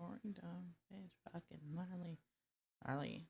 Boring, dumb, bitch, fucking gnarly, gnarly.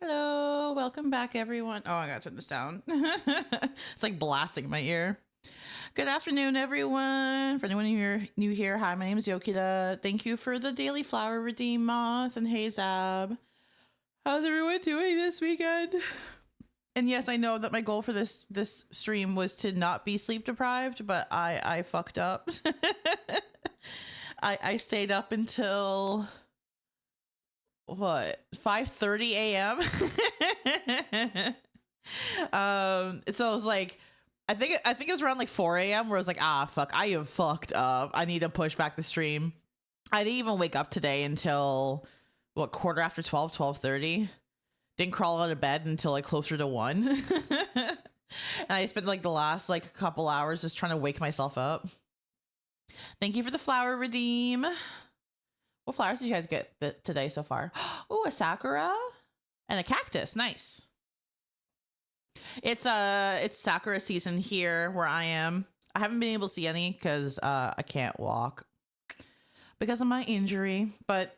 Hello, welcome back, everyone. Oh, I gotta turn this down. It's like blasting in my ear. Good afternoon, everyone. For anyone new here, hi, my name is Yokita. Thank you for the daily flower redeem, Moth and Hey Zab. How's everyone doing this weekend? And yes, I know that my goal for this stream was to not be sleep deprived, but I fucked up. I stayed up until what, 5:30 a.m. So it was like, I think it was around like 4 a.m. where I was like, fuck, I am fucked up. I need to push back the stream. I didn't even wake up today until what, quarter after 12, 12:30. Didn't crawl out of bed until like closer to 1. And I spent like the last like couple hours just trying to wake myself up. Thank you for the flower redeem. What flowers did you guys get today so far? Oh, a sakura and a cactus. Nice. It's sakura season here where I am. I haven't been able to see any because I can't walk because of my injury. But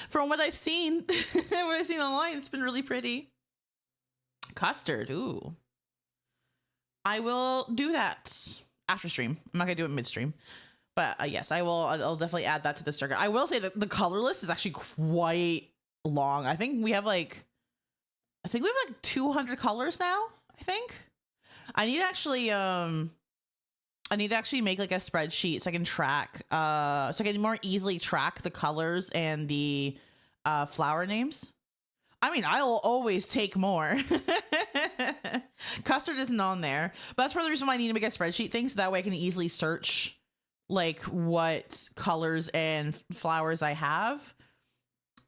from what I've seen, what I've seen online, it's been really pretty. Custard. Ooh. I will do that after stream. I'm not gonna do it midstream. But yes, I will. I'll definitely add that to the circuit. I will say that the color list is actually quite long. I think we have like 200 colors now. I think I need to actually make like a spreadsheet so I can track so I can more easily track the colors and the flower names. I mean, I'll always take more. Custard isn't on there, but that's part of the reason why I need to make a spreadsheet thing, so that way I can easily search like what colors and flowers I have,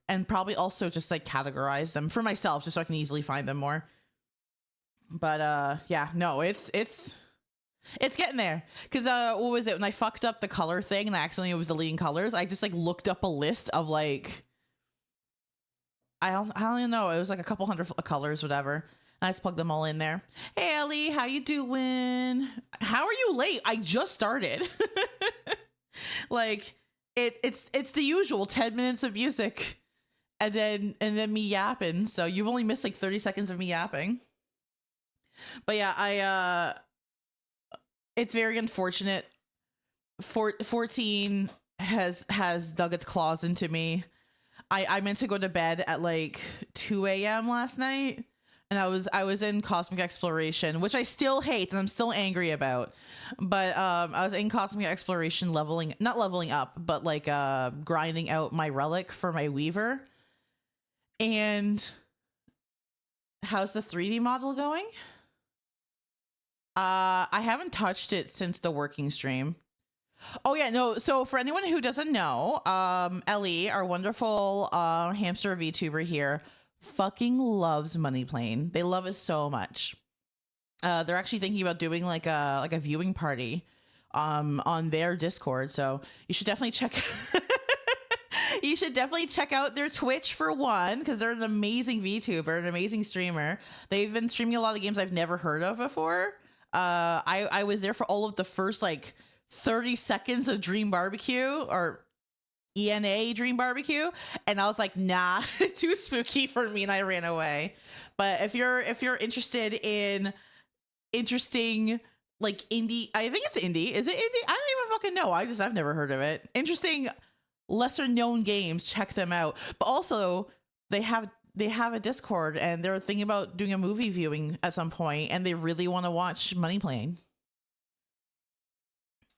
and probably also just like categorize them for myself just so I can easily find them more. But yeah, no, it's getting there. Because what was it, when I fucked up the color thing and I accidentally was deleting colors, I just like looked up a list of like, I don't even know, it was like a couple hundred colors, whatever. I just plugged them all in there. Hey Ellie, how you doing? How are you late? I just started. Like it's the usual 10 minutes of music and then me yapping. So you've only missed like 30 seconds of me yapping. But yeah, it's very unfortunate. 14 has dug its claws into me. I meant to go to bed at like 2 a.m. last night. And I was in Cosmic Exploration, which I still hate and I'm still angry about. But I was in Cosmic Exploration not leveling up, but like grinding out my relic for my Weaver. And how's the 3D model going? I haven't touched it since the working stream. Oh yeah, no. So for anyone who doesn't know, Ellie, our wonderful hamster VTuber here, fucking loves Money Plane. They love it so much. They're actually thinking about doing like a viewing party on their Discord. So you should definitely check out their Twitch for one, because they're an amazing VTuber, an amazing streamer. They've been streaming a lot of games I've never heard of before. I was there for all of the first like 30 seconds of Dream Barbecue, or ENA Dream Barbecue, and I was like, nah, too spooky for me, and I ran away. But if you're interested in interesting like indie, I think it's indie. Is it indie? I don't even fucking know. I've never heard of it. Interesting, lesser known games. Check them out. But also they have a Discord, and they're thinking about doing a movie viewing at some point, and they really want to watch Money Plane.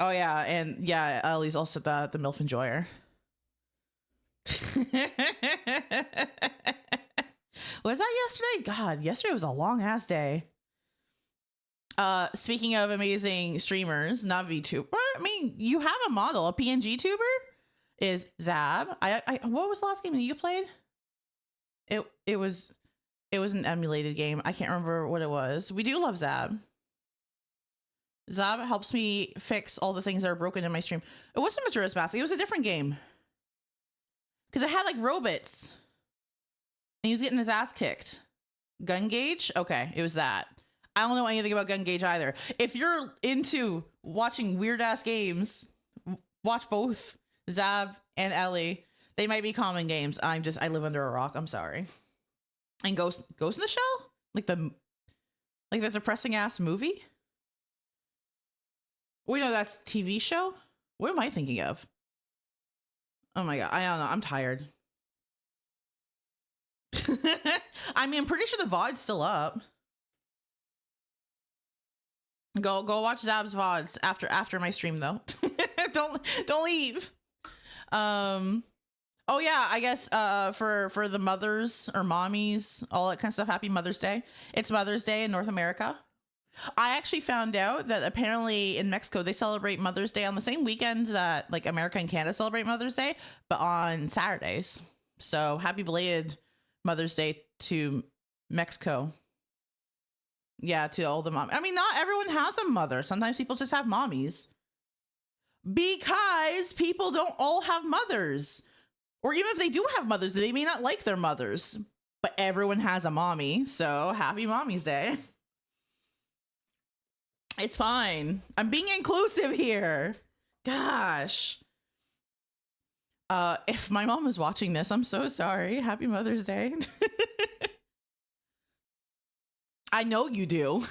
Oh yeah, and yeah, Ellie's also the MILF enjoyer. Was that yesterday? God, yesterday was a long ass day. Speaking of amazing streamers, not VTuber. I mean, you have a model, a PNG tuber is Zab. I what was the last game that you played? It was an emulated game. I can't remember what it was. We do love Zab. Zab helps me fix all the things that are broken in my stream. It wasn't Majora's Mask. It was a different game. Because it had like robots. And he was getting his ass kicked. Gun Gauge? Okay, it was that. I don't know anything about Gun Gauge either. If you're into watching weird ass games, watch both Zab and Ellie. They might be common games. I live under a rock. I'm sorry. And Ghost in the Shell? Like the depressing ass movie? Wait, no, that's TV show? What am I thinking of? Oh my god, I don't know. I'm tired. I mean, I'm pretty sure the VOD's still up. Go watch Zab's VODs after my stream though. don't leave. Oh yeah, I guess for the mothers or mommies, all that kind of stuff, happy Mother's Day. It's Mother's Day in North America. I actually found out that apparently in Mexico they celebrate Mother's Day on the same weekend that like America and Canada celebrate Mother's Day, but on Saturdays. So happy belated Mother's Day to Mexico. Yeah, to all the mom. I mean, not everyone has a mother. Sometimes people just have mommies. Because people don't all have mothers. Or even if they do have mothers, they may not like their mothers. But everyone has a mommy. So happy Mommy's Day. It's fine. I'm being inclusive here. Gosh. If my mom is watching this, I'm so sorry. Happy Mother's Day. I know you do.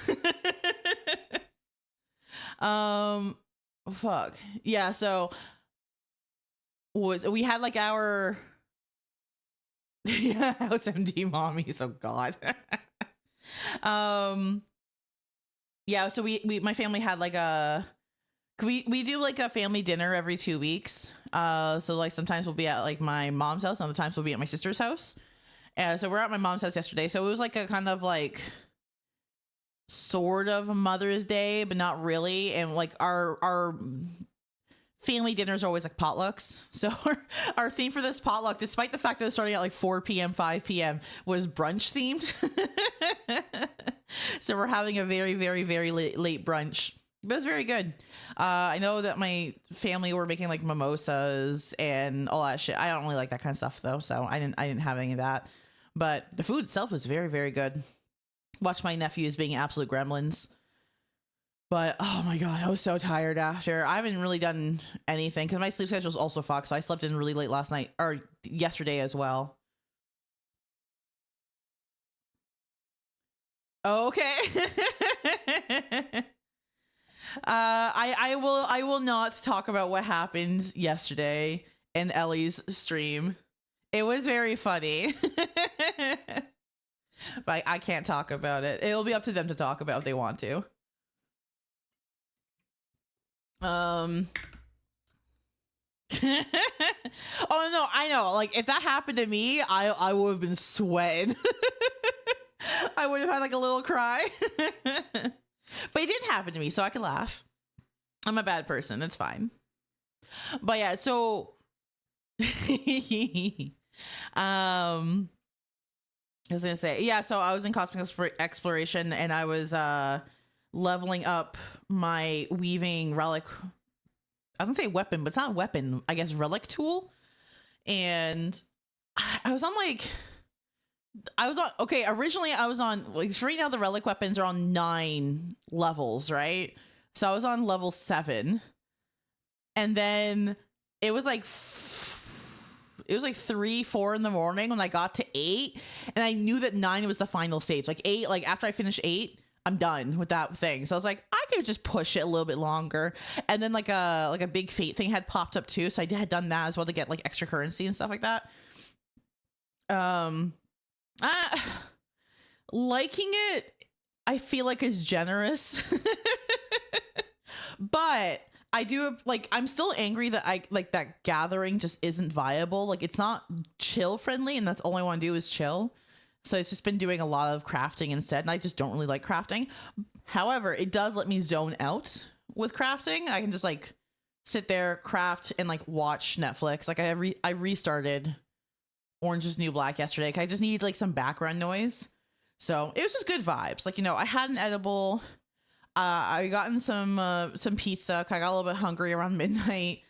Fuck. Yeah, so we had like our yeah, house empty mommies. Oh god. Yeah, so we my family had like we do like a family dinner every 2 weeks. So like sometimes we'll be at like my mom's house, other times we'll be at my sister's house. And so we're at my mom's house yesterday. So it was like a kind of like sort of a Mother's Day, but not really. And like our family dinners are always like potlucks. So our theme for this potluck, despite the fact that it's starting at like 4 p.m., 5 p.m., was brunch themed. So we're having a very, very, very late brunch. But it was very good. I know that my family were making like mimosas and all that shit. I don't really like that kind of stuff though, so I didn't have any of that. But the food itself was very, very good. Watched my nephews being absolute gremlins. But oh my god, I was so tired after. I haven't really done anything because my sleep schedule is also fucked. So I slept in really late last night or yesterday as well. Okay. I will not talk about what happened yesterday in Ellie's stream. It was very funny. But I can't talk about it. It'll be up to them to talk about if they want to. Oh no, I know. Like if that happened to me, I would have been sweating. I would have had like a little cry. But it didn't happen to me, so I can laugh. I'm a bad person. It's fine. But yeah, so I was gonna say, yeah, so I was in cosmic exploration and I was leveling up my weaving relic. I was gonna say weapon, but it's not a weapon, I guess relic tool. And I was on originally I was on like right now the relic weapons are on 9 levels, right? So I was on level 7. And then it was like 3-4 in the morning when I got to 8, and I knew that 9 was the final stage. Like 8, like after I finished 8, I'm done with that thing. So I was like, I could just push it a little bit longer. And then like a big fate thing had popped up too, so I had done that as well to get like extra currency and stuff like that. Liking it, I feel like is generous. But I do like I'm still angry that I like that gathering just isn't viable. Like it's not chill friendly, and that's all I want to do is chill. So it's just been doing a lot of crafting instead, and I just don't really like crafting. However, it does let me zone out with crafting. I can just like sit there, craft, and like watch Netflix. Like I restarted Orange Is the New Black yesterday. I just need like some background noise. So it was just good vibes. Like, you know, I had an edible. I gotten some pizza. I got a little bit hungry around midnight.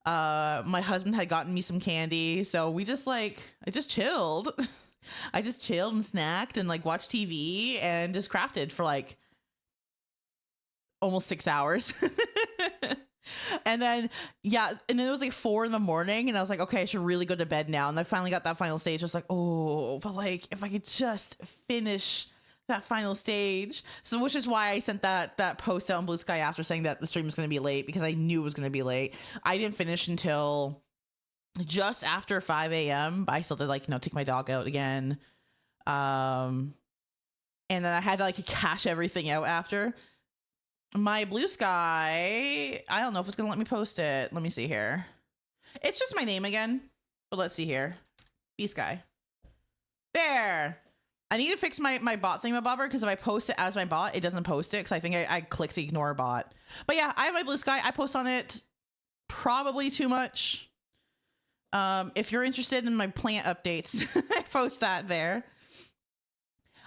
My husband had gotten me some candy. So we just I just chilled. I just chilled and snacked and like watched TV and just crafted for like almost 6 hours. And then, yeah, and then it was like 4 in the morning, and I was like, okay, I should really go to bed now. And I finally got that final stage. I was like, oh, but like, if I could just finish that final stage. So, which is why I sent that post out on Blue Sky after saying that the stream was going to be late, because I knew it was going to be late. I didn't finish until just after 5 a.m., but I still did, like, take my dog out again. And then I had to, like, cash everything out after. My Blue Sky, I don't know if it's gonna let me post it. Let me see here. It's just my name again, but let's see here. B-Sky. There. I need to fix my bot thingamabobber, because if I post it as my bot, it doesn't post it, because I think I clicked ignore bot. But yeah, I have my Blue Sky. I post on it probably too much. If you're interested in my plant updates, I post that there.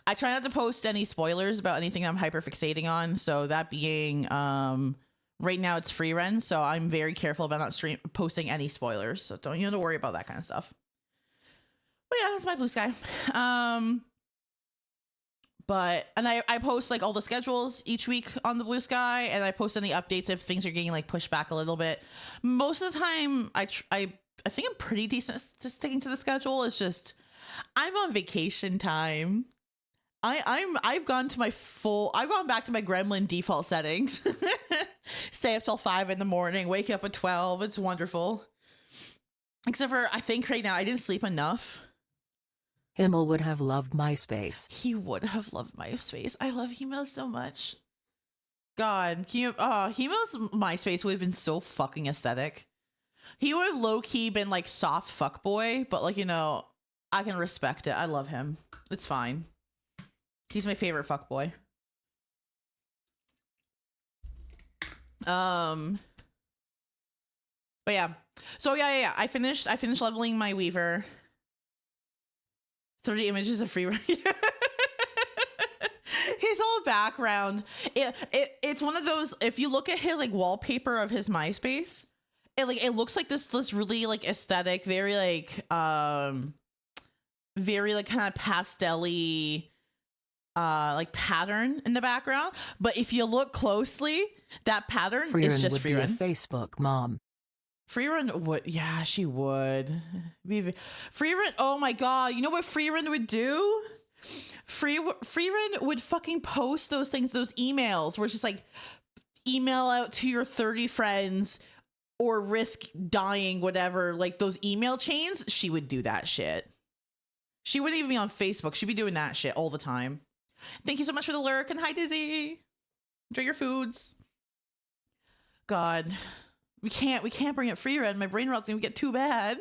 I try not to post any spoilers about anything I'm hyper fixating on. So that being, right now it's free run. So I'm very careful about not posting any spoilers. So don't you have to worry about that kind of stuff. But yeah, that's my Blue Sky. And I post like all the schedules each week on the Blue Sky, and I post any updates if things are getting like pushed back a little bit. Most of the time, I think I'm pretty decent to sticking to the schedule. It's just I'm on vacation time. I've gone back to my gremlin default settings. Stay up till 5 in the morning, wake up at 12. It's wonderful. Except for, I think right now I didn't sleep enough. Himmel would have loved MySpace. He would have loved MySpace. I love Himmel so much. God, Himmel's MySpace would have been so fucking aesthetic. He would have low-key been like soft fuckboy, but like, I can respect it. I love him. It's fine. He's my favorite fuckboy. But yeah. So yeah. I finished leveling my Weaver. 30 images of free run. His whole background. It's one of those, if you look at his like wallpaper of his MySpace, it looks like this really like aesthetic, very like kind of pastel-y like pattern in the background. But if you look closely, that pattern is just free run. Facebook mom. Freerun would, yeah, she would. Freerun, oh my god, you know what Freerun would do? Freerun would fucking post those things, those emails where it's just like, email out to your 30 friends or risk dying, whatever, like those email chains. She would do that shit. She wouldn't even be on Facebook. She'd be doing that shit all the time. Thank you so much for the lurk, and hi Dizzy. Enjoy your foods. God. We can't bring up free run. My brain rot's gonna get too bad.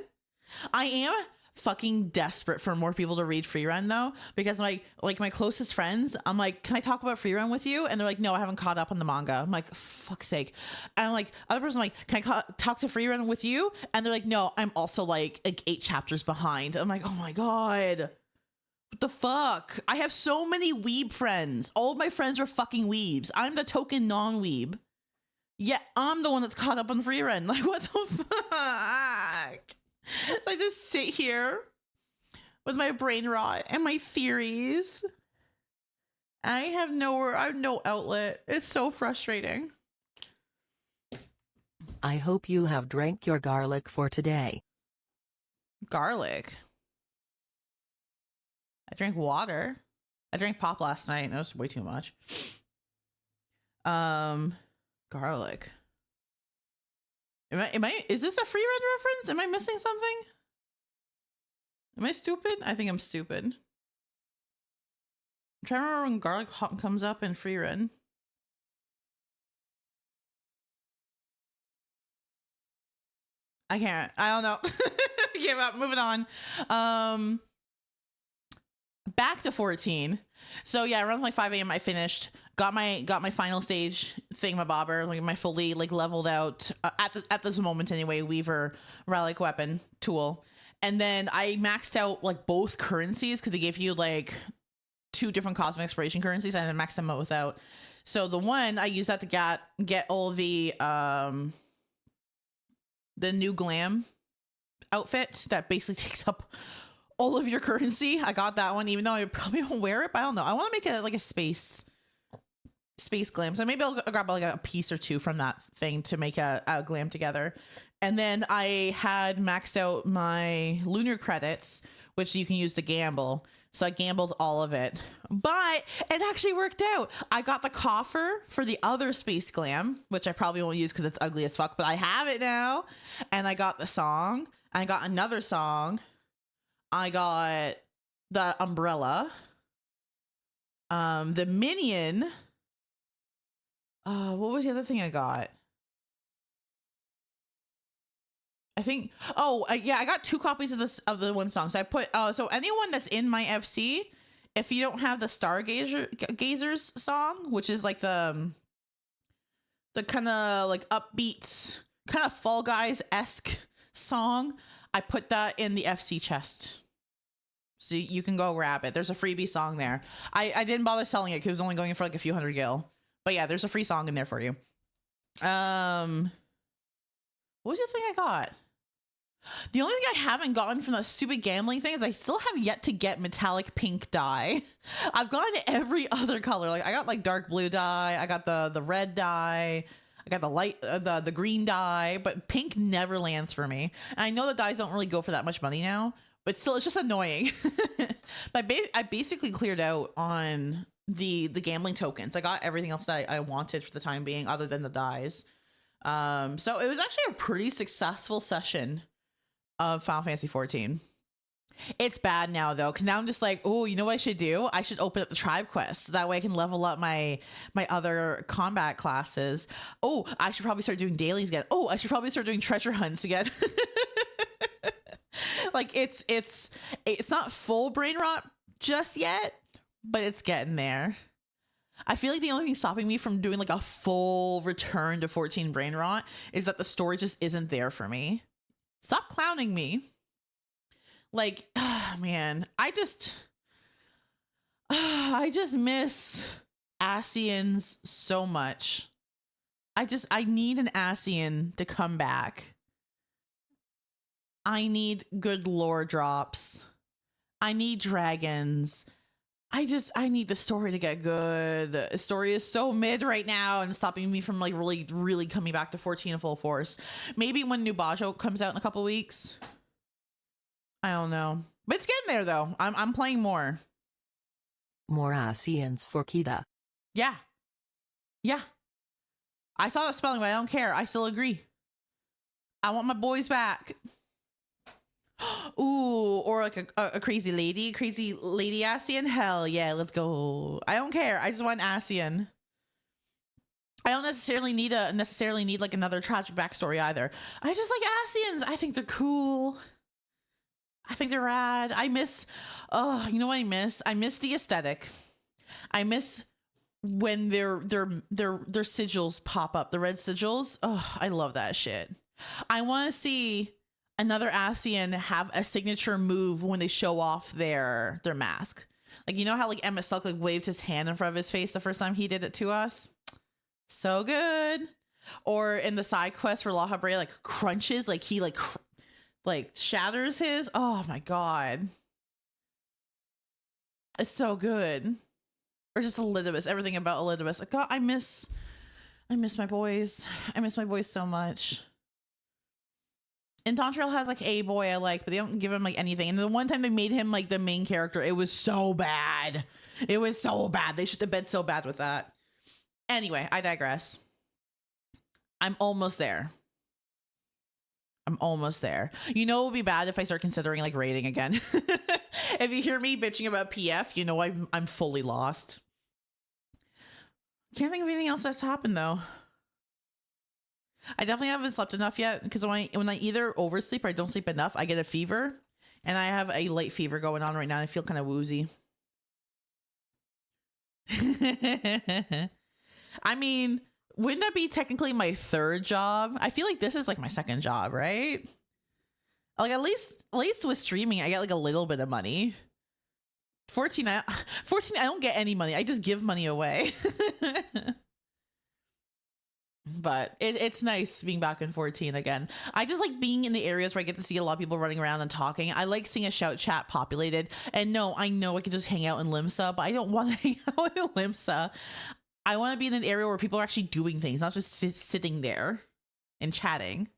I am fucking desperate for more people to read free run though, because like my closest friends, I'm like, can I talk about free run with you? And they're like, no, I haven't caught up on the manga. I'm like, fuck's sake. And I'm like, other person, like, can I talk to free run with you? And they're like, no, I'm also like 8 chapters behind. I'm like, oh my god, what the fuck? I have so many weeb friends. All of my friends are fucking weebs. I'm the token non-weeb. Yeah, I'm the one that's caught up on free run. Like, what the fuck? So I just sit here with my brain rot and my theories. I have no outlet. It's so frustrating. I hope you have drank your garlic for today. Garlic? I drank water. I drank pop last night and it was way too much. Garlic. Is this a free run reference? Am I missing something? Am I stupid? I think I'm stupid. I'm trying to remember when garlic comes up in free run. I can't. I don't know. Give up. Moving on. Back to 14. So yeah, around like 5 a.m. I finished. Got my final stage thingamabobber, like my fully like leveled out at this moment anyway, Weaver relic weapon tool. And then I maxed out like both currencies because they gave you like 2 different cosmic exploration currencies, and I maxed them out without. So the one I used that to get all the new glam outfit that basically takes up all of your currency. I got that one, even though I probably won't wear it, but I don't know. I want to make it like a space space glam. So maybe I'll grab like a piece or two from that thing to make a glam together. And then I had maxed out my lunar credits, which you can use to gamble. So I gambled all of it, but it actually worked out. I got the coffer for the other space glam, which I probably won't use because it's ugly as fuck, but I have it now. And I got the song. I got another song. I got the umbrella. The minion. What was the other thing I got? I think, yeah, I got 2 copies of this, of the one song. So I put, so anyone that's in my FC, if you don't have the Stargazers song, which is like the kind of like upbeat, kind of Fall Guys-esque song, I put that in the FC chest. So you can go grab it. There's a freebie song there. I didn't bother selling it because it was only going for like a few hundred gil. But yeah, there's a free song in there for you. What was the other thing I got? The only thing I haven't gotten from the stupid gambling thing is I still have yet to get metallic pink dye. I've gotten every other color. Like I got like dark blue dye. I got the red dye. I got the light, the green dye, but pink never lands for me. And I know the dyes don't really go for that much money now, but still it's just annoying. But I basically cleared out on the gambling tokens. I got everything else that I wanted for the time being other than the dyes. So it was actually a pretty successful session of Final Fantasy 14. It's bad now though, because now I'm just like, oh, you know what I should do? I should open up the tribe quest so that way I can level up my other combat classes. Oh, I should probably start doing dailies again. Oh, I should probably start doing treasure hunts again. Like it's not full brain rot just yet, but it's getting there. I feel like the only thing stopping me from doing like a full return to 14 brain rot is that the story just isn't there for me. Stop clowning me. Like, man, I just miss Asians so much. I need an Asian to come back. I need good lore drops. I need dragons. I need the story to get good. The story is so mid right now and stopping me from like really, really coming back to 14 in full force. Maybe when New Bajo comes out in a couple weeks. I don't know. But it's getting there though. I'm playing more. More ASEANs for Kita. Yeah. Yeah. I saw that spelling, but I don't care. I still agree. I want my boys back. Ooh, or like a crazy lady ASEAN. Hell yeah, let's go. I don't care. I just want ASEAN. I don't necessarily need like another tragic backstory either. I just like ASEANs. I think they're cool. I think they're rad. You know what I miss? I miss the aesthetic. I miss when their sigils pop up, the red sigils. Oh, I love that shit. I want to see another ASEAN have a signature move when they show off their mask. Like, you know how like Emmett Silk like waved his hand in front of his face the first time he did it to us? So good. Or in the side quest where Laha Brea like crunches, like he like shatters his. Oh my god. It's so good. Or just Elidibus, everything about Elidibus. God, I miss my boys. I miss my boys so much. And Dontrell has like a boy I like, but they don't give him like anything. And the one time they made him like the main character, it was so bad. It was so bad. They should have been so bad with that. Anyway, I digress. I'm almost there. You know, it would be bad if I start considering like raiding again. If you hear me bitching about PF, you know I'm fully lost. Can't think of anything else that's happened though. I definitely haven't slept enough yet because when I either oversleep or I don't sleep enough, I get a fever, and I have a light fever going on right now. I feel kind of woozy. I mean, wouldn't that be technically my third job? I feel like this is like my second job, right? Like at least with streaming, I get like a little bit of money. 14, I don't get any money. I just give money away. But it's nice being back in 14 again. I just like being in the areas where I get to see a lot of people running around and talking. I like seeing a shout chat populated. And no, I know I could just hang out in Limsa, but I don't want to hang out in Limsa. I want to be in an area where people are actually doing things, not just sitting there and chatting.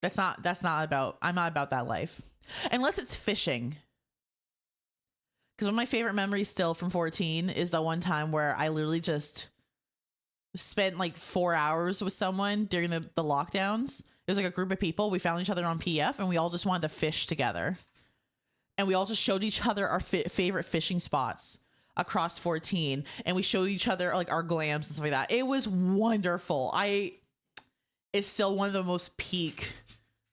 I'm not about that life. Unless it's fishing. Because one of my favorite memories still from 14 is the one time where I literally just spent like 4 hours with someone during the lockdowns. It was like a group of people. We found each other on PF and we all just wanted to fish together. And we all just showed each other our favorite fishing spots across 14. And we showed each other like our glams and stuff like that. It was wonderful. It's still one of the most peak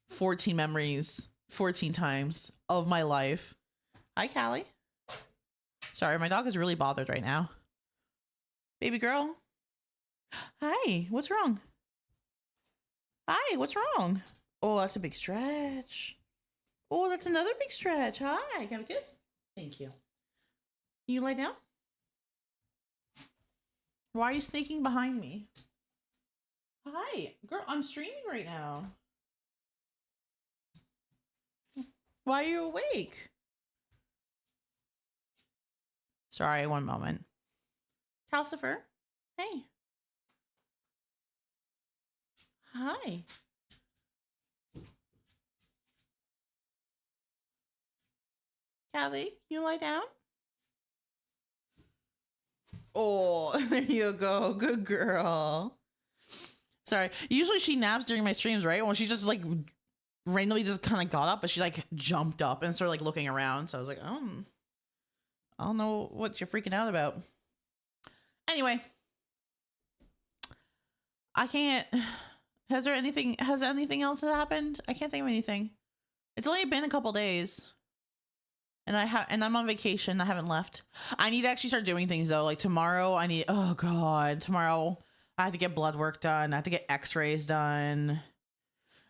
14 memories, 14 times of my life. Hi, Callie. Sorry, my dog is really bothered right now. Baby girl. Hi, what's wrong? Hi, what's wrong? Oh, that's a big stretch. Oh, that's another big stretch. Hi, can I have a kiss? Thank you. Can you lie down? Why are you sneaking behind me? Hi, girl, I'm streaming right now. Why are you awake? Sorry, one moment. Calcifer, hey. Hi. Callie, you lie down? Oh, there you go. Good girl. Sorry. Usually she naps during my streams, right? When she just like randomly just kind of got up, but she like jumped up and started like looking around. So I was like, I don't know what you're freaking out about. Anyway, I can't. Has anything else happened? I can't think of anything. It's only been a couple days. And I'm on vacation. I haven't left. I need to actually start doing things though. Like tomorrow tomorrow I have to get blood work done. I have to get x-rays done.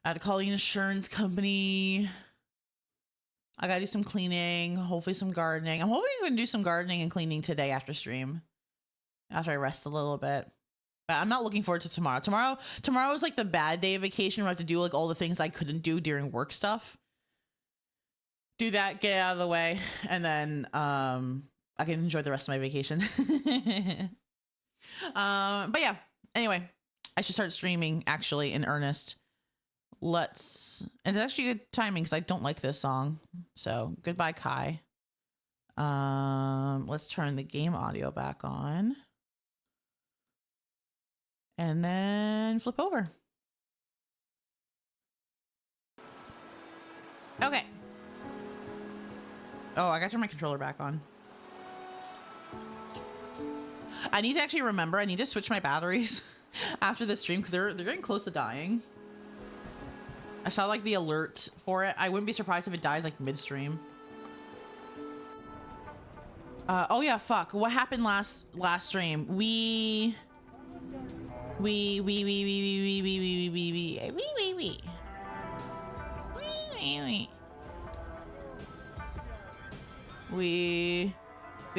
I have to call the insurance company. I gotta do some cleaning, hopefully some gardening. I'm hoping I'm gonna do some gardening and cleaning today after stream. After I rest a little bit. But I'm not looking forward to tomorrow. Tomorrow is like the bad day of vacation where I have to do like all the things I couldn't do during work stuff. Do that, get it out of the way, and then I can enjoy the rest of my vacation. But yeah, anyway, I should start streaming actually in earnest. And it's actually good timing because I don't like this song. So goodbye, Kai. Let's turn the game audio back on. And then flip over. Okay. Oh, I got to turn my controller back on. I need to actually remember, I need to switch my batteries after the stream because they're getting close to dying. I saw like the alert for it. I wouldn't be surprised if it dies like midstream. Oh yeah, fuck. What happened last stream? We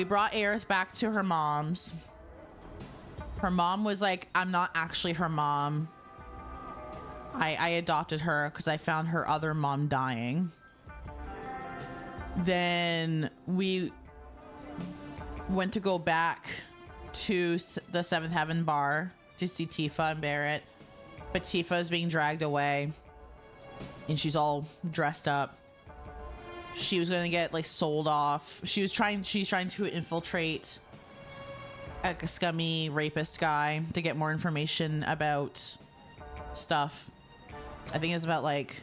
brought Aerith back to her mom's. Her mom was like, I'm not actually her mom. I adopted her because I found her other mom dying. Then we went to go back to the Seventh Heaven bar to see Tifa and Barrett. But Tifa is being dragged away and she's all dressed up. She was gonna get like sold off. She's trying to infiltrate a scummy rapist guy to get more information about stuff. I think it was about like,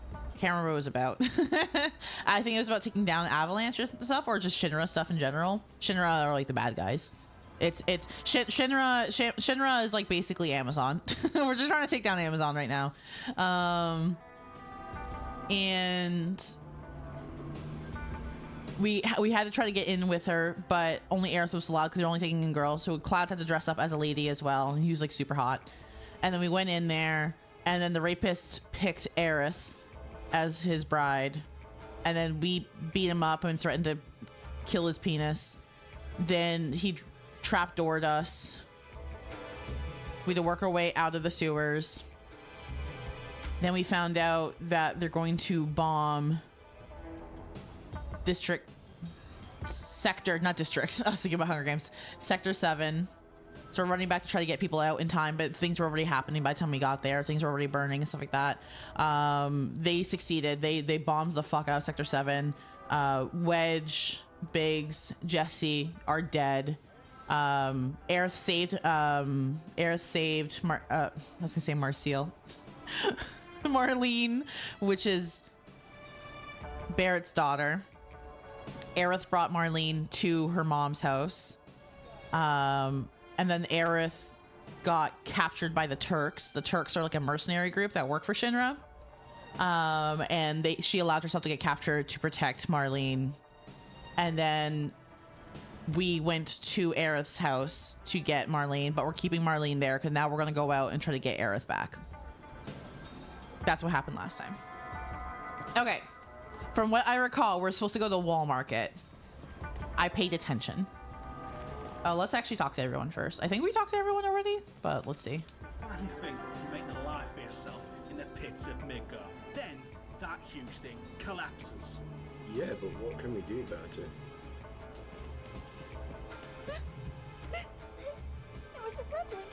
I can't remember what it was about. I think it was about taking down Avalanche or stuff, or just Shinra stuff in general. Shinra are like the bad guys. Shinra is like basically Amazon. We're just trying to take down Amazon right now. And we had to try to get in with her, but only Aerith was allowed because they're only taking in girls. So Cloud had to dress up as a lady as well, and he was like super hot. And then we went in there, and then the rapist picked Aerith as his bride, and then we beat him up and threatened to kill his penis. Then he trapdoored us. We had to work our way out of the sewers. Then we found out that they're going to bomb sector 7. So we're running back to try to get people out in time, but things were already happening by the time we got there. Things were already burning and stuff like that. They succeeded. They bombed the fuck out of Sector 7. Wedge, Biggs, Jesse are dead. Aerith saved I was gonna say Marcel. Marlene, which is Barrett's daughter. Aerith brought Marlene to her mom's house. And then Aerith got captured by the Turks. The Turks are like a mercenary group that work for Shinra. And she allowed herself to get captured to protect Marlene. And then we went to Aerith's house to get Marlene, but we're keeping Marlene there because now we're going to go out and try to get Aerith back. That's what happened last time. Okay. From what I recall, we're supposed to go to Wall Market. I paid attention. Let's actually talk to everyone first. I think we talked to everyone already, but let's see. Finally think you're making a life for yourself in the pits of Midgar. Then that huge thing collapses. Yeah, but what can we do about it? There was a rumbling,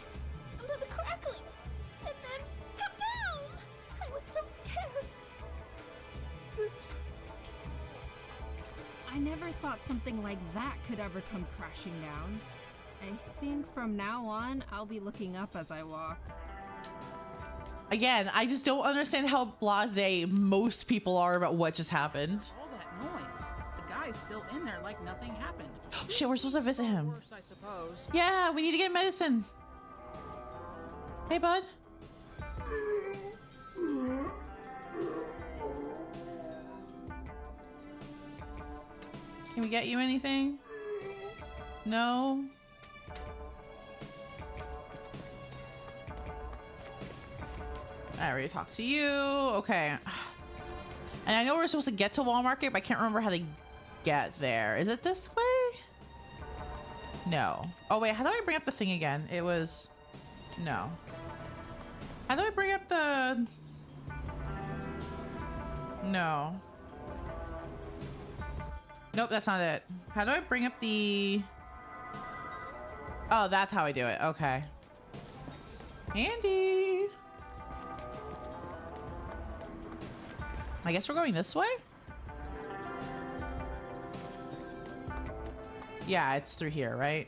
and then a crackling, and then kaboom! I was so scared. I never thought something like that could ever come crashing down. I think from now on, I'll be looking up as I walk. Again, I just don't understand how blasé most people are about what just happened. All that noise. The guy's still in there like nothing happened. Shit, we're supposed to visit him. Worse, I suppose. Yeah, we need to get medicine. Hey, bud. Can we get you anything? No? I already talked to you. Okay. And I know we're supposed to get to Wall Market, but I can't remember how to get there. Is it this way? No. Oh, wait. How do I bring up the thing again? It was... No. How do I bring up the... No. Nope, that's not it. How do I bring up the... Oh, that's how I do it. Okay. Handy. I guess we're going this way? Yeah, it's through here, right?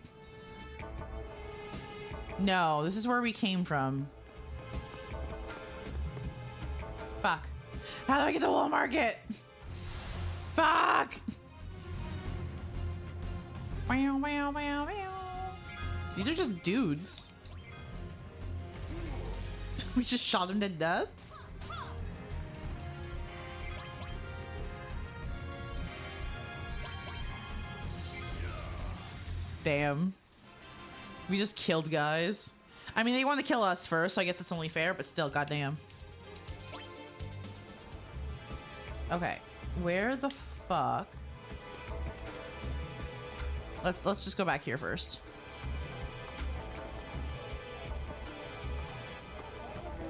No, this is where we came from. Fuck. How do I get to Wall Market? Fuck! Wow, wow, wow, wow. These are just dudes. We just shot him to death? Damn. We just killed guys. I mean, they want to kill us first, so I guess it's only fair, but still, goddamn. Okay. Where the fuck? Let's just go back here first.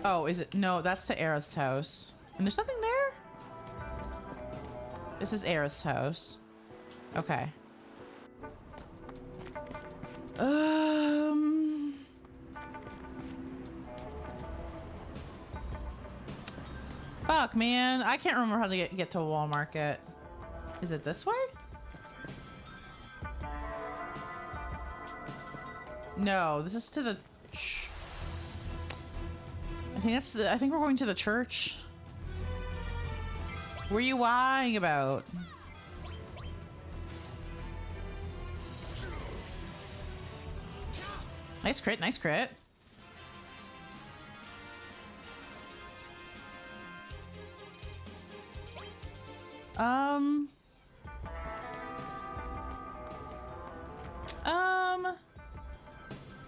Oh, is it? No, that's to Aerith's house. And there's nothing there? This is Aerith's house. Okay. Fuck, man. I can't remember how to get to Wall Market. Is it this way? No, this is to the... I think we're going to the church. What are you lying about? Nice crit, nice crit.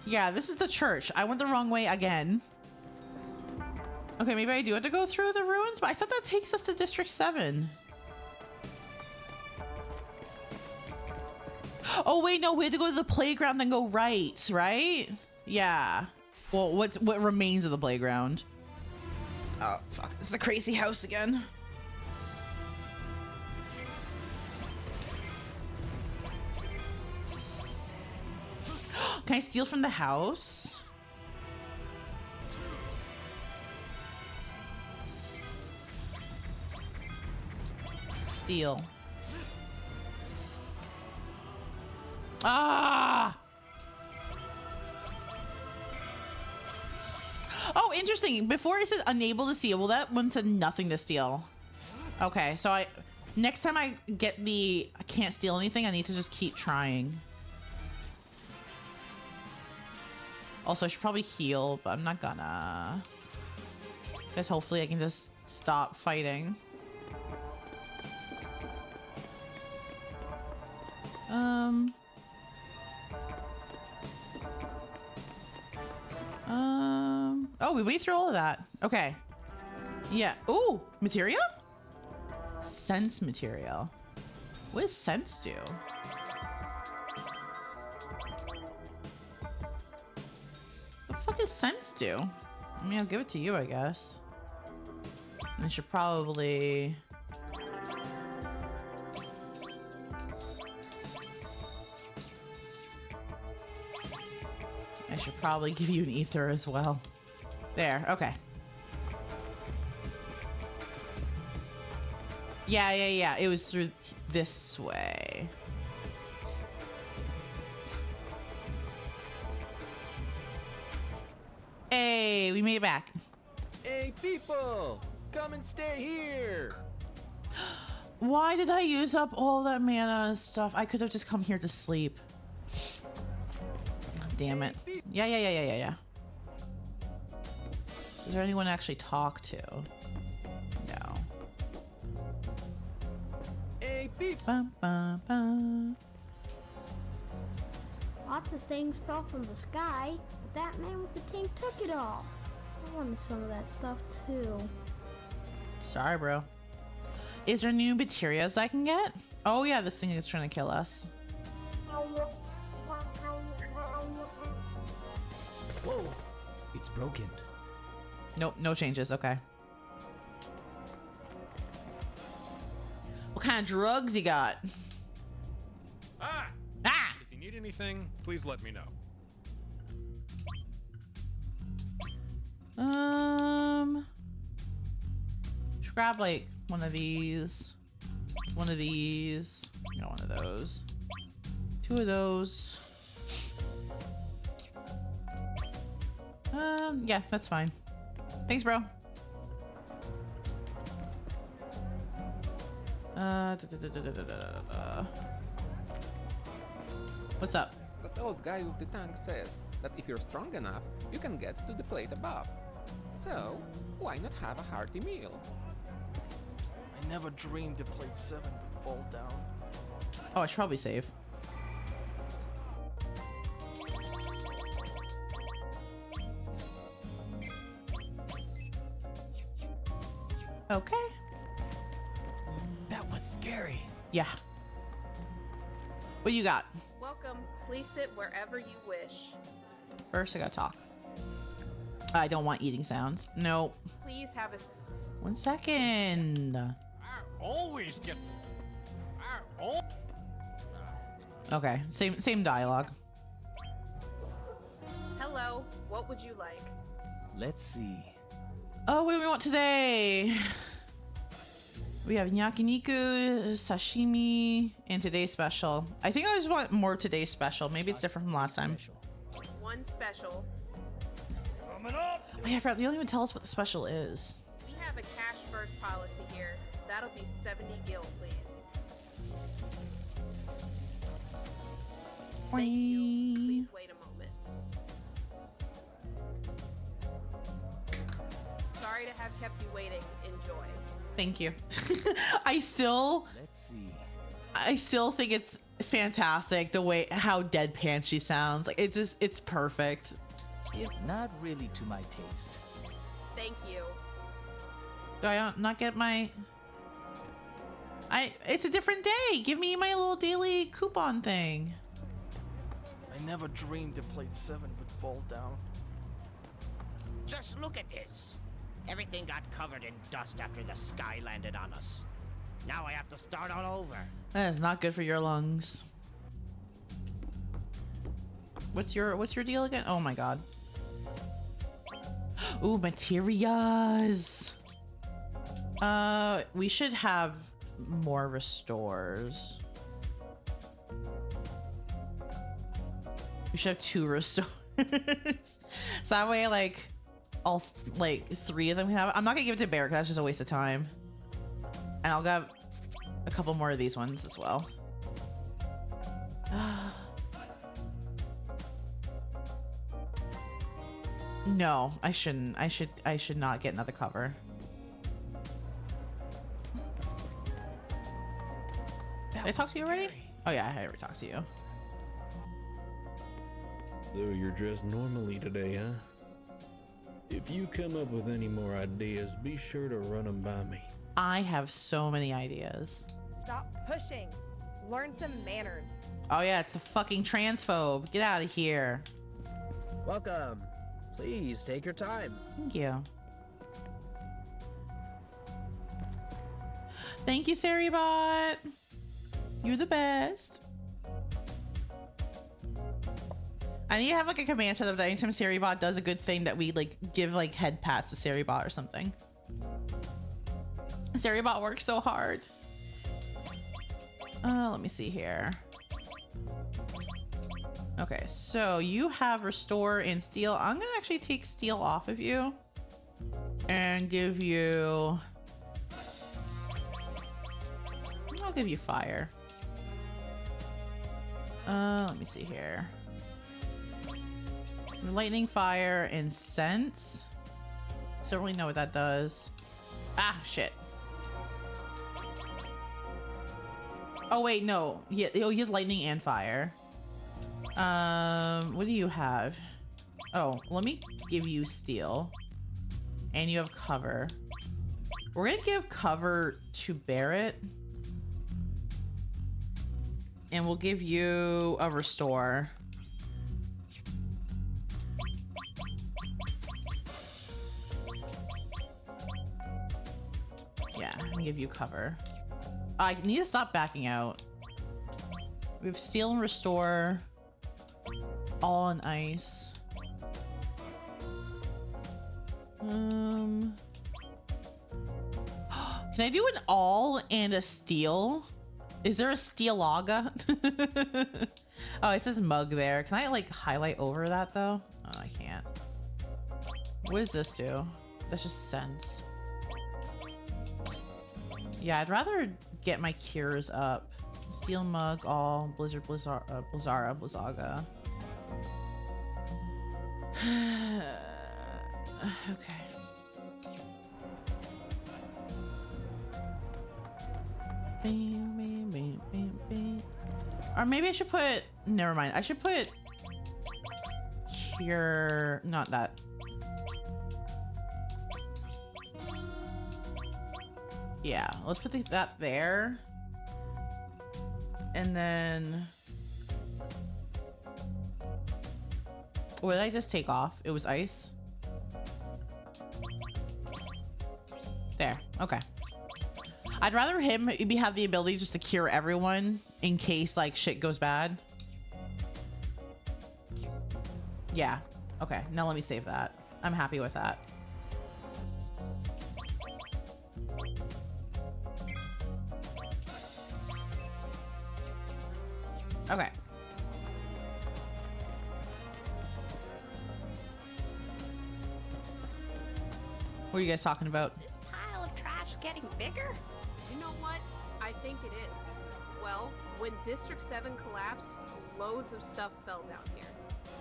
Yeah, this is the church. I went the wrong way again. Okay, maybe I do have to go through the ruins, but I thought that takes us to District 7. Oh, wait, no, we had to go to the playground and go right, right? Yeah. Well, what remains of the playground? Oh, fuck. It's the crazy house again. Can I steal from the house? Steal. Ah! Oh, interesting. Before it said unable to steal. Well, that one said nothing to steal. Okay, so next time I get the I can't steal anything, I need to just keep trying. Also, I should probably heal, but I'm not gonna. Because hopefully I can just stop fighting. Oh, we went through all of that. Okay. Yeah. Ooh, materia? Sense material. What does sense do? The fuck does sense do? I mean, I'll give it to you, I guess. I should probably... I should probably give you an ether as well. There, okay. Yeah. It was through this way. Hey, we made it back. Hey, people! Come and stay here! Why did I use up all that mana and stuff? I could have just come here to sleep. Damn it. Yeah. Is there anyone to actually talk to? No. Hey, people! Bum, bum, bum. Lots of things fell from the sky, but that man with the tank took it all. I wanted some of that stuff too. Sorry, bro. Is there new materials I can get? Oh yeah, this thing is trying to kill us. Whoa! It's broken. Nope, no changes. Okay. What kind of drugs you got? Ah! Ah! If you need anything, please let me know. Should grab like one of these. One of these. Got one of those. Two of those. Yeah, that's fine. Thanks, bro. What's up? That old guy with the tank says that if you're strong enough, you can get to the plate above. So, why not have a hearty meal? I never dreamed the plate 7 would fall down. Oh, I should probably save. Okay. That was scary. Yeah. What you got? Welcome. Please sit wherever you wish. First, I gotta talk. I don't want eating sounds. No. Please have a... 1 second. I always get... Okay, same dialogue. Hello. What would you like? Let's see. Oh, what do we want today? We have yakiniku, sashimi, and today's special. I think I just want more today's special. Maybe it's different from last time. One special. Coming up! Oh, yeah, I forgot. They don't even tell us what the special is. We have a cash first policy here. That'll be 70 gil, please. Thank you. Please wait a moment. Sorry to have kept you waiting. Enjoy. Thank you. I still think it's fantastic the way how deadpan she sounds. Like it's perfect. Not really to my taste. Thank you. Do I not get my? It's a different day. Give me my little daily coupon thing. I never dreamed the plate 7 would fall down. Just look at this. Everything got covered in dust after the sky landed on us. Now I have to start all over. That is not good for your lungs. What's your deal again? Oh my god. Ooh, materials. We should have more restores. We should have 2 restores. So that way, like, all like 3 of them can have. I'm not gonna give it to Bear because that's just a waste of time. And I'll grab a couple more of these ones as well. No, I shouldn't. I should not get another cover. Did I talk to you already? Oh yeah, I already talked to you. So you're dressed normally today, huh? If you come up with any more ideas, be sure to run them by me. I have so many ideas. Stop pushing. Learn some manners. Oh yeah, it's the fucking transphobe. Get out of here. Welcome. Please take your time. Thank you. Thank you, Saribot. You're the best. I need to have like a command set up that anytime Saribot does a good thing that we like give like head pats to Saribot or something. Saribot works so hard. Let me see here. Okay, so you have restore and steel. I'm gonna actually take steel off of you and give you, I'll give you fire. Let me see here. Lightning, fire, and sense. So I don't really know what that does. Ah, shit. Oh wait, no. Yeah, oh, he has lightning and fire. What do you have? Oh, let me give you steel. And you have cover. We're gonna give cover to Barrett. And we'll give you a restore. Yeah, I'm gonna give you cover. I need to stop backing out. We have steel and restore. All on ice. Can I do an all and a steel? Is there a steelaga? Oh, it says mug there. Can I like highlight over that though? Oh, I can't. What does this do? That's just sense. Yeah, I'd rather get my cures up. Steel mug, all, blizzard, blizzara, blizzaga. Okay. Or maybe I should put, never mind. I should put cure, not that. Yeah, let's put that there. And then, what did I just take off? It was ice. There, okay. I'd rather him have the ability just to cure everyone in case like shit goes bad. Yeah, okay, now let me save that. I'm happy with that. Okay. What are you guys talking about? This pile of trash getting bigger? You know what? I think it is. Well, when District 7 collapsed, loads of stuff fell down here.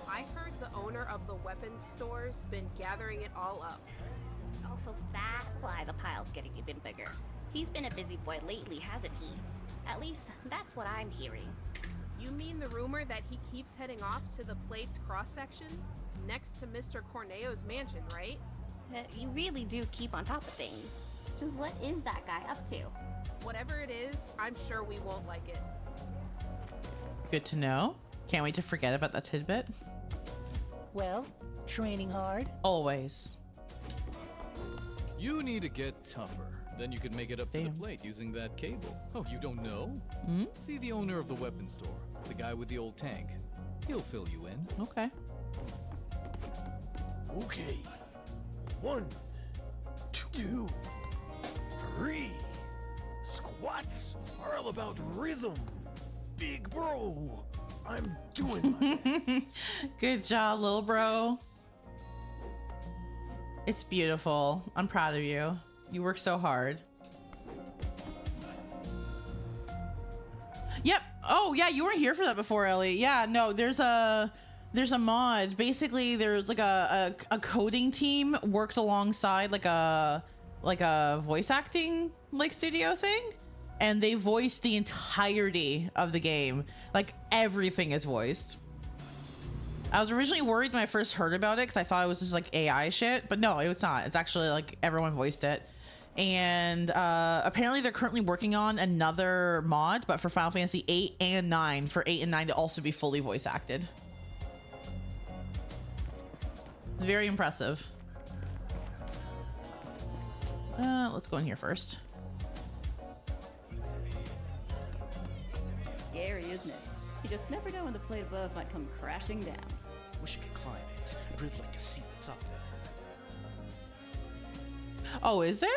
I heard the owner of the weapons store's been gathering it all up. Also, that's why the pile's getting even bigger. He's been a busy boy lately, hasn't he? At least, that's what I'm hearing. You mean the rumor that he keeps heading off to the plate's cross-section? Next to Mr. Corneo's mansion, right? You really do keep on top of things. Just what is that guy up to? Whatever it is, I'm sure we won't like it. Good to know. Can't wait to forget about that tidbit. Well, training hard? Always. You need to get tougher. Then you can make it up to the plate using that cable. Oh, you don't know? See the owner of the weapons store, the guy with the old tank. He'll fill you in. Okay. Okay. 1, 2, 3. Squats are all about rhythm. Big bro. I'm doing my best. Good job, little bro. It's beautiful. I'm proud of you. You work so hard. Yep. Oh yeah, you weren't here for that before, Ellie. Yeah, no, there's a mod. Basically, there's like a coding team worked alongside like a voice acting like studio thing, and they voiced the entirety of the game. Like everything is voiced. I was originally worried when I first heard about it because I thought it was just like AI shit, but no, it's not. It's actually like everyone voiced it. And apparently they're currently working on another mod, but for Final Fantasy 8 and 9, for 8 and 9 to also be fully voice acted. Very impressive. Let's go in here first. Scary, isn't it? You just never know when the plate above might come crashing down. Wish I could climb it. I'd really like to see what's up there. Oh, is there?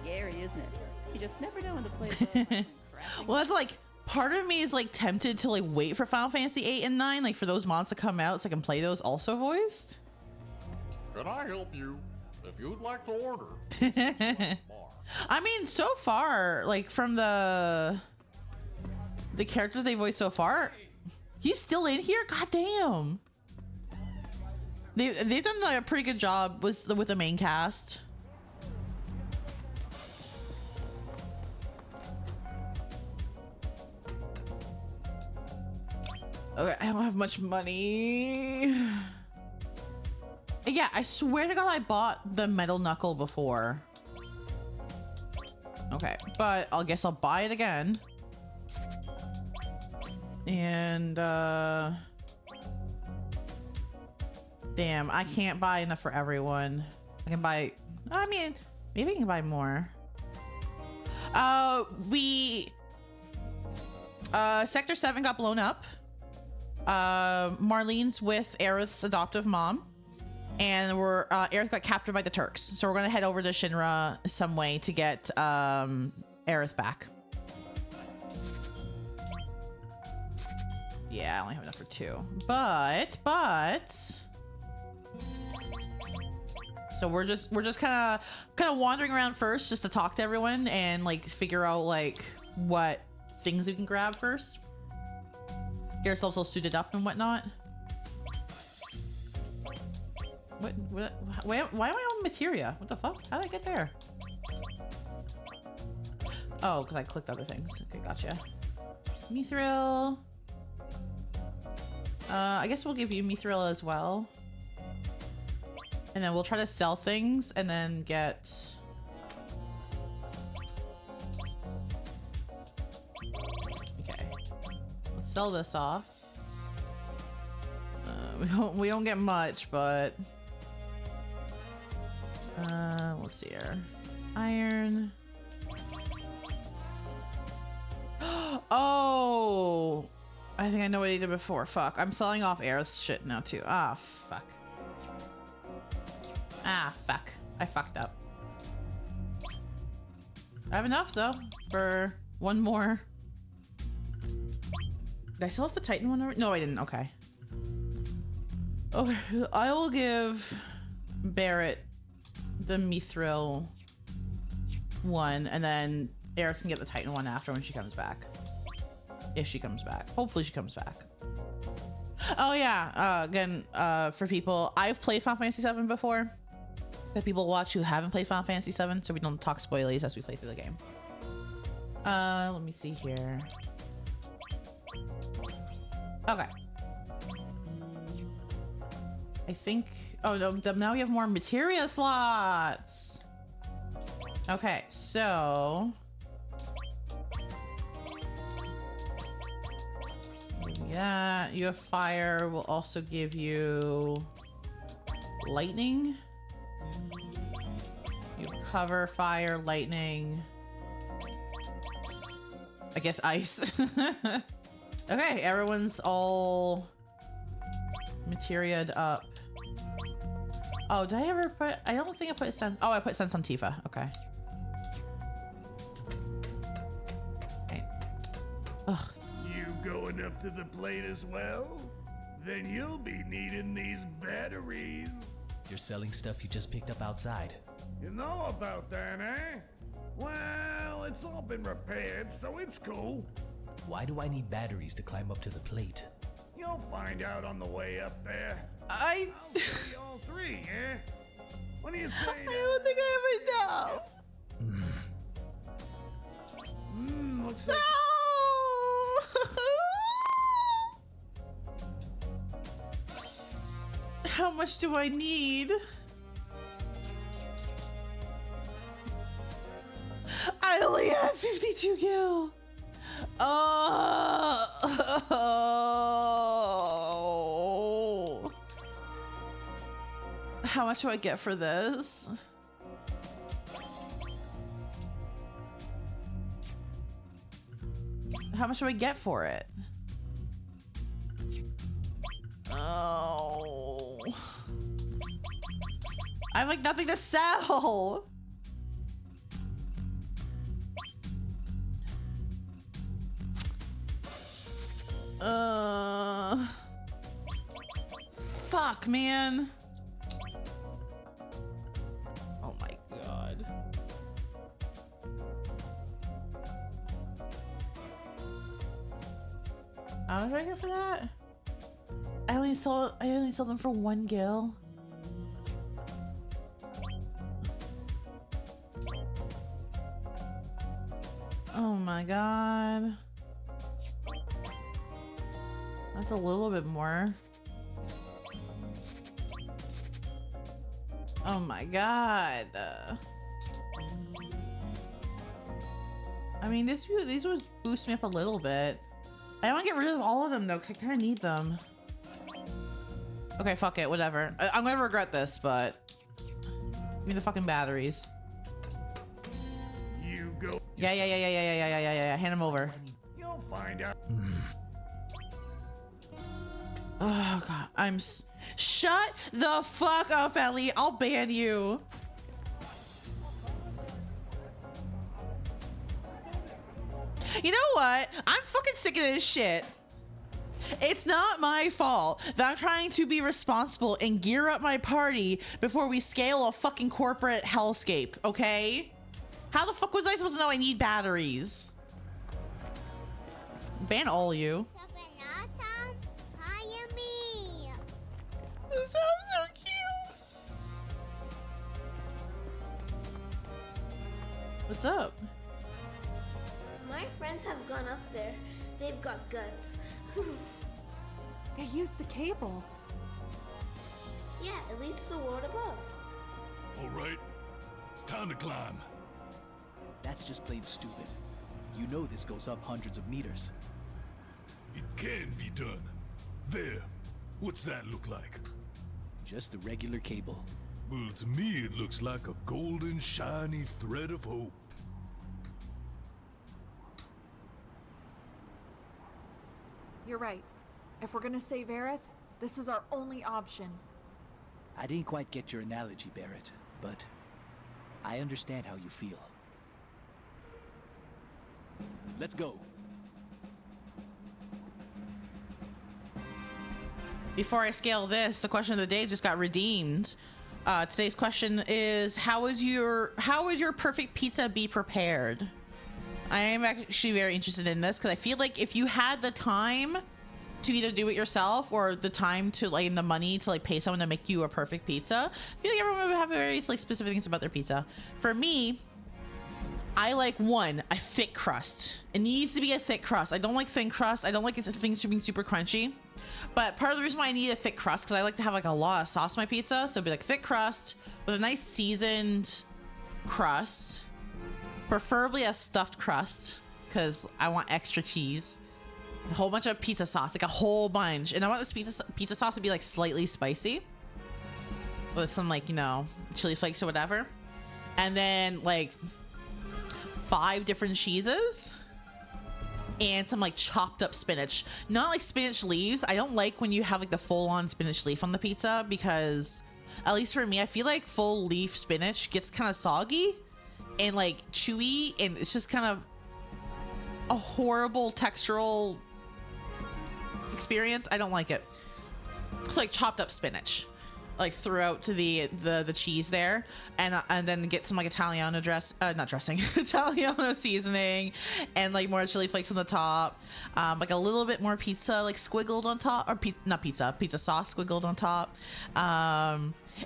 Scary, isn't it? You just never know when the plate above might come crashing Well, that's like, part of me is like tempted to like wait for Final Fantasy 8 and 9, like for those mods to come out so I can play those also voiced. Can I help you? If you'd like to order. I mean, so far, like from the characters they voiced so far, he's still in here. God damn. They've done like a pretty good job with the main cast. Okay, I don't have much money. Yeah, I swear to God I bought the metal knuckle before. Okay, but I guess I'll buy it again. And damn, I can't buy enough for everyone. I can buy, I mean, maybe I can buy more. Sector 7 got blown up. Marlene's with Aerith's adoptive mom, and Aerith got captured by the Turks. So we're gonna head over to Shinra some way to get Aerith back. Yeah, I only have enough for 2, but so we're just kind of wandering around first just to talk to everyone and like figure out like what things we can grab first. Get ourselves all suited up and whatnot. Why am I on materia? What the fuck? How did I get there? Oh, because I clicked other things. Okay, gotcha. Mithril. I guess we'll give you Mithril as well. And then we'll try to sell things and then get... Okay. Let's sell this off. We don't get much, but... let's see here. Iron. Oh! I think I know what he did before. Fuck. I'm selling off Aerith's shit now too. Ah, fuck. Ah, fuck. I fucked up. I have enough though for one more. Did I sell off the Titan one already? No, I didn't. Okay. Okay, I will give Barrett the Mithril one, and then Aerith can get the Titan one after when she comes back. If she comes back. Hopefully she comes back. Oh yeah, again, for people, I've played Final Fantasy VII before. That people watch who haven't played Final Fantasy VII, so we don't talk spoilies as we play through the game. Let me see here. Okay. I think, oh no, now we have more materia slots. Okay, so yeah, you have fire. We'll also give you lightning. You have cover, fire, lightning. I guess ice. Okay, everyone's all materia'd up. Oh, did I ever put? I don't think I put Sense. Oh, I put Sense on Tifa. Okay. Okay. Ugh. You going up to the plate as well? Then you'll be needing these batteries. You're selling stuff you just picked up outside. You know about that, eh? Well, it's all been repaired, so it's cool. Why do I need batteries to climb up to the plate? You'll find out on the way up there. I'll show you all three, eh? What do you say? I don't think I have enough. Looks like. How much do I need? I only have 52 gil. Oh. How much do I get for this? How much do I get for it? Oh. I have like nothing to sell. Fuck, man. Oh my god. How much do I get for that? I only sold them for 1 gil. Oh my god. That's a little bit more. Oh my god. I mean, these would boost me up a little bit. I don't want to get rid of all of them though, because I kind of need them. Okay, fuck it, whatever. I'm gonna regret this, but give me the fucking batteries. You go. Yeah. Hand them over. You'll find out. Oh god, shut the fuck up, Ellie. I'll ban you. You know what? I'm fucking sick of this shit. It's not my fault that I'm trying to be responsible and gear up my party before we scale a fucking corporate hellscape, okay? How the fuck was I supposed to know I need batteries? Ban all you. This sounds so cute. What's up? My friends have gone up there. They've got guts. They used the cable. Yeah, at least the world above. All right, it's time to climb. That's just plain stupid. You know this goes up hundreds of meters. It can be done. There. What's that look like? Just a regular cable. Well, to me it looks like a golden, shiny thread of hope. You're right. If we're gonna save Aerith, this is our only option. I didn't quite get your analogy, Barrett, but I understand how you feel. Let's go. Before I scale this, the question of the day just got redeemed. Today's question is, how would your perfect pizza be prepared? I am actually very interested in this because I feel like if you had the time to either do it yourself or the time to like the money to like pay someone to make you a perfect pizza, I feel like everyone would have various like specific things about their pizza. For me, I like a thick crust. It needs to be a thick crust. I don't like thin crust. I don't like things being super crunchy. But part of the reason why I need a thick crust because I like to have like a lot of sauce on my pizza. So it'd be like thick crust with a nice seasoned crust, preferably a stuffed crust because I want extra cheese. A whole bunch of pizza sauce, like a whole bunch. And I want this pizza sauce to be like slightly spicy with some like, you know, chili flakes or whatever. And then like 5 different cheeses and some like chopped up spinach. Not like spinach leaves. I don't like when you have like the full on spinach leaf on the pizza, because at least for me, I feel like full leaf spinach gets kind of soggy and like chewy, and it's just kind of a horrible textural experience. I don't like it. It's like chopped up spinach, like throughout to the cheese there, and then get some like Italiano Italiano seasoning, and like more chili flakes on the top, like a little bit more pizza like squiggled on top, or pizza sauce squiggled on top.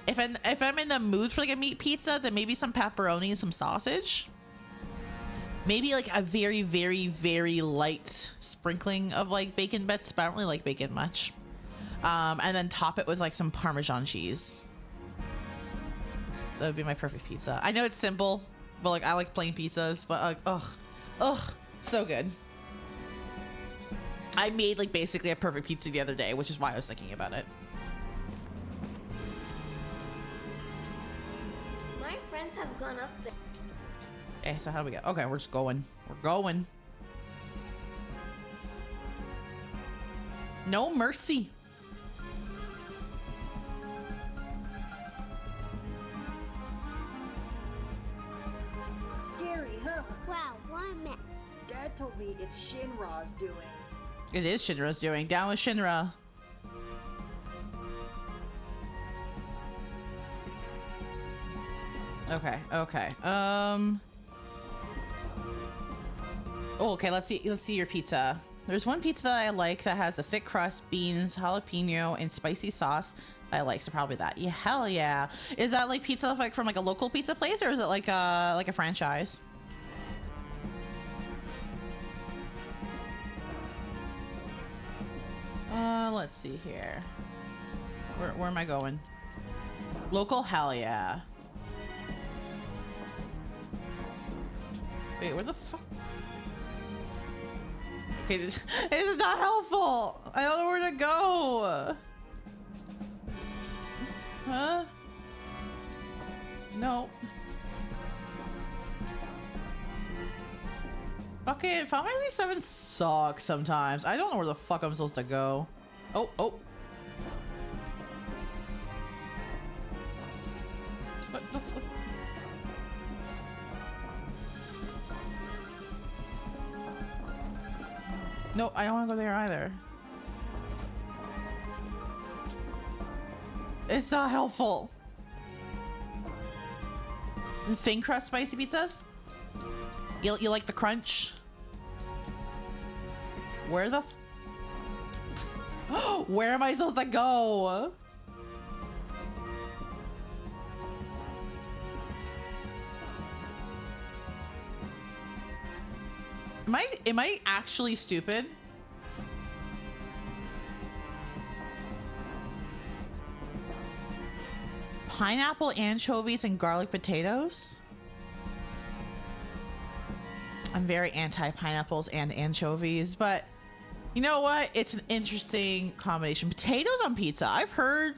If I'm in the mood for like a meat pizza, then maybe some pepperoni and some sausage. Maybe like a very, very, very light sprinkling of like bacon bits, but I don't really like bacon much. And then top it with like some Parmesan cheese. That would be my perfect pizza. I know it's simple, but like I like plain pizzas, but like, ugh, so good. I made like basically a perfect pizza the other day, which is why I was thinking about it. My friends have gone up there. Okay, so how do we go? Okay, we're just going. We're going. No mercy. Scary, huh? Wow, what a mess. Dad told me it's Shinra's doing. It is Shinra's doing. Down with Shinra. Okay. Oh, okay, let's see your pizza. There's one pizza that I like that has a thick crust, beans, jalapeno, and spicy sauce I like, so probably that. Yeah, hell yeah. Is that like pizza like from like a local pizza place, or is it like a franchise? Let's see here. Where am I going? Local, hell yeah. Wait, where the fuck? Okay, this is not helpful. I don't know where to go. Huh? No. Okay, Final Fantasy VII sucks sometimes. I don't know where the fuck I'm supposed to go. Oh. What the fuck? No, I don't want to go there either. It's not helpful. Thin crust spicy pizzas? You like the crunch? Where the where am I supposed to go? Am I actually stupid? Pineapple, anchovies, and garlic potatoes? I'm very anti-pineapples and anchovies, but you know what? It's an interesting combination. Potatoes on pizza. I've heard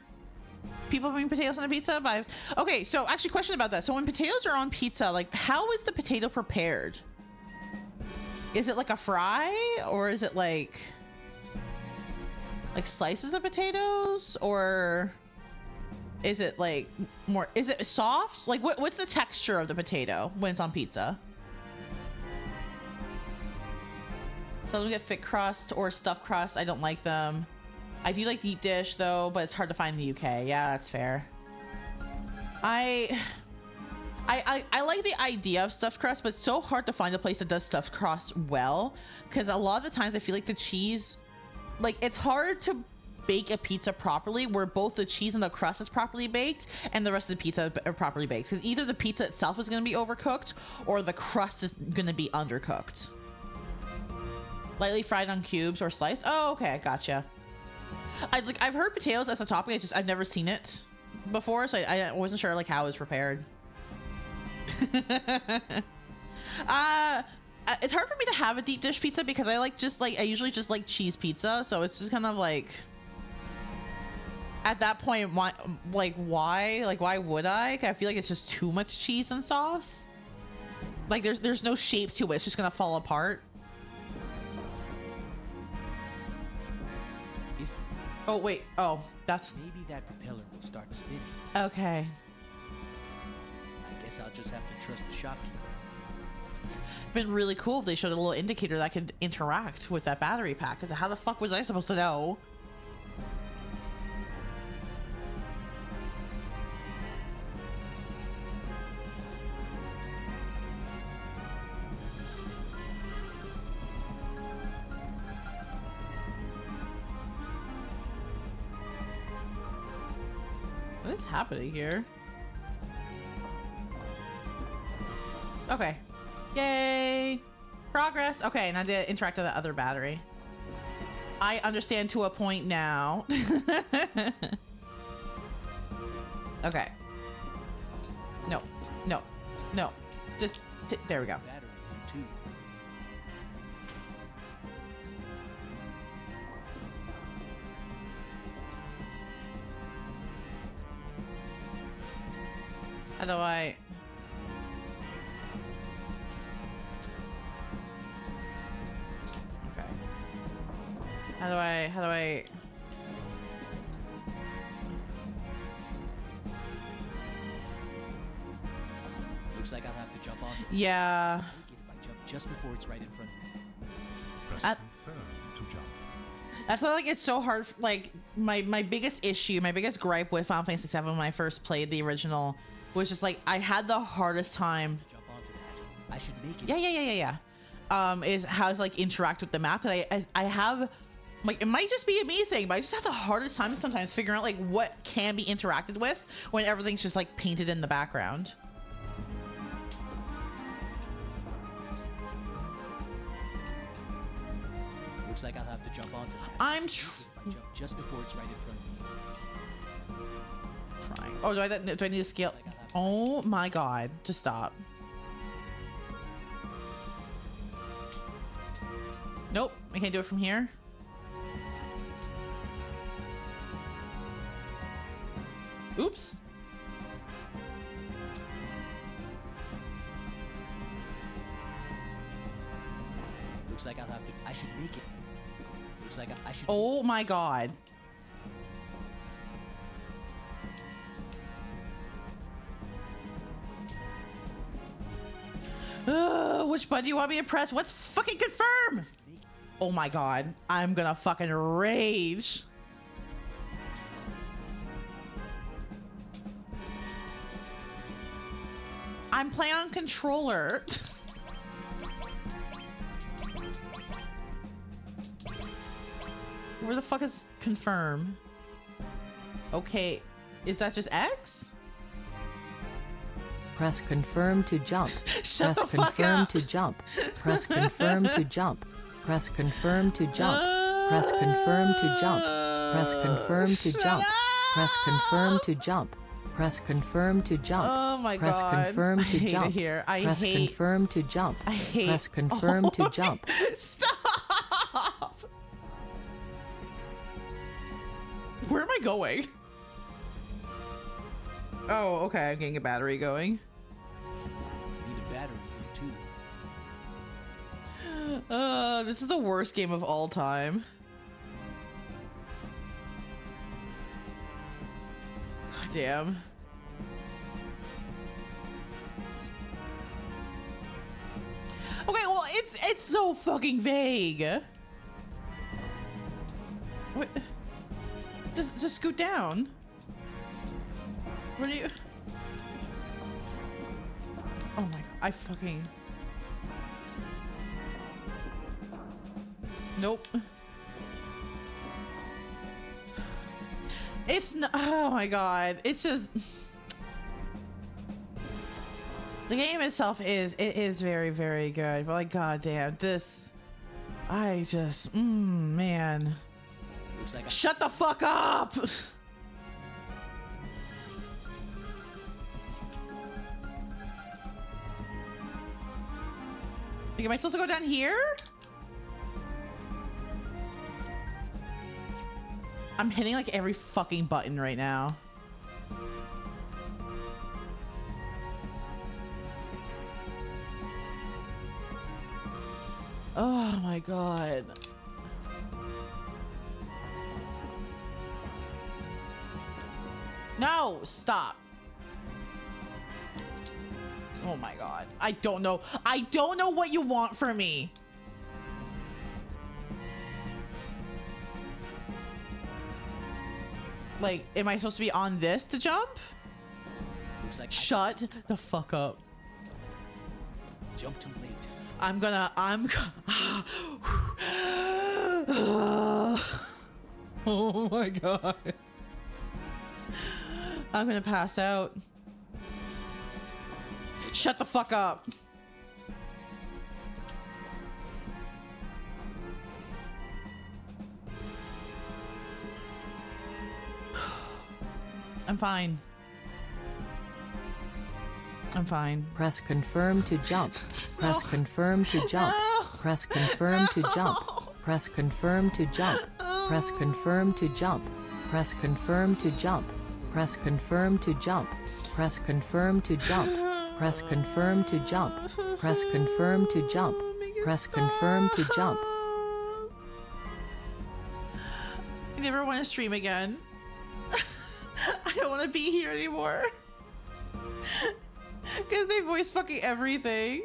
people bring potatoes on a pizza, but okay, so actually question about that. So when potatoes are on pizza, like how is the potato prepared? Is it like a fry, or is it like slices of potatoes, or is it like more, is it soft? Like what's the texture of the potato when it's on pizza? So we get thick crust or stuffed crust. I don't like them. I do like deep dish though, but it's hard to find in the UK. Yeah, that's fair. I like the idea of stuffed crust, but it's so hard to find a place that does stuffed crust well, because a lot of the times I feel like the cheese, like it's hard to bake a pizza properly where both the cheese and the crust is properly baked and the rest of the pizza are properly baked. So either the pizza itself is going to be overcooked or the crust is going to be undercooked. Lightly fried on cubes or sliced. Oh, okay, gotcha. I've heard potatoes as a topping. I've never seen it before, so I wasn't sure like how it was prepared. It's hard for me to have a deep dish pizza because I usually just like cheese pizza, so it's just kind of like at that point, why would I feel like it's just too much cheese and sauce. Like there's no shape to it. It's just gonna fall apart. Oh, wait. Oh, that's... Maybe that propeller will start spinning. Okay. I guess I'll just have to trust the shopkeeper. Been really cool if they showed a little indicator that could interact with that battery pack, because how the fuck was I supposed to know? What's happening here? Okay. Yay! Progress. Okay, now to interact with the other battery. I understand to a point now. Okay. No. No. No. Just... there we go. Battery too. How do I... okay. How do I... Looks like I'll have to jump onto this. Yeah. If I jump just before it's right in front of me. Press confirm to jump. That's why, like, it's so hard. Like, my biggest issue, my biggest gripe with Final Fantasy VII when I first played the original was just like I had the hardest time. Jump onto that. I should make it. Yeah. Is how to like interact with the map. I have, like, it might just be a me thing, but I just have the hardest time sometimes figuring out like what can be interacted with when everything's just like painted in the background. Looks like I'll have to jump onto that. I'm If I jump just before it's right in front of me. trying. Oh, do I need to scale? Oh my god! Just stop. Nope, I can't do it from here. Oops. Looks like I'll have to. I should make it. Looks like I should. Oh my god. Which button do you want me to press? What's fucking confirm? Oh my god. I'm gonna fucking rage. I'm playing on controller. Where the fuck is confirm? Okay, is that just X? Press confirm to jump. Shut Press the fuck confirm up. to jump. Press confirm to jump. Press confirm to jump. Press confirm to jump. Press confirm to jump. Press confirm to jump. Press confirm to jump. Oh my Press god. confirm I to hate jump. it here. I Press hate. confirm to jump. I hate. Press confirm to jump. Stop. Where am I going? Oh, okay. I'm getting a battery going. Need a battery here too. This is the worst game of all time. God damn. Okay, well, it's so fucking vague. What? Just scoot down. What are you? Oh my god! I fucking. Nope. It's not. Oh my god! It's just. The game itself is very, very good, but like goddamn this, I just man. Looks like Shut the fuck up! Like, am I supposed to go down here? I'm hitting like every fucking button right now. Oh my god. No, stop. Oh my god. I don't know. I don't know what you want from me. Like, am I supposed to be on this to jump? Looks like Shut the fuck up. Jump too late. I'm oh my god. I'm gonna pass out. Shut the fuck up. I'm fine. I'm fine. Press confirm to jump. Press confirm to jump. Press confirm to jump. Press confirm to jump. Press confirm to jump. Press confirm to jump. Press confirm to jump. Press confirm to jump. Press confirm to jump. Press confirm to jump. Press confirm to jump. I never want to stream again. I don't want to be here anymore. Because they voice fucking everything.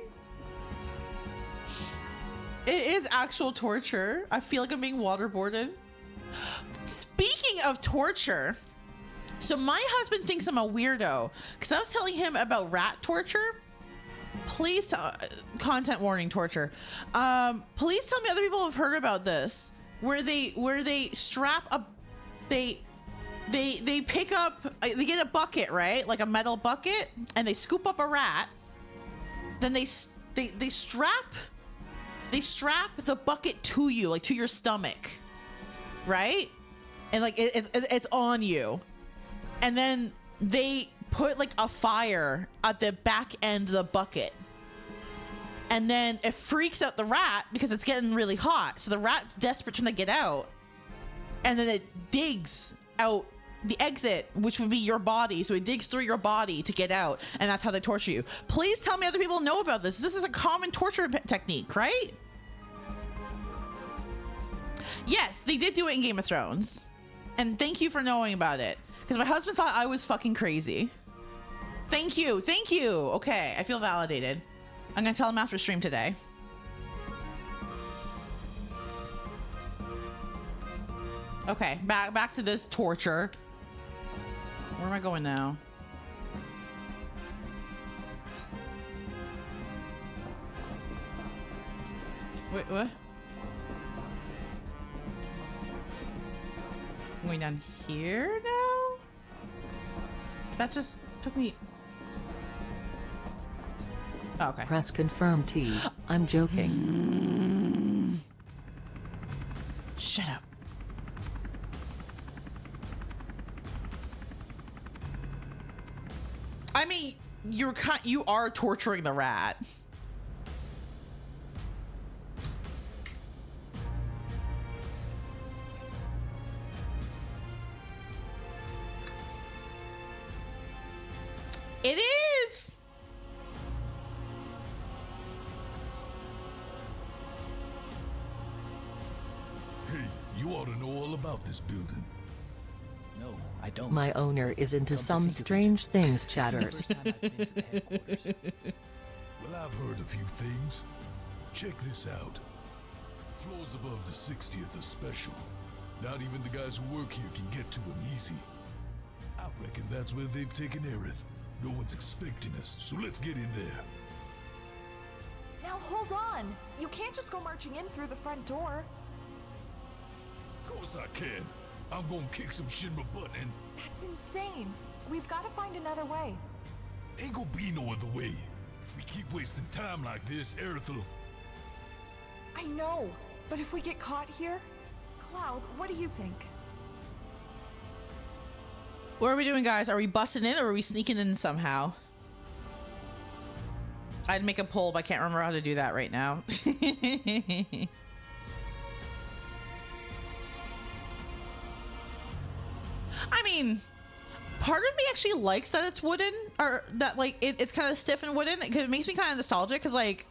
It is actual torture. I feel like I'm being waterboarded. Speaking of torture, so my husband thinks I'm a weirdo because I was telling him about rat torture. Please, content warning, torture. Please tell me other people have heard about this, where they strap a, they pick up, they get a bucket, right, like a metal bucket, and they scoop up a rat. Then they strap the bucket to you, like to your stomach, right? And like it's on you. And then they put like a fire at the back end of the bucket. And then it freaks out the rat because it's getting really hot. So the rat's desperate trying to get out. And then it digs out the exit, which would be your body. So it digs through your body to get out. And that's how they torture you. Please tell me other people know about this. This is a common torture technique, right? Yes, they did do it in Game of Thrones. And thank you for knowing about it. Because my husband thought I was fucking crazy. Thank you. Thank you. Okay, I feel validated. I'm going to tell him after stream today. Okay, back to this torture. Where am I going now? Wait, what? I'm going down here now? That just took me... Oh, okay. Press confirm T. I'm joking. Shut up. I mean, you are torturing the rat. It is. Hey, you ought to know all about this building. No, I don't. My owner is into some strange things, chatters. Well, I've heard a few things. Check this out. Floors above the 60th are special. Not even the guys who work here can get to them easy. I reckon that's where they've taken Aerith. No one's expecting us, so let's get in there. Now hold on. You can't just go marching in through the front door. Of course I can. I'm gonna kick some Shinra butt and... That's insane. We've got to find another way. Ain't gonna be no other way. If we keep wasting time like this, Aerith will... I know, but if we get caught here... Cloud, what do you think? What are we doing, guys? Are we busting in or are we sneaking in somehow? I'd make a poll, but I can't remember how to do that right now. I mean, part of me actually likes that it's wooden, or that like it's kind of stiff and wooden, because it makes me kind of nostalgic, because like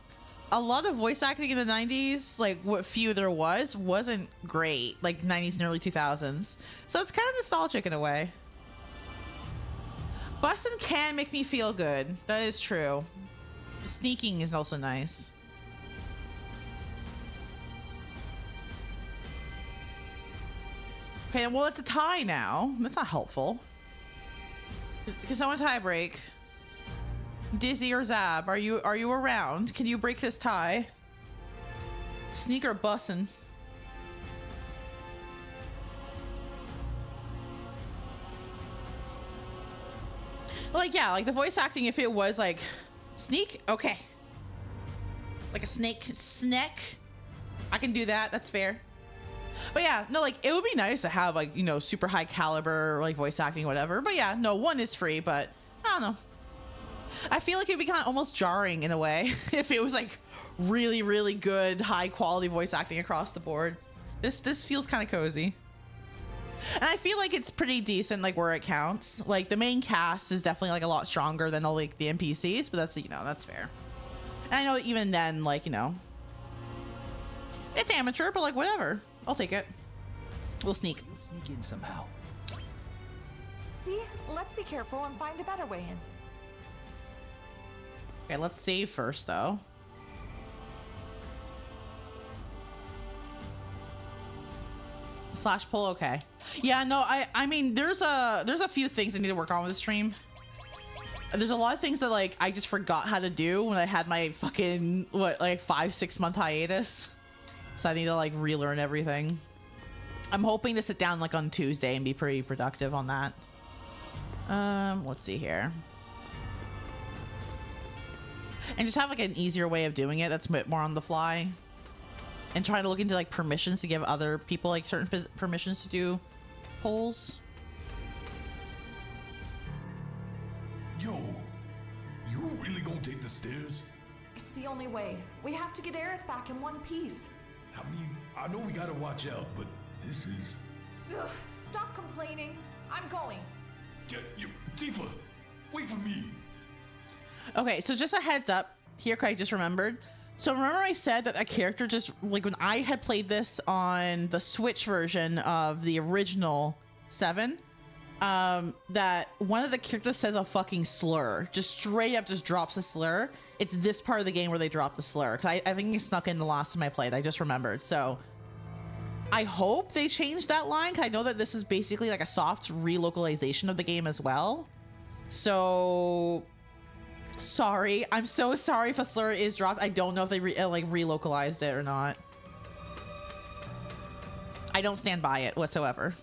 a lot of voice acting in the 90s, like what few there wasn't great, like 90s and early 2000s. So it's kind of nostalgic in a way. Bussin' can make me feel good. That is true. Sneaking is also nice. Okay, well, it's a tie now. That's not helpful. Can someone tie break? Dizzy or Zab, are you around? Can you break this tie? Sneak or bussin'? Like, yeah, like the voice acting, if it was like sneak, okay. Like a snack, I can do that. That's fair. But yeah, no, like it would be nice to have like, you know, super high caliber, like voice acting, whatever. But yeah, no, one is free, but I don't know. I feel like it'd be kind of almost jarring in a way if it was like really, really good, high quality voice acting across the board. This feels kind of cozy. And I feel like it's pretty decent, like where it counts. Like the main cast is definitely like a lot stronger than all like the NPCs, but that's, you know, that's fair. And I know even then, like, you know, it's amateur, but like whatever. I'll take it. We'll sneak. We'll sneak in somehow. See? Let's be careful and find a better way in. Okay, let's save first though. Slash pull, okay. Yeah, no, I mean there's a few things I need to work on with the stream. There's a lot of things that like I just forgot how to do when I had my fucking like 5-6 month hiatus. So I need to like relearn everything. I'm hoping to sit down like on Tuesday and be pretty productive on that. Let's see here. And just have like an easier way of doing it that's a bit more on the fly. And try to look into like permissions to give other people like certain permissions to do polls. Yo, you really gonna take the stairs? It's the only way. We have to get Aerith back in one piece. I mean, I know we gotta watch out, but this is... Ugh, stop complaining. I'm going. Tifa, wait for me. Okay, so just a heads up here, I just remembered. So remember I said that a character just, like when I had played this on the Switch version of the original 7, that one of the characters says a fucking slur. Just straight up just drops a slur. It's this part of the game where they drop the slur. Cause I think it snuck in the last time I played. I just remembered. So I hope they change that line, cause I know that this is basically like a soft relocalization of the game as well. So... sorry, I'm so sorry if a slur is dropped. I don't know if they relocalized it or not. I don't stand by it whatsoever.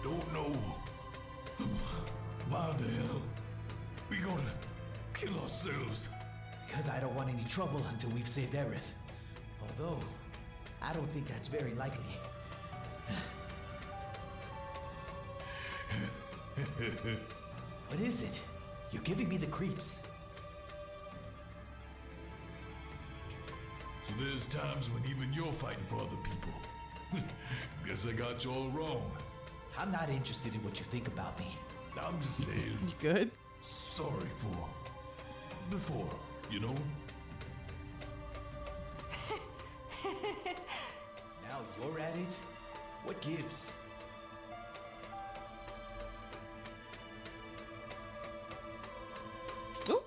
Don't know. Why the hell? We gonna kill ourselves. Because I don't want any trouble until we've saved Aerith. Although, I don't think that's very likely. What is it? You're giving me the creeps. So there's times when even you're fighting for other people. Guess I got you all wrong. I'm not interested in what you think about me. I'm just saying. You good? Sorry for before, you know? Now you're at it? What gives? Ooh.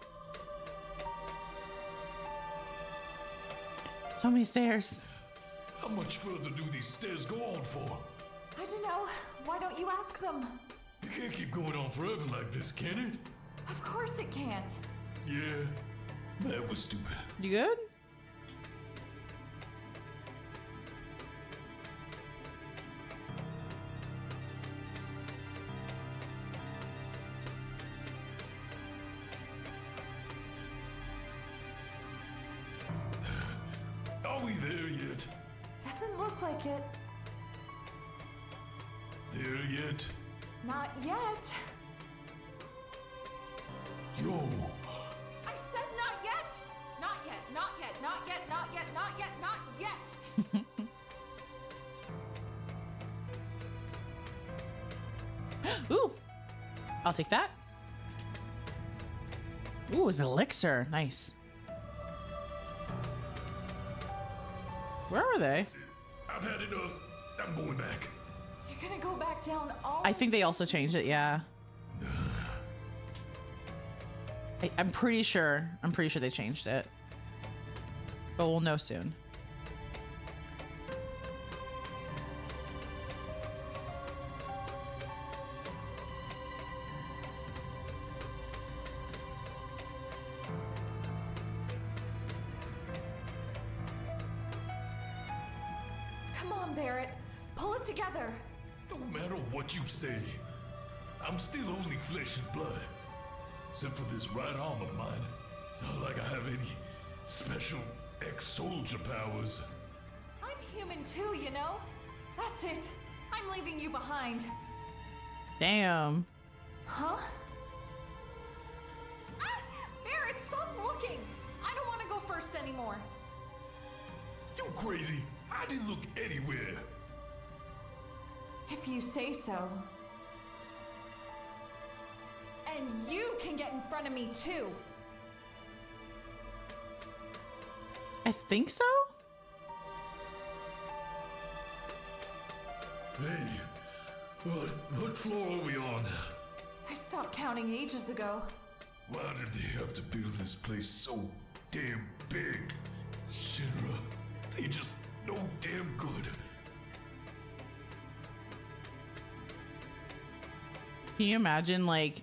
So many stairs. How much further do these stairs go on for? I don't know. Why don't you ask them? You can't keep going on forever like this, can it? Of course it can't. Yeah, that was stupid. You good? Are we there yet? Doesn't look like it. There yet? Not yet. Yo. I said not yet. Not yet. Not yet. Not yet. Not yet. Not yet. Not yet. Ooh, I'll take that. Ooh, it's an elixir. Nice. Where are they? I've had enough. I'm going back. You're gonna go back down all I think they also changed it, yeah. I'm pretty sure they changed it. But we'll know soon. Come on, Barrett. Pull it together. Don't matter what you say. I'm still only flesh and blood. Except for this right arm of mine. It's not like I have any special ex-soldier powers. I'm human too, you know? That's it. I'm leaving you behind. Damn. Huh? Ah! Barrett, stop looking! I don't want to go first anymore. You crazy? I didn't look anywhere. If you say so. And you can get in front of me too. I think so? Hey, what floor are we on? I stopped counting ages ago. Why did they have to build this place so damn big? Shinra, they just no damn good. Can you imagine, like,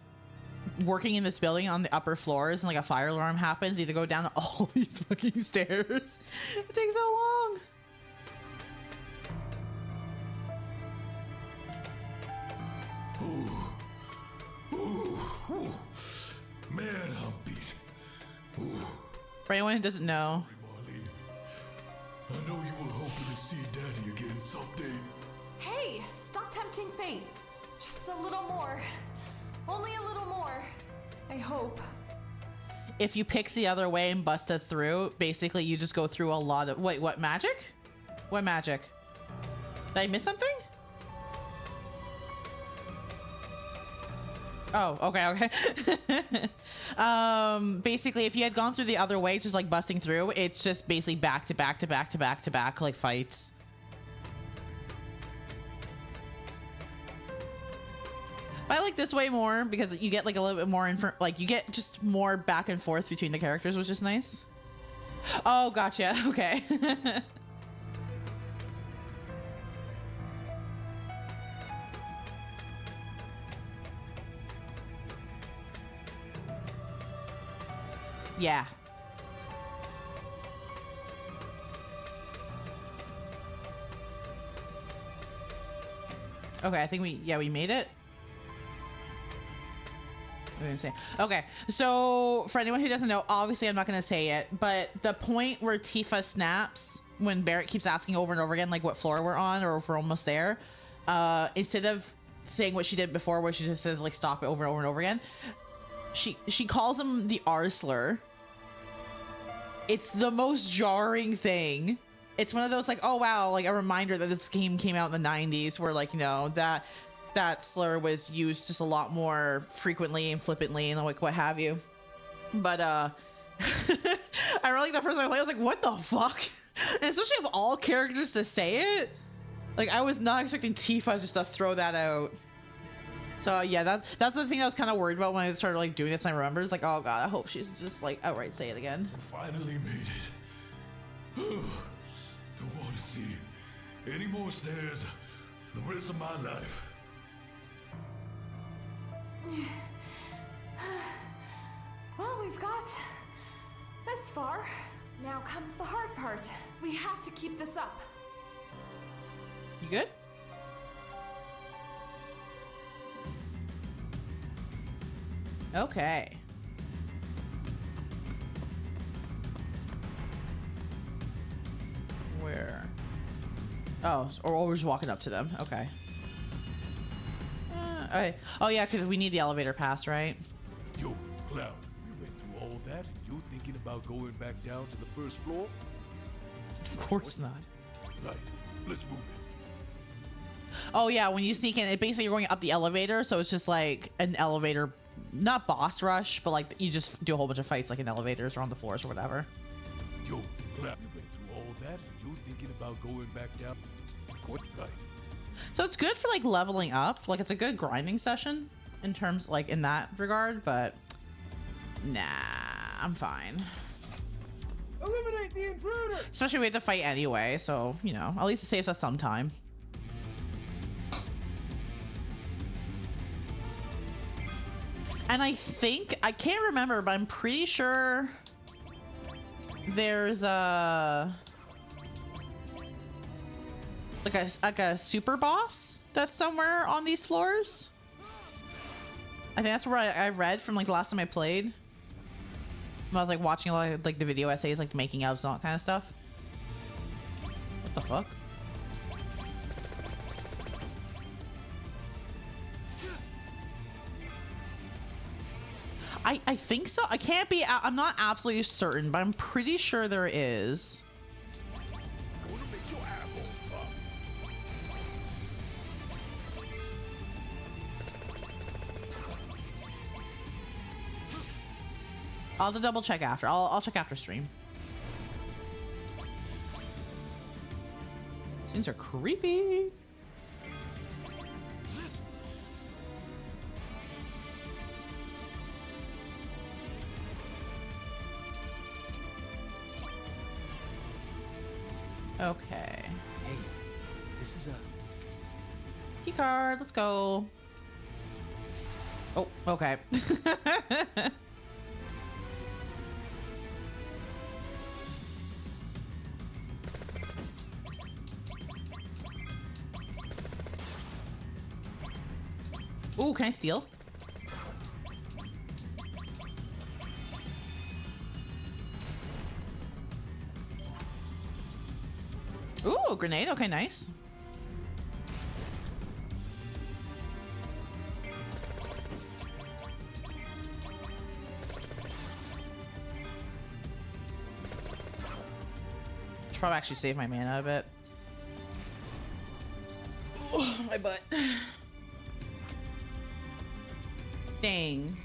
working in this building on the upper floors and, like, a fire alarm happens? You have to go down all these fucking stairs. It takes so long. Ooh. Man, I'm beat. Ooh. For anyone who doesn't know, I know you were hoping to see Daddy again someday. Hey, stop tempting fate. Just a little more. Only a little more. I hope. if you pix the other way and bust it through, basically you just go through a lot of... Wait, what magic? What magic? Did I miss something? Oh, okay. Basically, if you had gone through the other way, just like busting through, it's just basically back to back to back to back to back, like fights. But I like this way more because you get like a little bit more like you get just more back and forth between the characters, which is nice. Oh, gotcha. Okay. Yeah. Okay, I think we made it. We're gonna say, okay, so for anyone who doesn't know, obviously I'm not gonna say it, but the point where Tifa snaps when Barrett keeps asking over and over again, like what floor we're on or if we're almost there, instead of saying what she did before, where she just says like stop it over and over and over again, she calls him the R slur. It's the most jarring thing. It's one of those like, oh wow, like a reminder that this game came out in the 90s where like, you know, that slur was used just a lot more frequently and flippantly and like what have you. But I really like the first time I played, I was like, what the fuck? And especially of all characters to say it, like I was not expecting Tifa just to throw that out. So yeah, that's the thing I was kind of worried about when I started like doing this. And I remember it's like, oh god, I hope she's just like outright say it again. Finally made it. Don't want to see any more stairs for the rest of my life. Well, we've got this far. Now comes the hard part. We have to keep this up. You good? Okay. Where? Oh, or we're just walking up to them. Okay. Okay. Oh yeah, because we need the elevator pass, right? Yo, Cloud, we went through all that and you're thinking about going back down to the first floor? Of course not. Right, let's move it. Oh yeah, when you sneak in, it basically you're going up the elevator, so it's just like an elevator, not boss rush, but like you just do a whole bunch of fights like in elevators or on the floors or whatever. Yo, Clap, you went through all that and you're thinking about going back down? Right. So it's good for like leveling up. Like it's a good grinding session in terms like in that regard, but nah, I'm fine. Eliminate the intruder! Especially we have to fight anyway, so you know, at least it saves us some time. And I think, I can't remember, but I'm pretty sure there's a like a super boss that's somewhere on these floors. I think that's where I read from like the last time I played. When I was like watching a lot of like the video essays, like the making ofs and all that kind of stuff. What the fuck? I think so. I can't be, I'm not absolutely certain, but I'm pretty sure there is. I'll have to double check after. I'll check after stream. These things are creepy. Okay. Hey, this is a key card. Let's go. Oh, okay. Ooh, can I steal? Ooh, grenade. Okay, nice. Should probably actually save my mana a bit. Oh, my butt. Dang.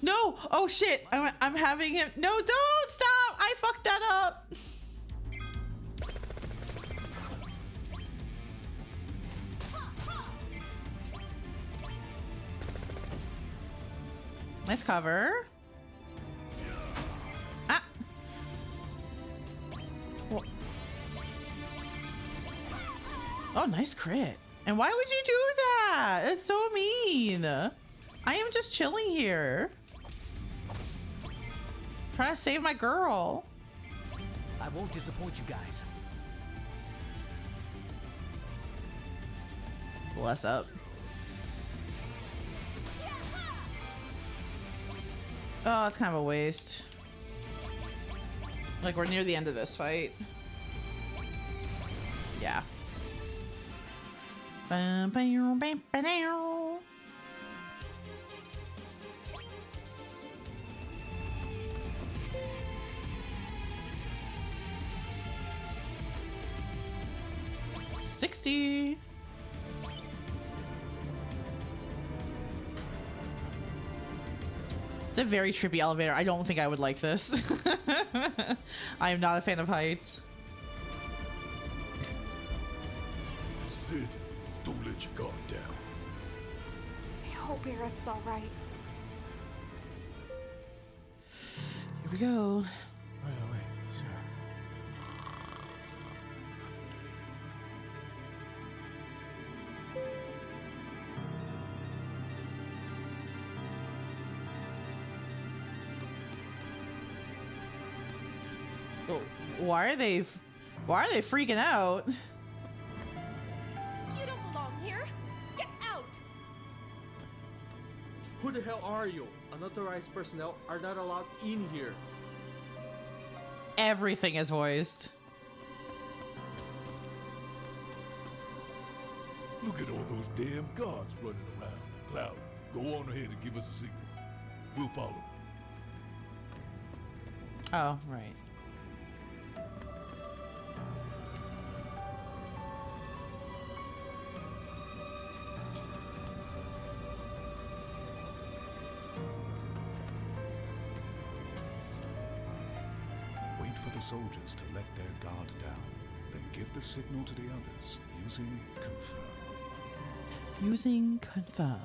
No! Oh shit! I'm having him. No, don't stop! I fucked that up. Nice cover. Ah. Oh, nice crit. And why would you do that? That's so mean. I am just chilling here. Trying to save my girl. I won't disappoint you guys. Bless up. Oh, it's kind of a waste. Like, we're near the end of this fight. Yeah. $60. It's a very trippy elevator. I don't think I would like this. I am not a fan of heights. This is it. Don't let your guard down. I hope Aerith's alright. Here we go. Right away, sir. Oh, why are they freaking out? You don't belong here. Get out. Who the hell are you? Unauthorized personnel are not allowed in here. Everything is voiced. Look at all those damn guards running around. Cloud, go on ahead and give us a signal. We'll follow. Oh, right. Wait for the soldiers to let their guard down, then give the signal to the others using confirm. Using confirm.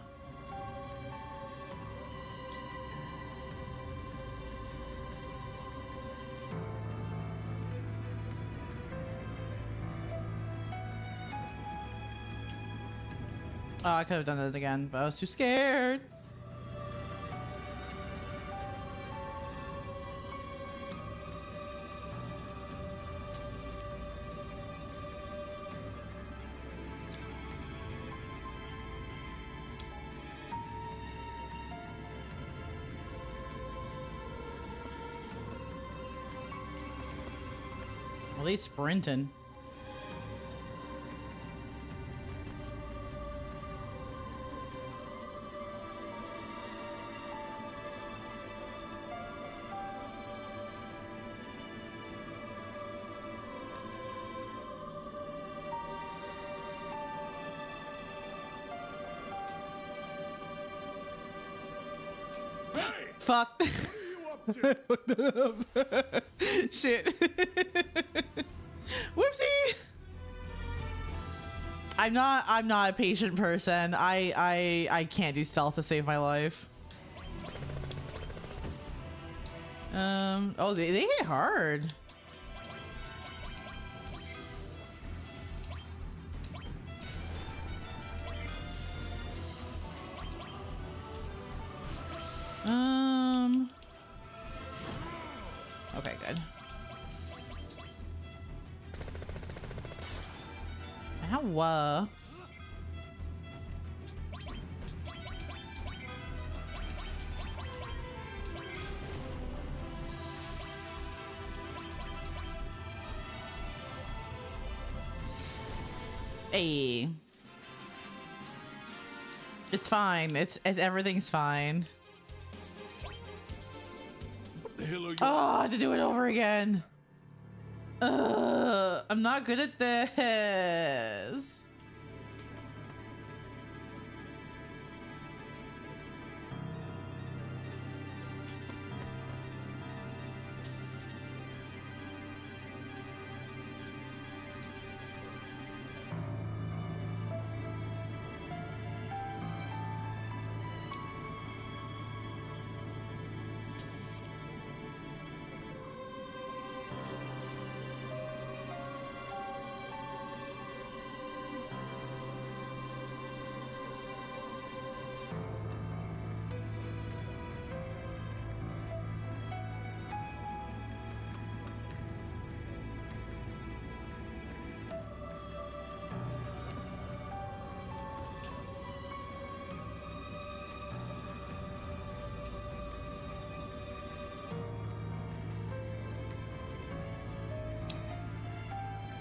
Oh, I could have done it again, but I was too scared. Well, he's sprinting. Fuck. Shit. Whoopsie. I'm not a patient person. I can't do stealth to save my life. Oh, they hit hard. Okay, good. Ow. Hey. It's fine. It's everything's fine. What the hell are you? Oh, I have to do it over again. I'm not good at this.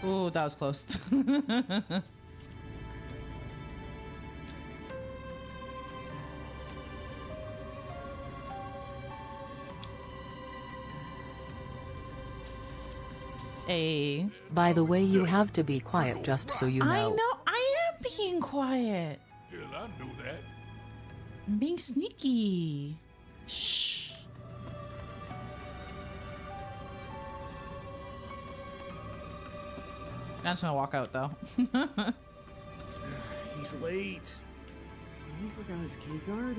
Ooh, that was close. Hey. By the way, you have to be quiet just so you know. I know. I am being quiet. Hell, I know that. I'm being sneaky. Shh. I'm just gonna walk out though. He's late. He forgot his key card.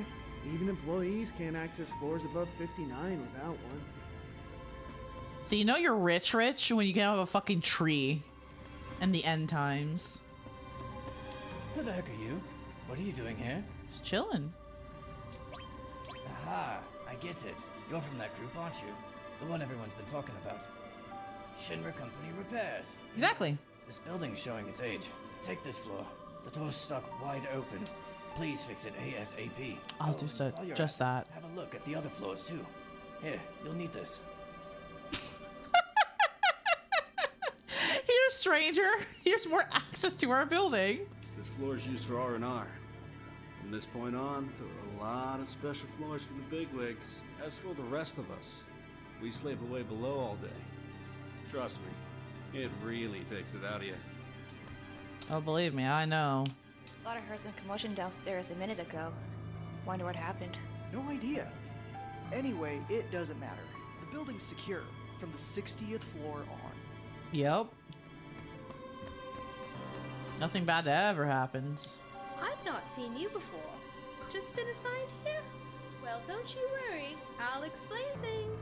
Even employees can't access floors above 59 without one. So you know you're rich when you can have a fucking tree in the end times. Who the heck are you? What are you doing here? Just chilling. Aha, I get it. You're from that group, aren't you? The one everyone's been talking about. Shinra Company Repairs. Exactly. This building's showing its age. Take this floor. The door's stuck wide open. Please fix it ASAP. I'll do so. While you're Just at that. it, have a look at the other floors too. Here, you'll need this. Here, stranger. Here's more access to our building. This floor is used for R&R. From this point on, there are a lot of special floors for the bigwigs. As for the rest of us, We sleep away below all day. Trust me, it really takes it out of you. Oh, believe me, I know. Thought I heard some commotion downstairs a minute ago. Wonder what happened. No idea. Anyway, it doesn't matter. The building's secure from the 60th floor on. Yep. Nothing bad ever happens. I've not seen you before. Just been assigned here? Well, don't you worry. I'll explain things.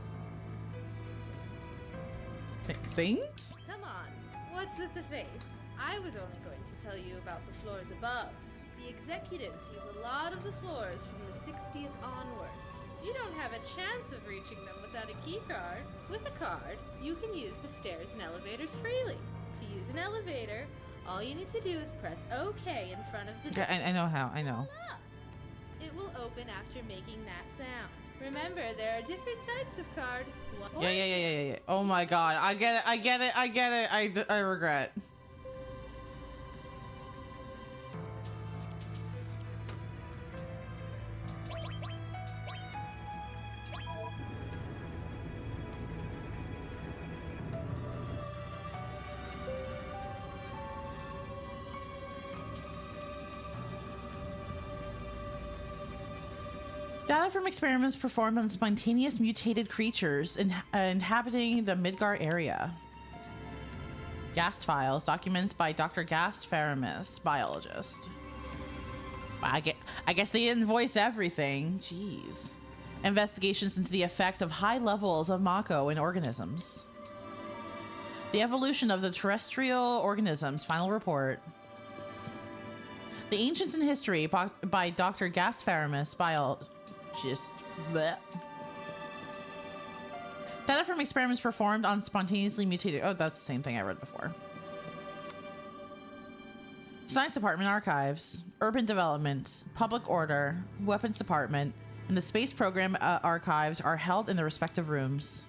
Things? Come on. What's with the face? I was only going to tell you about the floors above. The executives use a lot of the floors from the 60th onwards. You don't have a chance of reaching them without a key card. With a card, you can use the stairs and elevators freely. To use an elevator, all you need to do is press OK in front of the door. I know how. I know. It will open after making that sound. Remember, there are different types of card. Yeah. Oh my god. I get it. I regret. Data from experiments performed on spontaneous mutated creatures inhabiting the Midgar area. Gast files, documents by Dr. Gast Faramis, biologist. I guess they didn't voice everything. Jeez. Investigations into the effect of high levels of Mako in organisms. The evolution of the terrestrial organisms, final report. The Ancients in History by Dr. Gast Faramis, biologist. Bleh. Data from experiments performed on spontaneously mutated. Oh, that's the same thing I read before. Science Department Archives, Urban Development, Public Order, Weapons Department, and the Space Program archives are held in their respective rooms.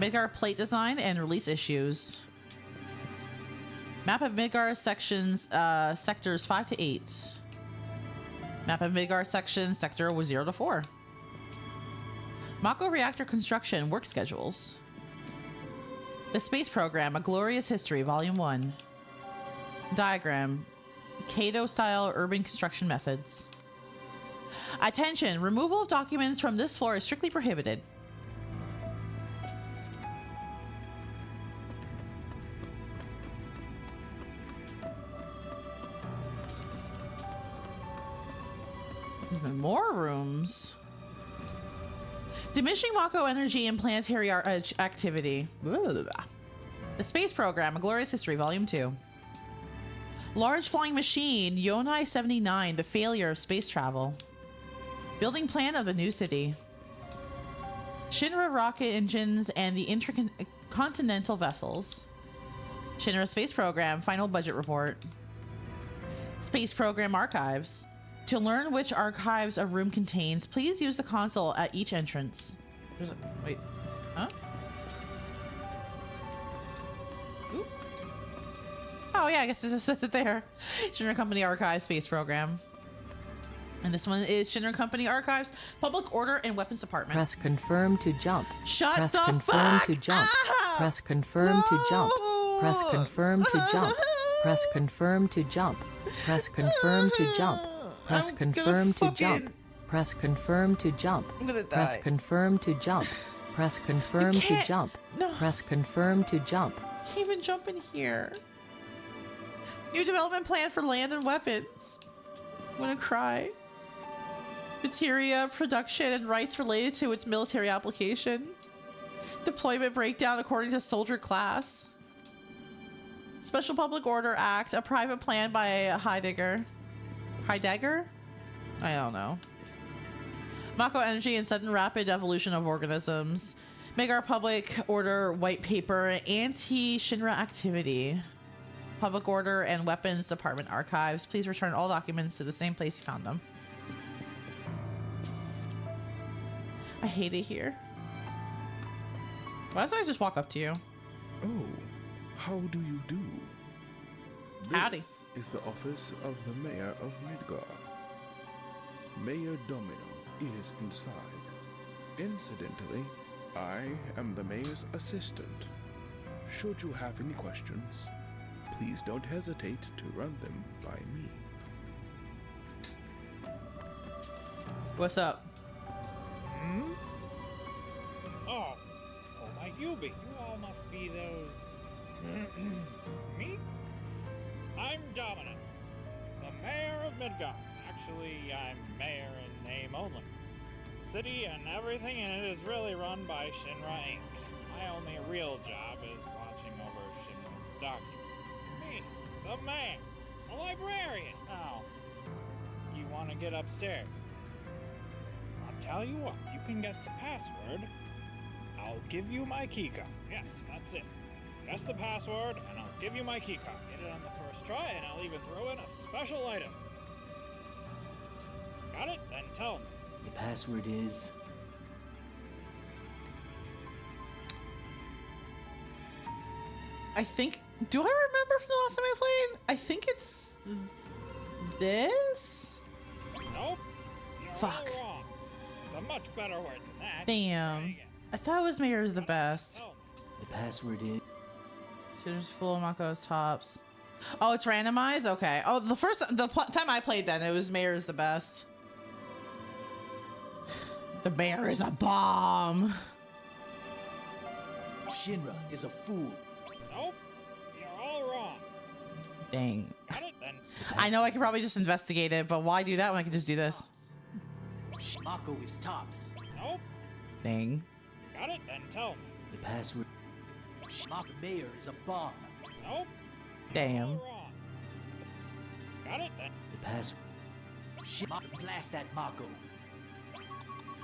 Midgar plate design and release issues. Map of Midgar sections, sectors 5 to 8. Map of Midgar section, sector was 0 to 4. Mako reactor construction work schedules. The Space Program, A Glorious History, Volume 1. Diagram, Cato-style urban construction methods. Attention, removal of documents from this floor is strictly prohibited. Even more rooms. Diminishing Mako energy and planetary activity. The Space Program, A Glorious History, Volume 2. Large flying machine, Yonai 79, the failure of space travel. Building plan of the new city. Shinra rocket engines and the intercontinental vessels. Shinra Space Program, final budget report. Space Program archives. To learn which archives a room contains, please use the console at each entrance. Wait, huh? Oop. Oh yeah, I guess it says it there. Shinra Company Archives Space Program. And this one is Shinra Company Archives, Public Order and Weapons Department. Press confirm to jump. Shut Press the confirm fuck to jump. up! Press confirm to jump. Press confirm to jump. Press confirm to jump. Press confirm to jump. Press confirm to jump. Press confirm to jump. Press confirm to jump. Press confirm to jump. Press confirm to jump. Can't even jump in here. New development plan for land and weapons. I'm gonna cry. Materia production and rights related to its military application. Deployment breakdown according to soldier class. Special Public Order Act, a private plan by Heidegger. Heidegger? I don't know. Mako energy and sudden rapid evolution of organisms. Midgar Public Order white paper. Anti-Shinra activity. Public Order and Weapons Department archives. Please return all documents to the same place you found them. I hate it here. Why don't I just walk up to you? Oh, how do you do? Howdy. This is the office of the Mayor of Midgar. Mayor Domino is inside. Incidentally, I am the mayor's assistant. Should you have any questions, please don't hesitate to run them by me. What's up? Hmm? Oh, might you be? You all must be those... Me? I'm Dominic, the mayor of Midgar. Actually, I'm mayor in name only. City and everything in it is really run by Shinra Inc. My only real job is watching over Shinra's documents. Me, the mayor, the librarian. Now, you want to get upstairs? I'll tell you what, you can guess the password. I'll give you my keycard. Yes, that's it. Guess the password, and I'll give you my keycard. Get it on the first try, and I'll even throw in a special item. Got it? Then tell me. The password is... I think... Do I remember from the last time I played? I think it's... this? Nope. You're Fuck. all wrong. It's a much better word than that. Damn. I thought it was Mayor's the best. The password is... Should've full of Mako's tops. Oh, it's randomized? Okay. Oh, the time I played then, it was Mayor's the best. The mayor is a bomb. Shinra is a fool. Nope. You're all wrong. Dang. Got it? Then I know I could probably just investigate it, but why do that when I could just do this? Mako is tops. Nope. Dang. Got it? Then tell me. The password... Mako Mayor is a bomb. Nope. Damn. Wrong. Got it? Then The password... Mako blast that Mako.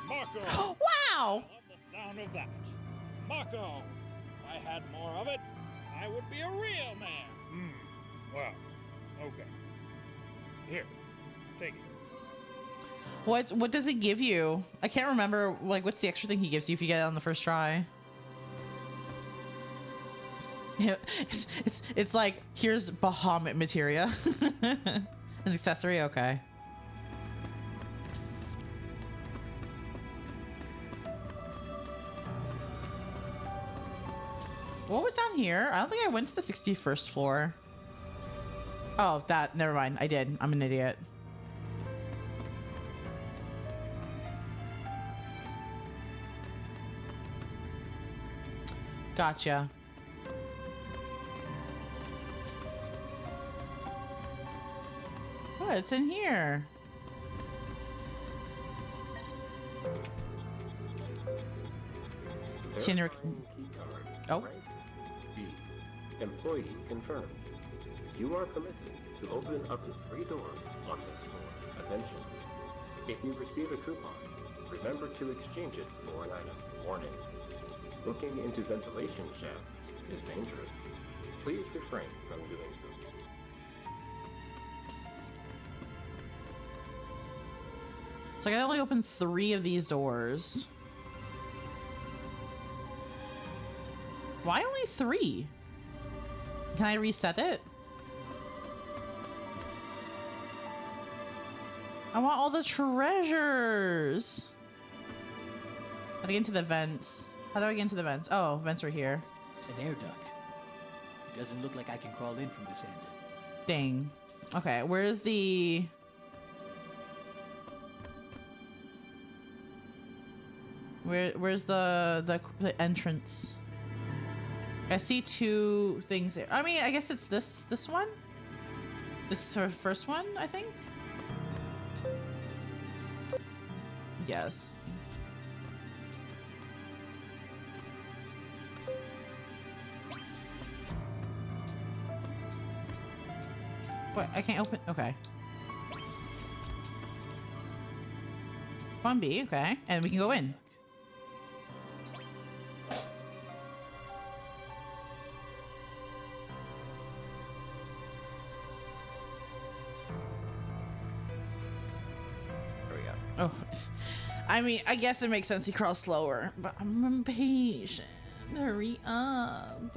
Mako. Wow! I love the sound of that. Mako. If I had more of it, I would be a real man. Well, okay. Here, take it. What does it give you? I can't remember. Like, what's the extra thing he gives you if you get it on the first try? It's like, here's Bahamut materia. An accessory, okay. What was down here? I don't think I went to the 61st floor. Oh, never mind. I did. I'm an idiot. Gotcha. What's in here? Shinra. Oh. Rank B. Employee confirmed. You are permitted to open up to 3 doors on this floor. Attention. If you receive a coupon, remember to exchange it for an item. Warning. Looking into ventilation shafts is dangerous. Please refrain from doing so. So I can only open 3 of these doors. Why only 3? Can I reset it? I want all the treasures. How do I get into the vents? How do I get into the vents? Oh, vents are here. An air duct. Doesn't look like I can crawl in from this end. Dang. Okay, where's the... Where's the entrance? I see 2 things there. I mean, I guess it's this one? This is the first one, I think? Yes. What? I can't open. Okay. One B. Okay, and we can go in. There we go. Oh, I mean, I guess it makes sense he crawls slower, but I'm impatient. Hurry up.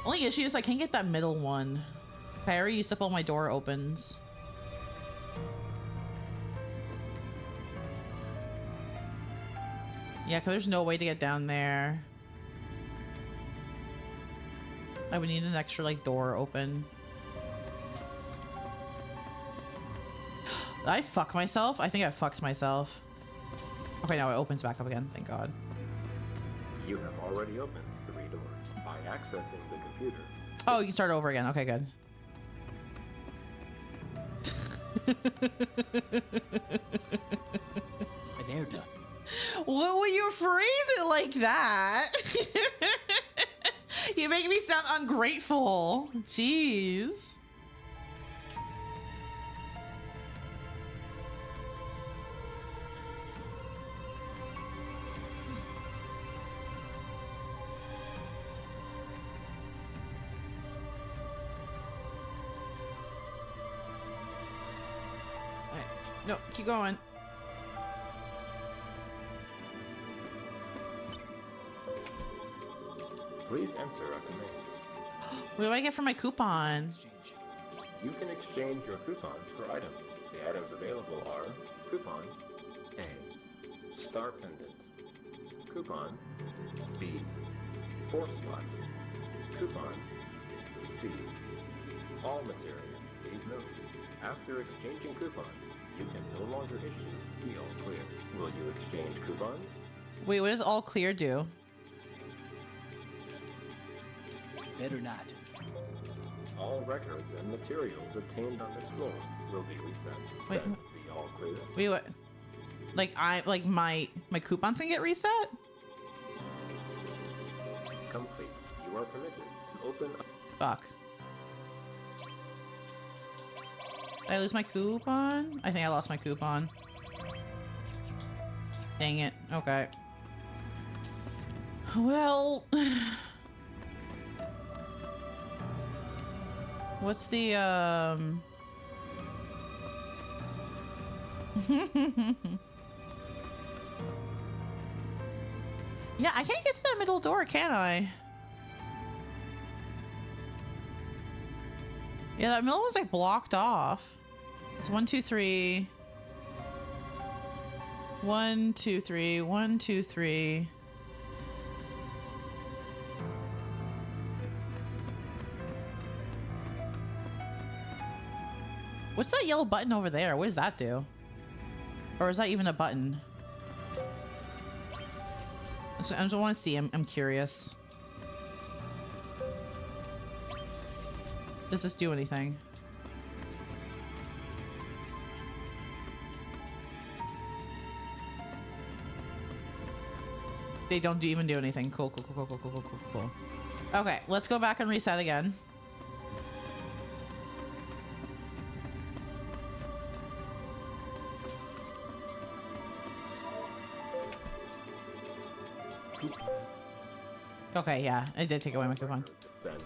Only issue is I can't get that middle one. Okay, I already used up all my door opens. Yeah, because there's no way to get down there. I would need an extra, like, door open. Did I fuck myself? I think I fucked myself. Okay, now it opens back up again. Thank God. You have already opened 3 doors by accessing the computer. Oh, you can start over again. Okay, good. An air duct. What will you phrase it like that? You make me sound ungrateful. Jeez. All right. No, keep going. Please enter a command. What do I get for my coupon? You can exchange your coupons for items. The items available are coupon A, star pendant, coupon B, 4 slots, coupon C, all material. Please note, after exchanging coupons, you can no longer issue the all clear. Will you exchange coupons? Wait, what does all clear do? Better not. All records and materials obtained on this floor will be reset. Wait, Send the all clear. Wait, what? Like my coupons can get reset? Complete. You are permitted to open. Fuck. Did I lose my coupon? I think I lost my coupon. Dang it. Okay. Well, what's the Yeah, I can't get to that middle door, can I? Yeah, that middle one's like blocked off. It's 1, 2, 3. 1, 2, 3. 1, 2, 3. What's that yellow button over there? What does that do? Or is that even a button? So I just want to see. I'm curious. Does this do anything? They don't even do anything. Cool, cool, cool, cool, cool, cool, cool, cool. Okay, let's go back and reset again. Okay, yeah, it did take away my coupon. Send.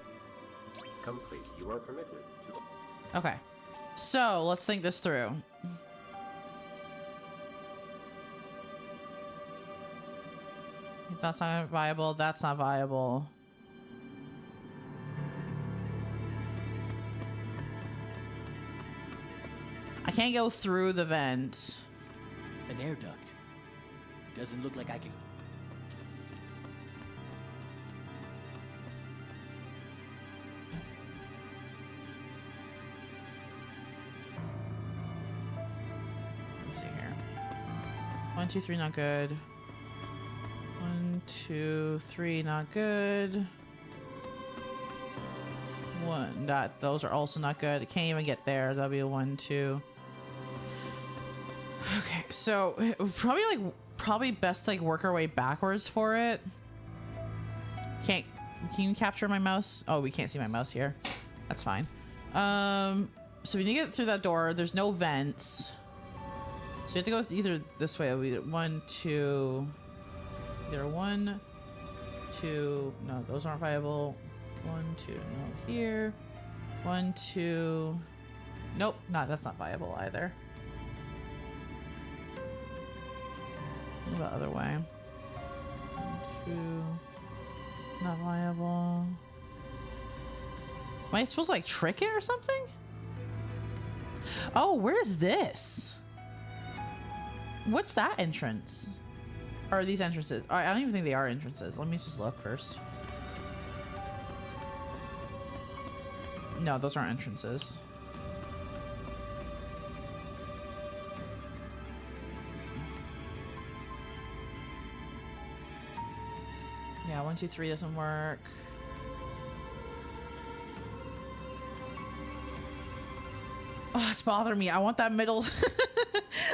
Complete. You are permitted to. Okay, so let's think this through. That's not viable. That's not viable. I can't go through the vent. An air duct. Doesn't look like I can. Let's see here. 1, 2, 3, not good. 1, 2, 3, not good. 1, those are also not good. I can't even get there. That'll be a 1, 2. Okay, so probably best like work our way backwards for it. Can you capture my mouse? Oh, we can't see my mouse here. That's fine. So we need to get through that door. There's no vents. So we have to go either this way. We 1, 2. Either 1, 2. No, those aren't viable. 1, 2. No, here. 1, 2. Nope, that's not viable either. What about the other way? 1, 2. Not viable. Am I supposed to like trick it or something? Oh, where's this? What's that entrance? Or are these entrances? I don't even think they are entrances. Let me just look first. No, those aren't entrances. Yeah, 1, 2, 3 doesn't work. Oh, it's bothering me. I want that middle.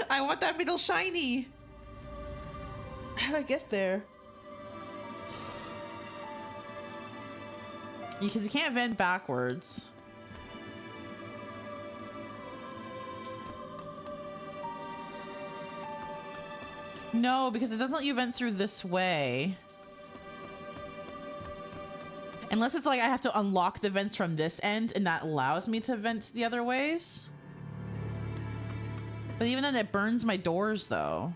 I want that middle shiny. How do I get there? Because you can't vent backwards. No, because it doesn't let you vent through this way. Unless it's like I have to unlock the vents from this end and that allows me to vent the other ways. But even then it burns my doors though.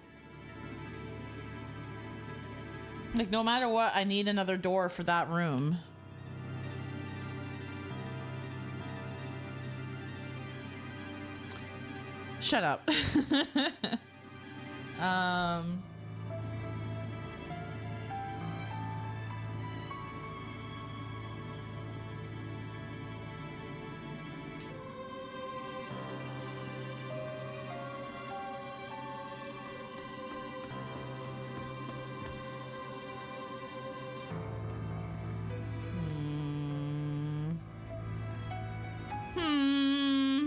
Like no matter what, I need another door for that room. Shut up.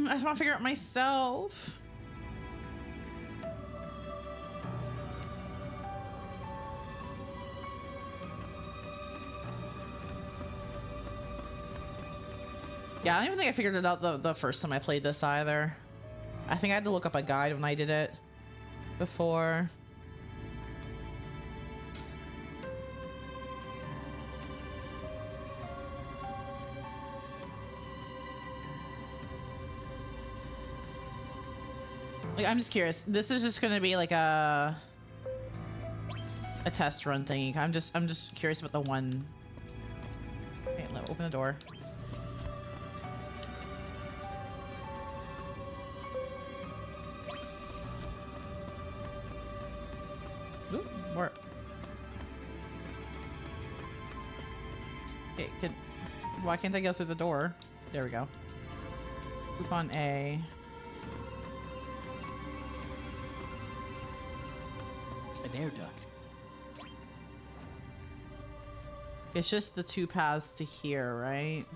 I just want to figure out myself. Yeah, I don't even think I figured it out the first time I played this either. I think I had to look up a guide when I did it before. Like, I'm just curious. This is just gonna be like a test run thingy. I'm just curious about the one. Okay, let open the door. Ooh, more. Okay, why can't I go through the door? There we go. Coupon A. An air duct. It's just the 2 paths to here, right?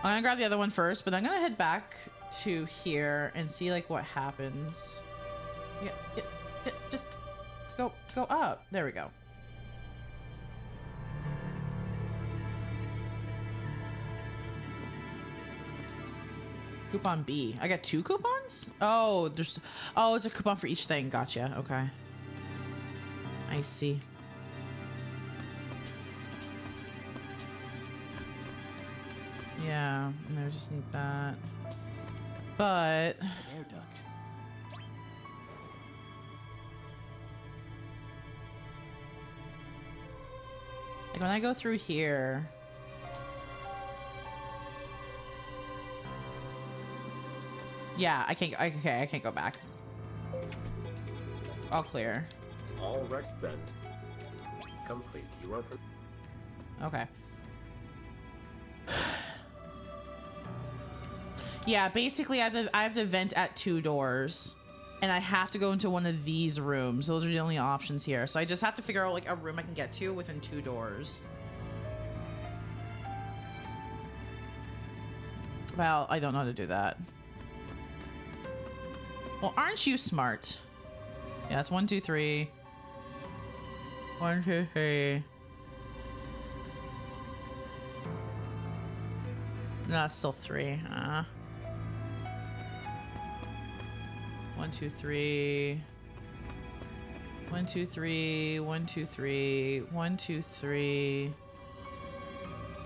I'm gonna grab the other one first, but I'm gonna head back to here and see like what happens. Yeah, just go up. There we go. Coupon B. I got 2 coupons? Oh, it's a coupon for each thing. Gotcha. Okay. I see. Yeah, and I just need that. But Air duct. like when I go through here, yeah, I can't. Okay, I can't go back. All clear. All recs sent. Complete. You are. Okay. Yeah, basically I have to vent at 2 doors, and I have to go into one of these rooms. Those are the only options here. So I just have to figure out like a room I can get to within 2 doors. Well, I don't know how to do that. Well, aren't you smart? Yeah, it's 1, 2, 3. 1, 2, 3. No, it's still 3. 1, 2, 3. 1, 2, 3. 1, 2, 3. 1, 2, 3.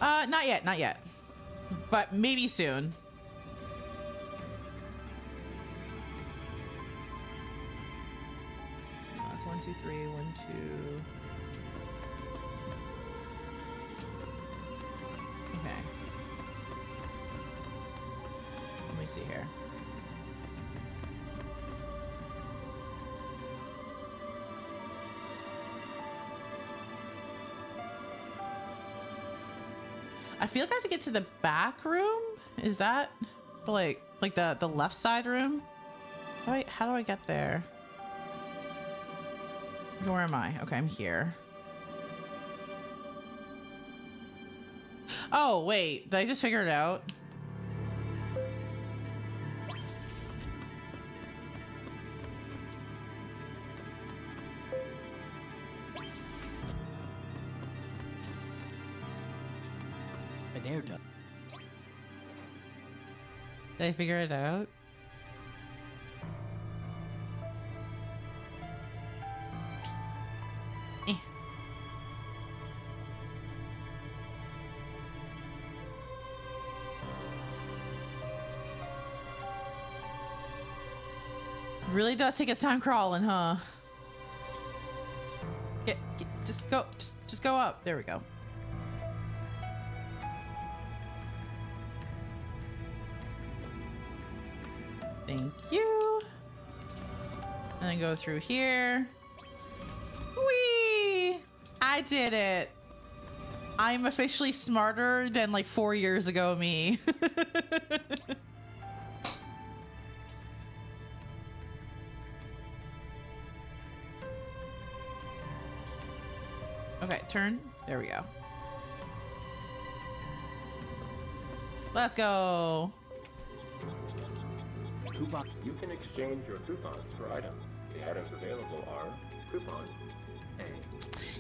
Not yet, not yet. But maybe soon. 1, 2, 3, 1, 2. Okay. Let me see here. I feel like I have to get to the back room. Is that like the left side room? How do I get there? Where am I? Okay, I'm here. Oh, wait. Did I just figure it out? An air duct. Did I figure it out? Really does take its time crawling, huh? Just go up. There we go. Thank you. And then go through here. Whee! I did it. I'm officially smarter than like 4 years ago me. Okay, turn. There we go. Let's go. Coupon. You can exchange your coupons for items. The items available are coupon A.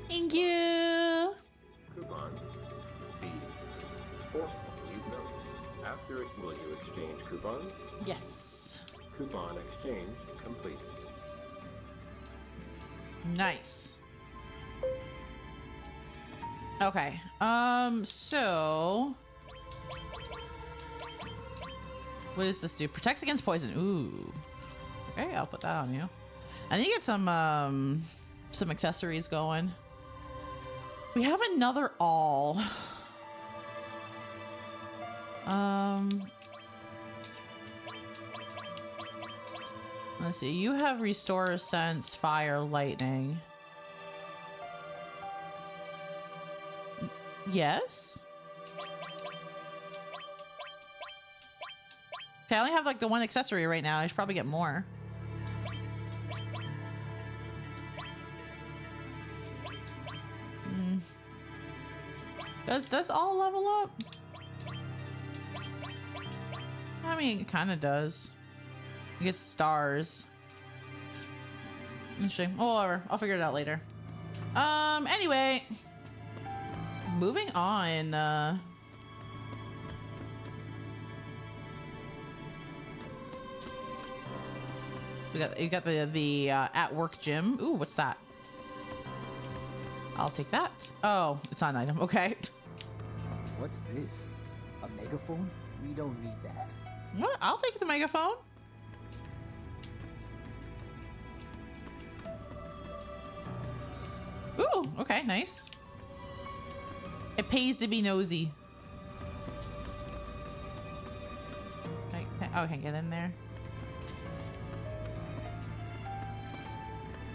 Thank you. Coupon B. Forceful, please note. After it, will you exchange coupons? Yes. Coupon exchange complete. Nice. Okay. So what does this do? Protects against poison. Ooh. Okay, I'll put that on you. I need to get some accessories going. We have another all. Let's see. You have restore, sense, fire, lightning. Yes. Okay, I only have like the one accessory right now. I should probably get more. Does all level up? I mean, it kind of does. You get stars. Interesting. Oh, whatever. I'll figure it out later. Anyway. Moving on. You got the at work gym. Ooh, what's that? I'll take that. Oh, it's not an item. Okay. What's this? A megaphone? We don't need that. What? I'll take the megaphone. Ooh, okay, nice. It pays to be nosy. Oh, I can't get in there.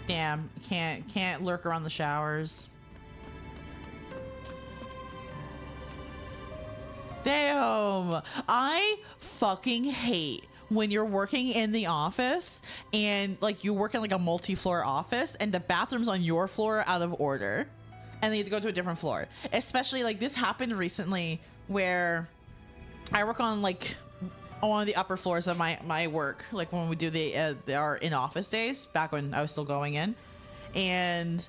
Damn, can't lurk around the showers. Damn, I fucking hate when you're working in the office and like you work in like a multi-floor office and the bathroom's on your floor are out of order and they need to go to a different floor. Especially like this happened recently where I work on like one of the upper floors of my work, like when we do our in-office days back when I was still going in, and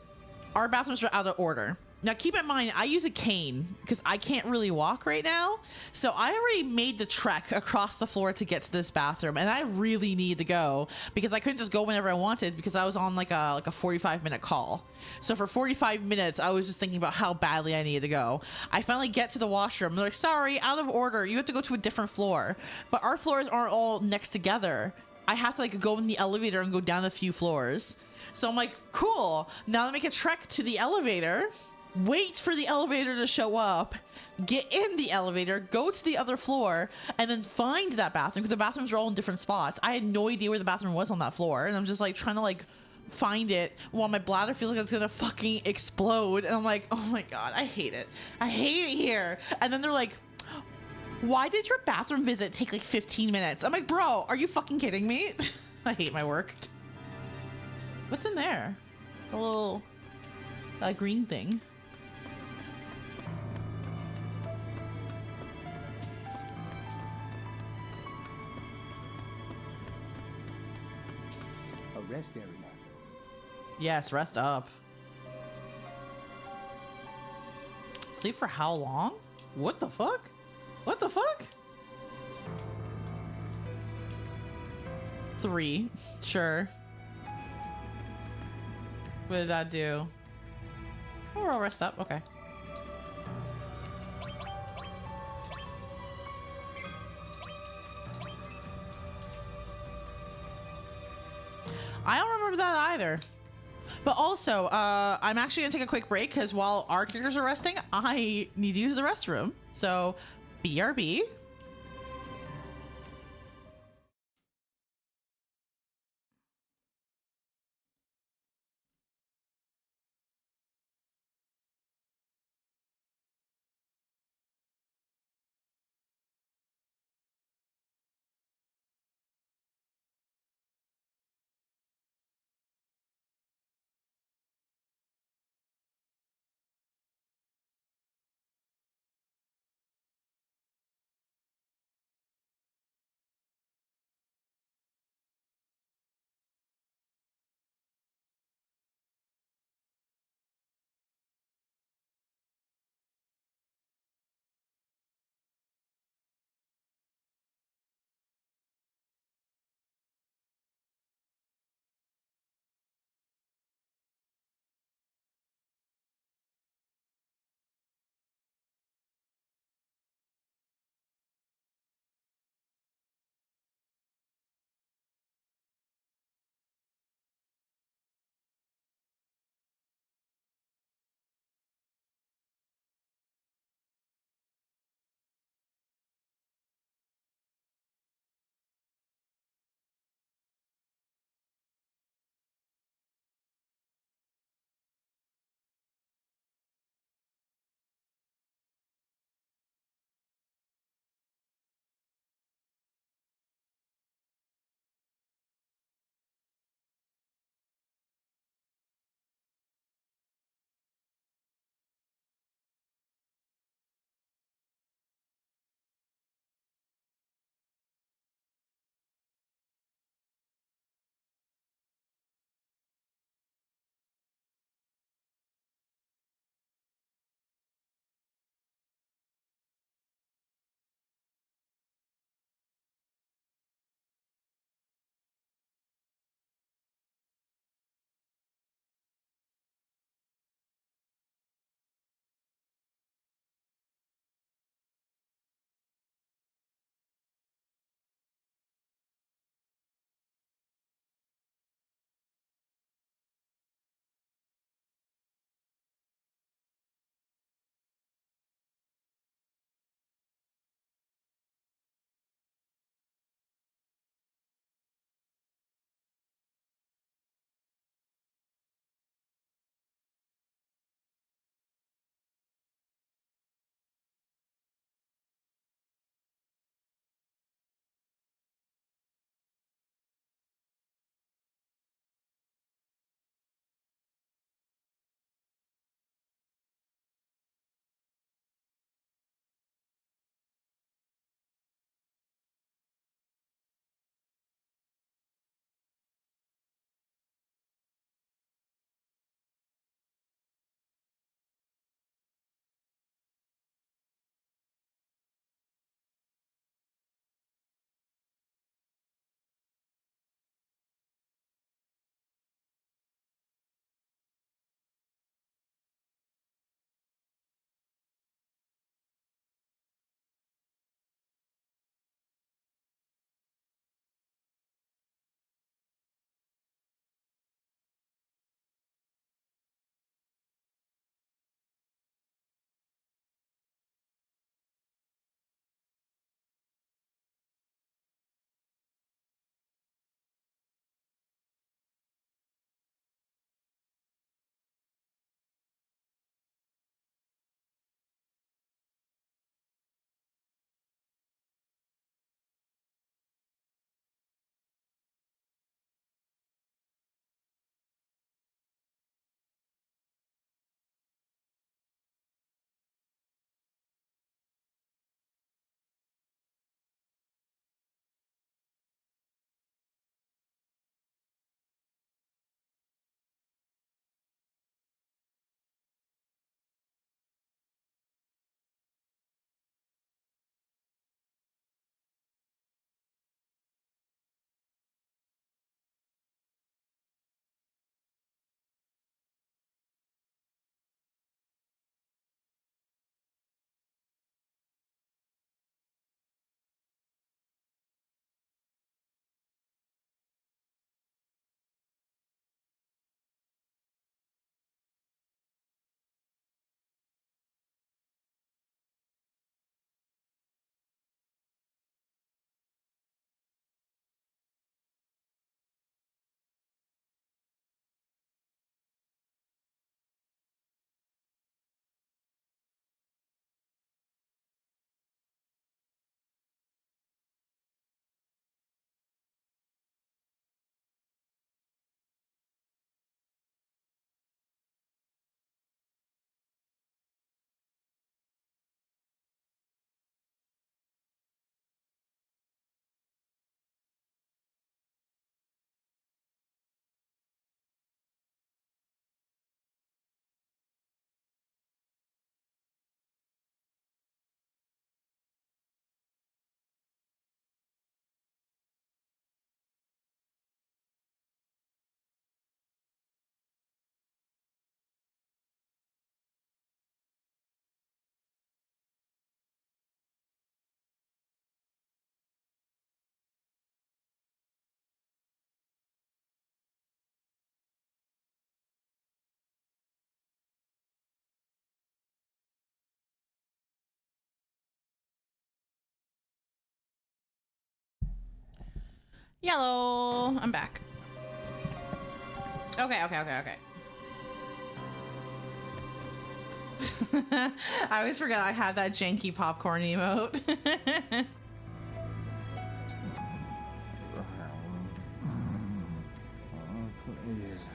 our bathrooms are out of order. Now keep in mind, I use a cane because I can't really walk right now. So I already made the trek across the floor to get to this bathroom and I really need to go because I couldn't just go whenever I wanted because I was on like a 45-minute call. So for 45 minutes, I was just thinking about how badly I needed to go. I finally get to the washroom. They're like, sorry, out of order. You have to go to a different floor. But our floors aren't all next together. I have to like go in the elevator and go down a few floors. So I'm like, cool. Now let me make a trek to the elevator, wait for the elevator to show up, get in the elevator, go to the other floor, and then find that bathroom, because the bathrooms are all in different spots. I had no idea where the bathroom was on that floor, and I'm just like trying to like find it while my bladder feels like it's gonna fucking explode. And I'm like, oh my God, I hate it. I hate it here. And then they're like, why did your bathroom visit take like 15 minutes? I'm like, bro, are you fucking kidding me? I hate my work. What's in there? A little green thing. A rest area. Yes, rest up. Sleep for how long? What the fuck? What the fuck? 3. Sure. What did that do? Oh, we're all rest up. Okay. I don't remember that either. But also, I'm actually gonna take a quick break because while our characters are resting, I need to use the restroom. So, BRB. Yellow. I'm back. Okay. I always forget I had that janky popcorn emote. Please,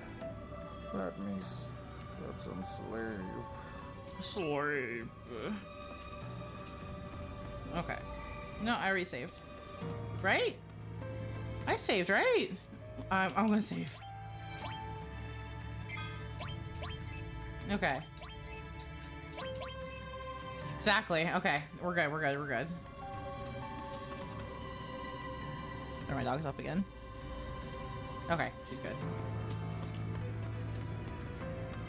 let me get some sleep. Sleep. Okay. No, I resaved. Right? I saved, right? I'm gonna save. Okay. Exactly. Okay. We're good. Are my dogs up again? Okay, she's good.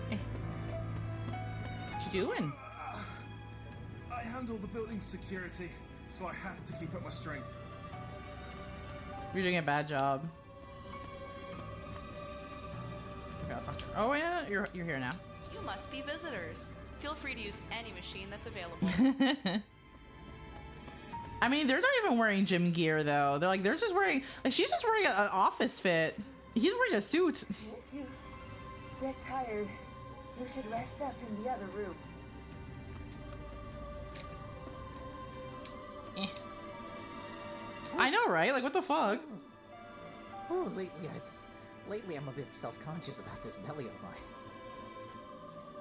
Hey. What you doing? I handle the building's security, so I have to keep up my strength. You're doing a bad job. Okay, I'll talk to her. Oh yeah, you're here now. You must be visitors. Feel free to use any machine that's available. I mean, they're not even wearing gym gear though. They're just wearing, like, she's just wearing an office fit. He's wearing a suit. If you get tired, you should rest up in the other room. I know, right? Like, what the fuck? Oh, lately I'm a bit self-conscious about this belly of mine.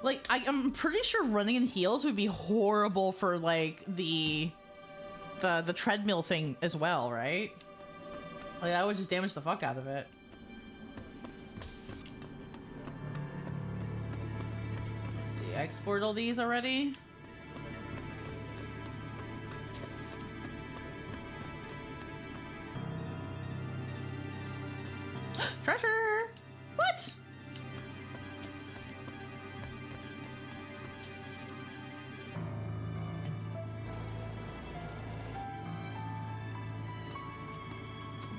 Like, I'm pretty sure running in heels would be horrible for like the treadmill thing as well, right? Like, that would just damage the fuck out of it. Let's see, I explored all these already. Treasure! What?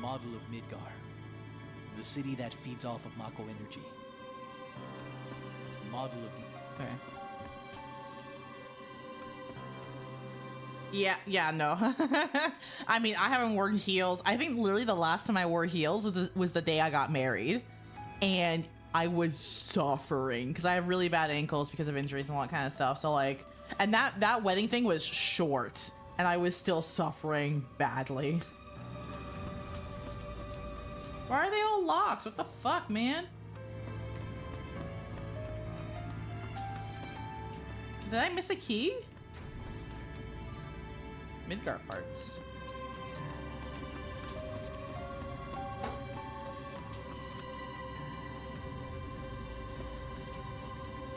Model of Midgar, the city that feeds off of Mako energy. Model of... Okay. Yeah, no. I mean, I haven't worn heels. I think literally the last time I wore heels was the day I got married. And I was suffering because I have really bad ankles because of injuries and all that kind of stuff. So like, and that wedding thing was short and I was still suffering badly. Why are they all locked? What the fuck, man? Did I miss a key? Midgar parts.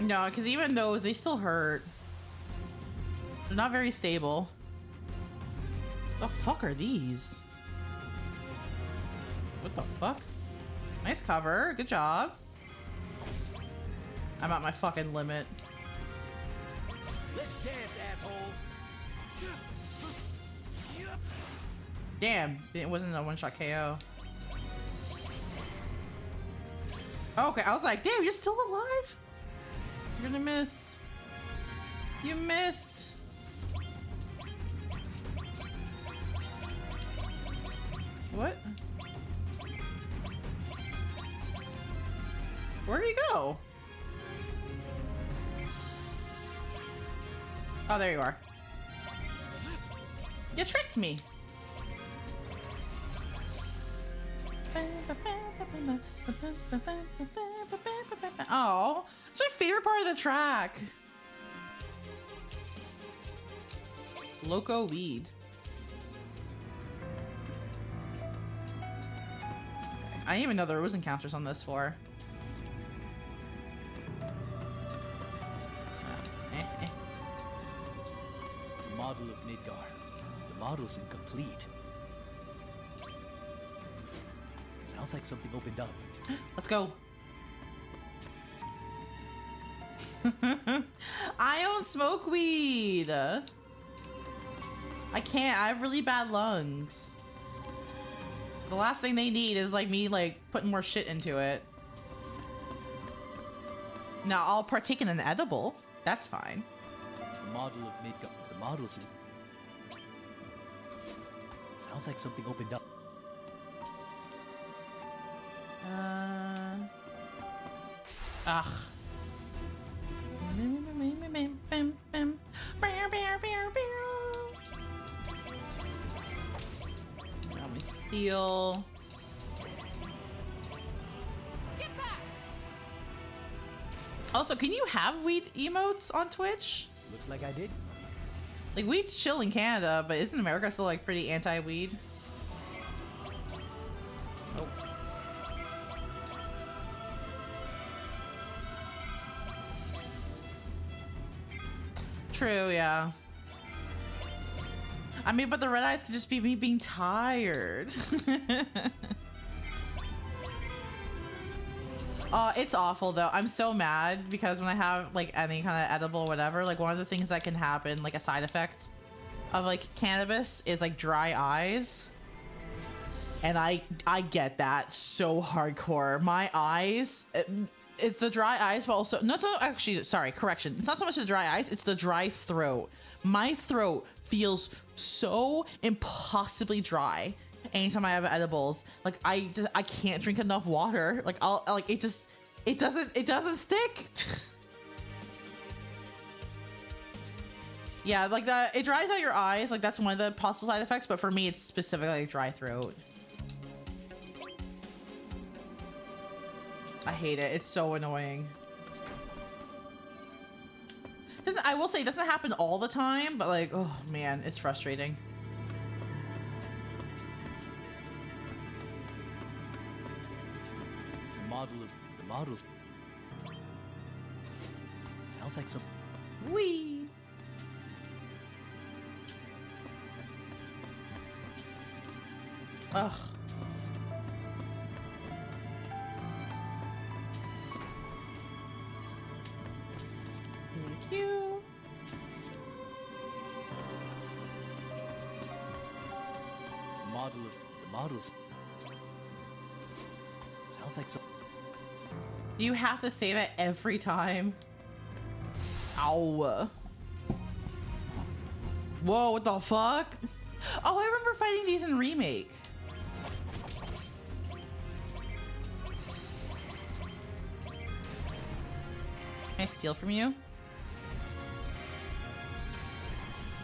No, because even those, they still hurt. They're not very stable. The fuck are these? What the fuck? Nice cover. Good job. I'm at my fucking limit. Let's dance, asshole. Damn, it wasn't a one-shot KO. Okay, I was like, damn, you're still alive? You're gonna miss. You missed. What? Where'd he go? Oh, there you are. You tricked me. Oh, it's my favorite part of the track. Loco weed. I didn't even know there was encounters on this floor. Model of Midgar. The model's incomplete. Sounds like something opened up. Let's go. I don't smoke weed. I can't. I have really bad lungs. The last thing they need is like me like putting more shit into it. Now I'll partake in an edible. That's fine. The model of Midgar. The model's in. Sounds like something opened up. Ugh. Let me steal. Also, can you have weed emotes on Twitch? Looks like I did. Like, weed's chill in Canada, but isn't America still like pretty anti-weed? Oh. True, yeah. I mean, but the red eyes could just be me being tired. It's awful though. I'm so mad because when I have like any kind of edible or whatever, like one of the things that can happen, like a side effect of like cannabis is like dry eyes. And I get that so hardcore. My eyes, it's the dry eyes, but also, no, actually, sorry, correction. It's not so much the dry eyes, it's the dry throat. My throat feels so impossibly dry anytime I have edibles. Like I can't drink enough water. Like it doesn't stick. Yeah, like it dries out your eyes. Like that's one of the possible side effects, but for me, it's specifically like dry throat. I hate it. It's so annoying. I will say it doesn't happen all the time, but like, oh man, it's frustrating. The models sounds like some. Wee. Ugh. Thank you. The models sounds like some. Do you have to say that every time? Ow. Whoa, what the fuck? Oh, I remember fighting these in Remake. Can I steal from you?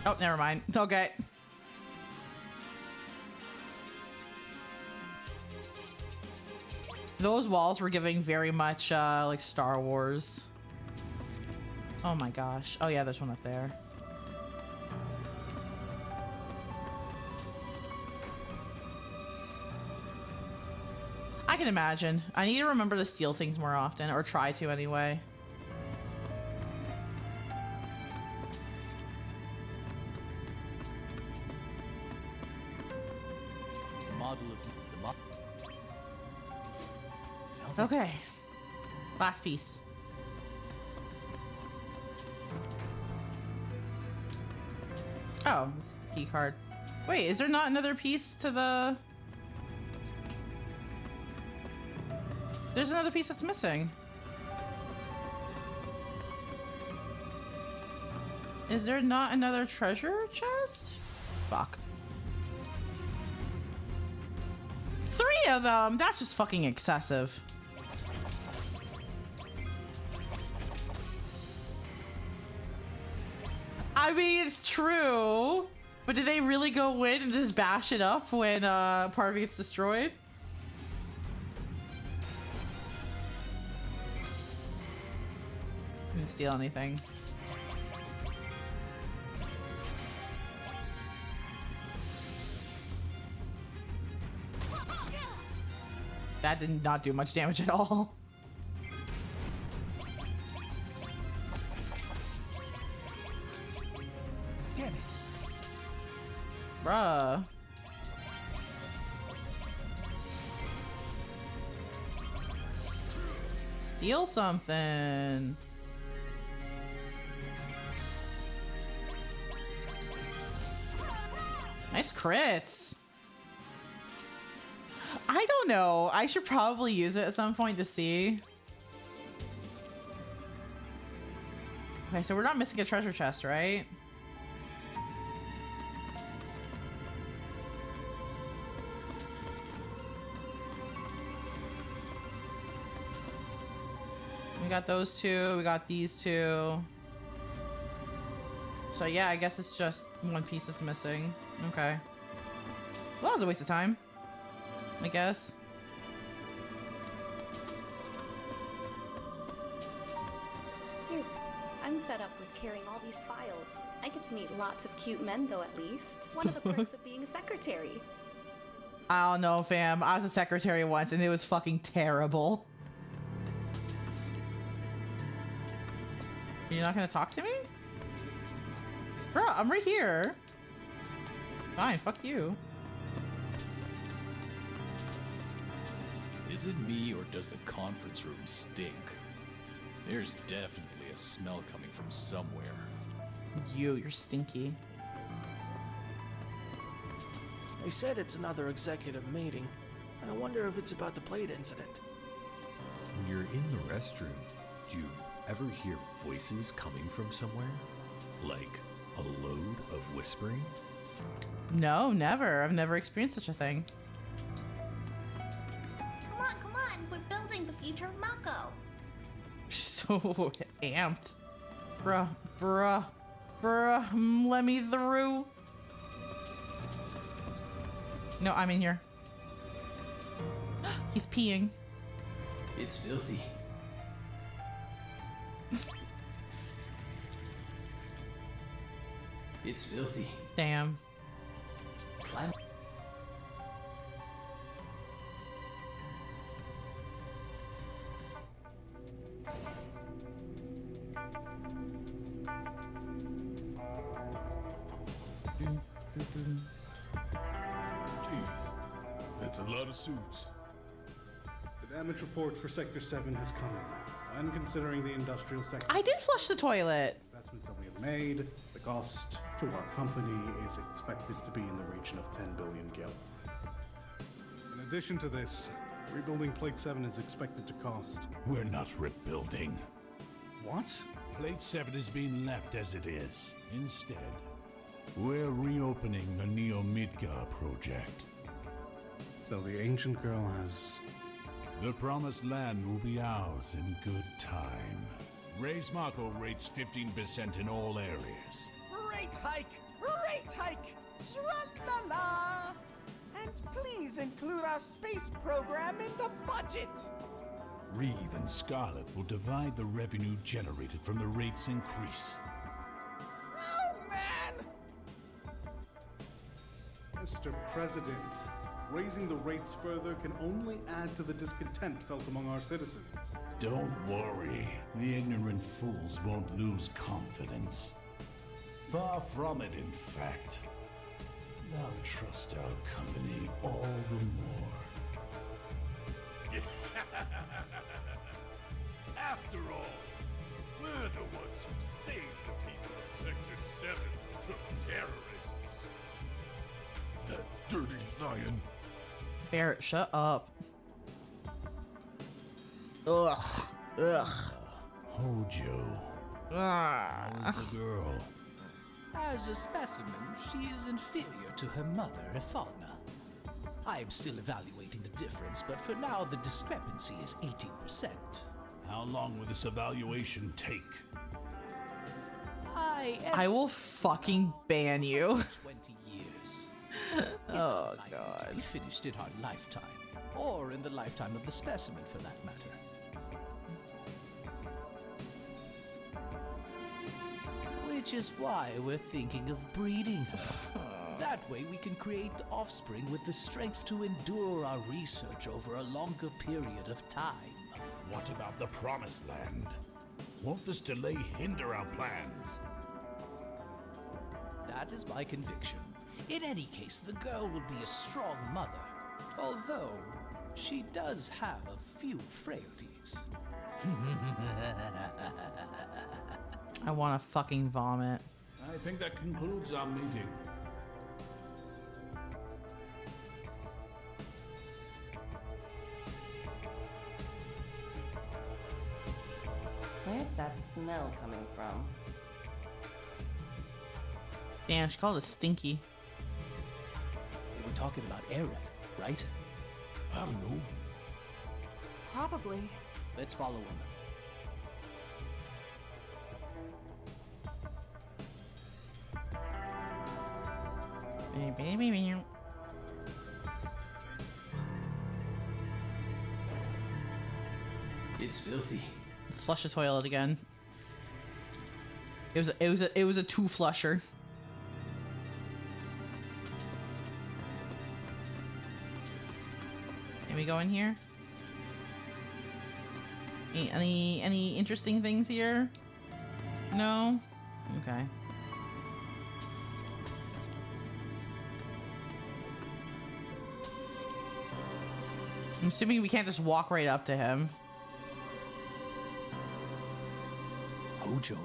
Oh, never mind. Okay. Those walls were giving very much like Star Wars. Oh my gosh. Oh yeah, there's one up there. I can imagine. I need to remember to steal things more often, or try to anyway. Okay. Last piece. Oh, it's the key card. Wait, is there not another piece to the... There's another piece that's missing. Is there not another treasure chest? Fuck. 3 of them? That's just fucking excessive. I mean, it's true, but did they really go in and just bash it up when part of it gets destroyed? Didn't steal anything. That did not do much damage at all. Damn it. Bruh. Steal something. Nice crits. I don't know. I should probably use it at some point to see. Okay, so we're not missing a treasure chest, right? We got those two. We got these two. So yeah, I guess it's just one piece is missing. Okay. Well, that was a waste of time, I guess. Phew. I'm fed up with carrying all these files. I get to meet lots of cute men, though, at least. One of the perks of being a secretary. I don't know, fam. I was a secretary once and it was fucking terrible. You're not gonna talk to me? Bro, I'm right here. Fine, fuck you. Is it me or does the conference room stink? There's definitely a smell coming from somewhere. You're stinky. They said it's another executive meeting. I wonder if it's about the plate incident. When you're in the restroom, do you ever hear voices coming from somewhere? Like a load of whispering? No, never. I've never experienced such a thing. Come on, we're building the future of Mako. So amped. Bruh, let me through. No, I'm in here. He's peeing. It's filthy. It's filthy. Damn. Climb. Jeez, that's a lot of suits. The damage report for Sector 7 has come in. And considering the industrial sector... I did flush the toilet. ...investments that we have made, the cost to our company is expected to be in the region of 10 billion gil. In addition to this, rebuilding Plate 7 is expected to cost... We're not rebuilding. What? Plate 7 is being left as it is. Instead, we're reopening the Neo Midgar project. So the ancient girl has... The promised land will be ours in good time. Raise Mako rates 15% in all areas. Rate hike! Rate hike! Tra-la-la! And please include our space program in the budget! Reeve and Scarlet will divide the revenue generated from the rates increase. Oh, man! Mr. President, raising the rates further can only add to the discontent felt among our citizens. Don't worry, the ignorant fools won't lose confidence. Far from it, in fact. They'll trust our company all the more. After all, we're the ones who saved the people of Sector 7 from terrorists. That dirty lion. Barrett, shut up. Ugh. Hojo. How's the girl? As a specimen, she is inferior to her mother, Ifalna. I am still evaluating the difference, but for now the discrepancy is 18%. How long will this evaluation take? I will fucking ban you. 20 years. Oh, It's God. unlikely to be finished in our lifetime, or in the lifetime of the specimen, for that matter. Which is why we're thinking of breeding her. That way we can create offspring with the strength to endure our research over a longer period of time. What about the Promised Land? Won't this delay hinder our plans? That is my conviction. In any case, the girl will be a strong mother, although she does have a few frailties. I want to fucking vomit. I think that concludes our meeting. Where's that smell coming from? Damn, she called it stinky. They were talking about Aerith, right? I don't know. Probably. Let's follow him. It's filthy. Let's flush the toilet again. It was a two flusher. Can we go in here? Any interesting things here? No? Okay. I'm assuming we can't just walk right up to him. Hojo.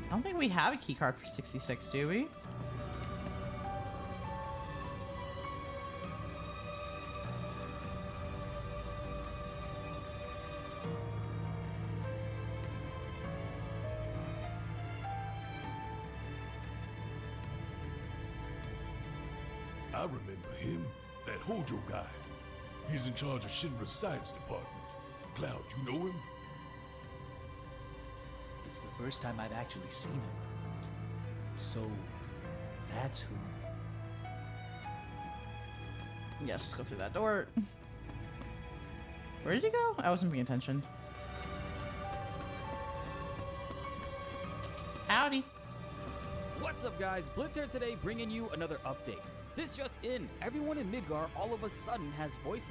I don't think we have a keycard for 66, do we? I remember him, that Hojo guy. He's in charge of Shinra's science department. Cloud, you know him? It's the first time I've actually seen him. So, that's who. Yes, let's go through that door. Where did he go? I wasn't paying attention. Howdy. What's up, guys? Blitz here today, bringing you another update. This just in, everyone in Midgar all of a sudden has voices.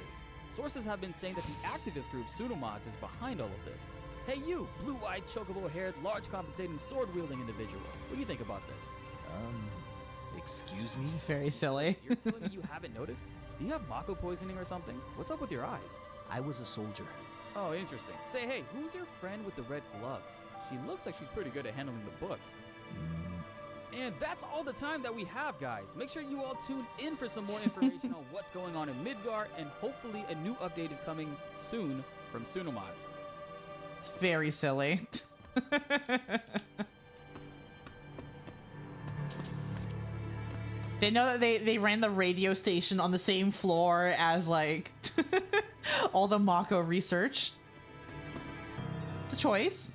Sources have been saying that the activist group Pseudomods is behind all of this. Hey you, blue-eyed, chocobo-haired, large compensating, sword-wielding individual. What do you think about this? Excuse me? It's very silly. You're telling me you haven't noticed? Do you have Mako poisoning or something? What's up with your eyes? I was a soldier. Oh, interesting. Say, hey, who's your friend with the red gloves? She looks like she's pretty good at handling the books. And that's all the time that we have, guys. Make sure you all tune in for some more information on what's going on in Midgar, and hopefully a new update is coming soon from Pseudomods. It's very silly. They know that they ran the radio station on the same floor as, like, all the Mako research. It's a choice.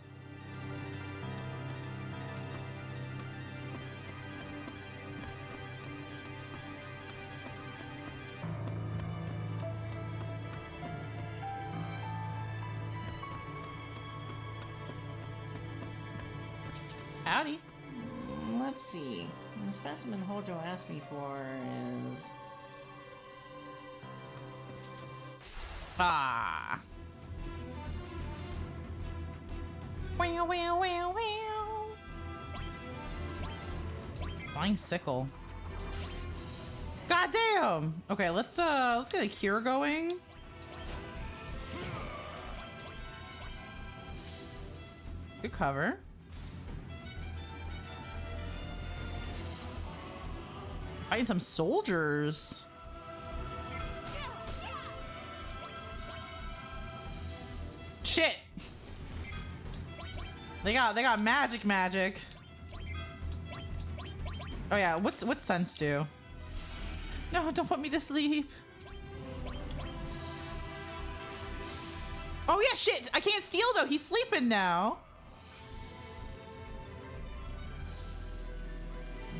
Howdy. Let's see. The specimen Hojo asked me for is... Ah. Wow, wow, wow, wow. Flying sickle. God damn. Okay, let's get a cure going. Good cover. Fighting some soldiers. Shit. They got magic. Oh yeah, what's sense do? No, don't put me to sleep. Oh yeah, shit. I can't steal though. He's sleeping now.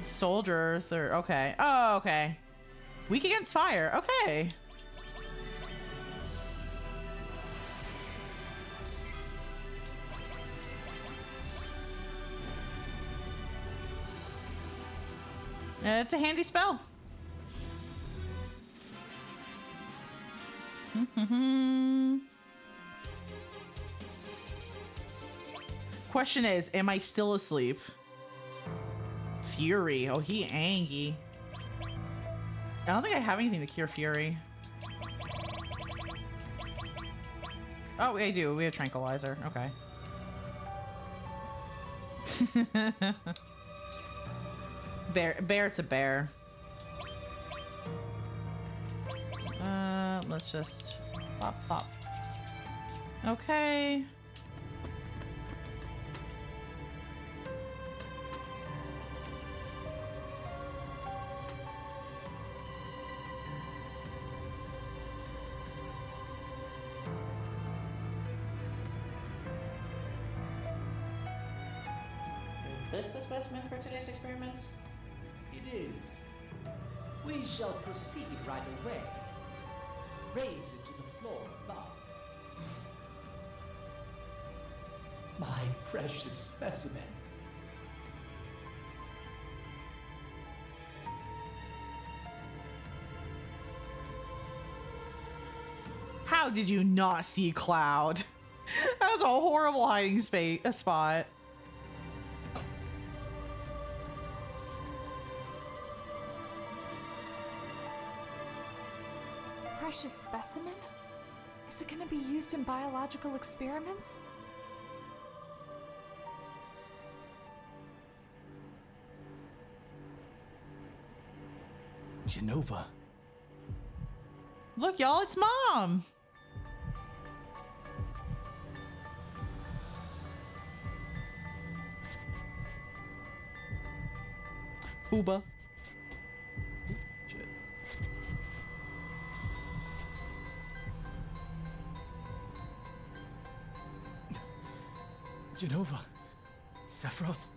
Soldier third. Okay. Oh, okay. Weak against fire. Okay. It's a handy spell. Question is, am I still asleep? Fury. Oh, he angry. I don't think I have anything to cure Fury. Oh, I do. We have Tranquilizer. Okay. Bear, it's a bear. Let's just pop. Okay. Is this the specimen for today's experiments? It is. We shall proceed right away. Raise it to the floor above. My precious specimen. How did you not see Cloud? That was a horrible hiding spot. Precious specimen? Is it gonna be used in biological experiments? Genova. Look, y'all, it's Mom. Uba. Shit. Genova. Sephiroth.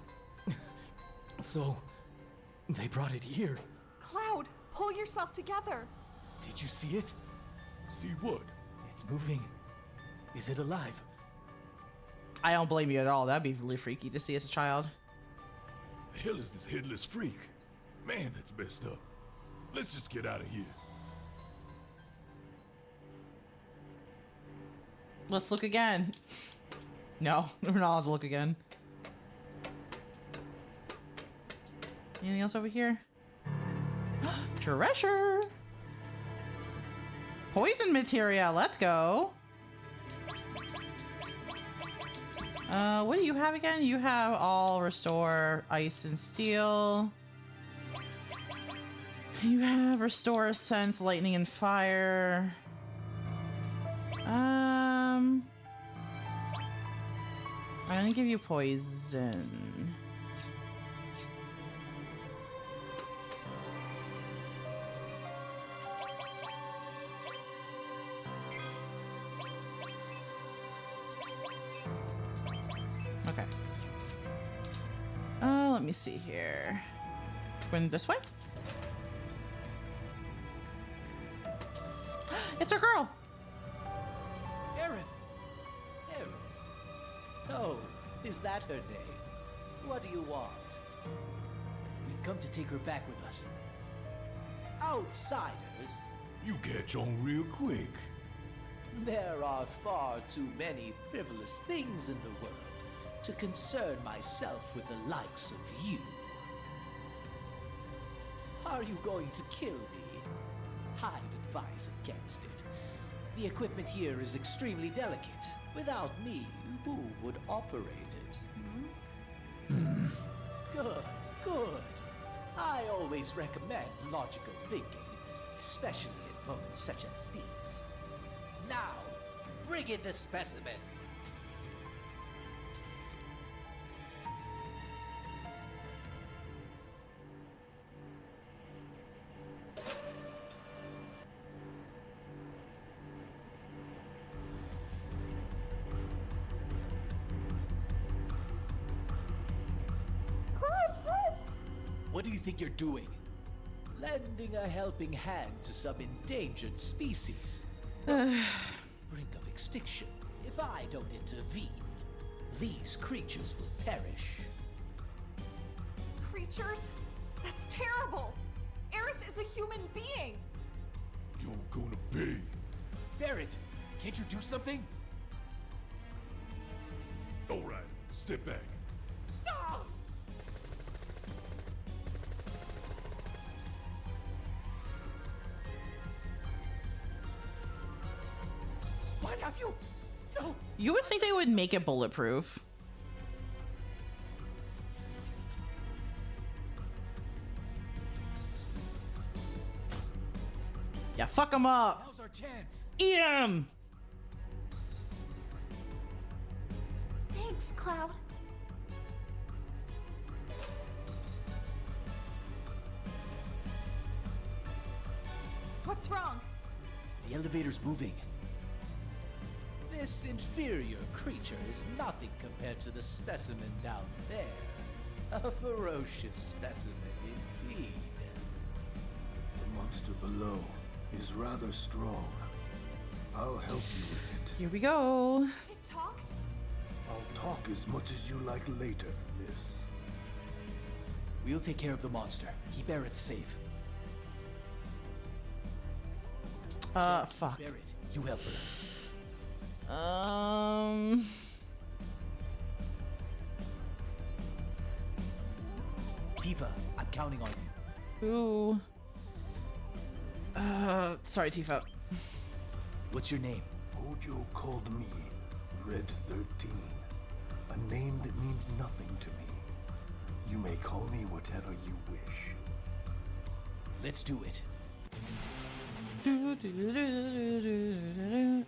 So, they brought it here. Cloud, pull yourself together. Did you see it? See what? It's moving. Is it alive? I don't blame you at all. That'd be really freaky to see as a child. The hell is this headless freak? Man, that's messed up. Let's just get out of here. Let's look again. No, we're not allowed to look again. Anything else over here? Treasure! Poison materia, let's go. What do you have again? You have all restore ice and steel. You have restore sense, lightning and fire. I'm gonna give you poison. Okay. Let me see here. Going this way? It's our girl! Aerith! Aerith. Oh, is that her name? What do you want? We've come to take her back with us. Outsiders? You catch on real quick. There are far too many frivolous things in the world to concern myself with the likes of you. Are you going to kill me? I'd advise against it. The equipment here is extremely delicate. Without me, who would operate it? Good, good. I always recommend logical thinking, especially in moments such as these. Now, bring in the specimen. What do you think you're doing? Lending a helping hand to some endangered species. Brink of extinction. If I don't intervene, these creatures will perish. Creatures? That's terrible! Aerith is a human being! You're gonna pay. Barrett, can't you do something? Alright, step back. Stop! What have you? No! You would think they would make it bulletproof. Yeah, fuck him up. Now's our chance. Eat him. Thanks, Cloud. What's wrong? The elevator's moving. This inferior creature is nothing compared to the specimen down there. A ferocious specimen indeed. The monster below is rather strong. I'll help you with it. Here we go. It talked? I'll talk as much as you like later, miss. We'll take care of the monster. Keep Aerith safe. Fuck. Barrett, you help her. Tifa, I'm counting on you. Ooh. Sorry, Tifa. What's your name? Hojo called me Red 13. A name that means nothing to me. You may call me whatever you wish. Let's do it.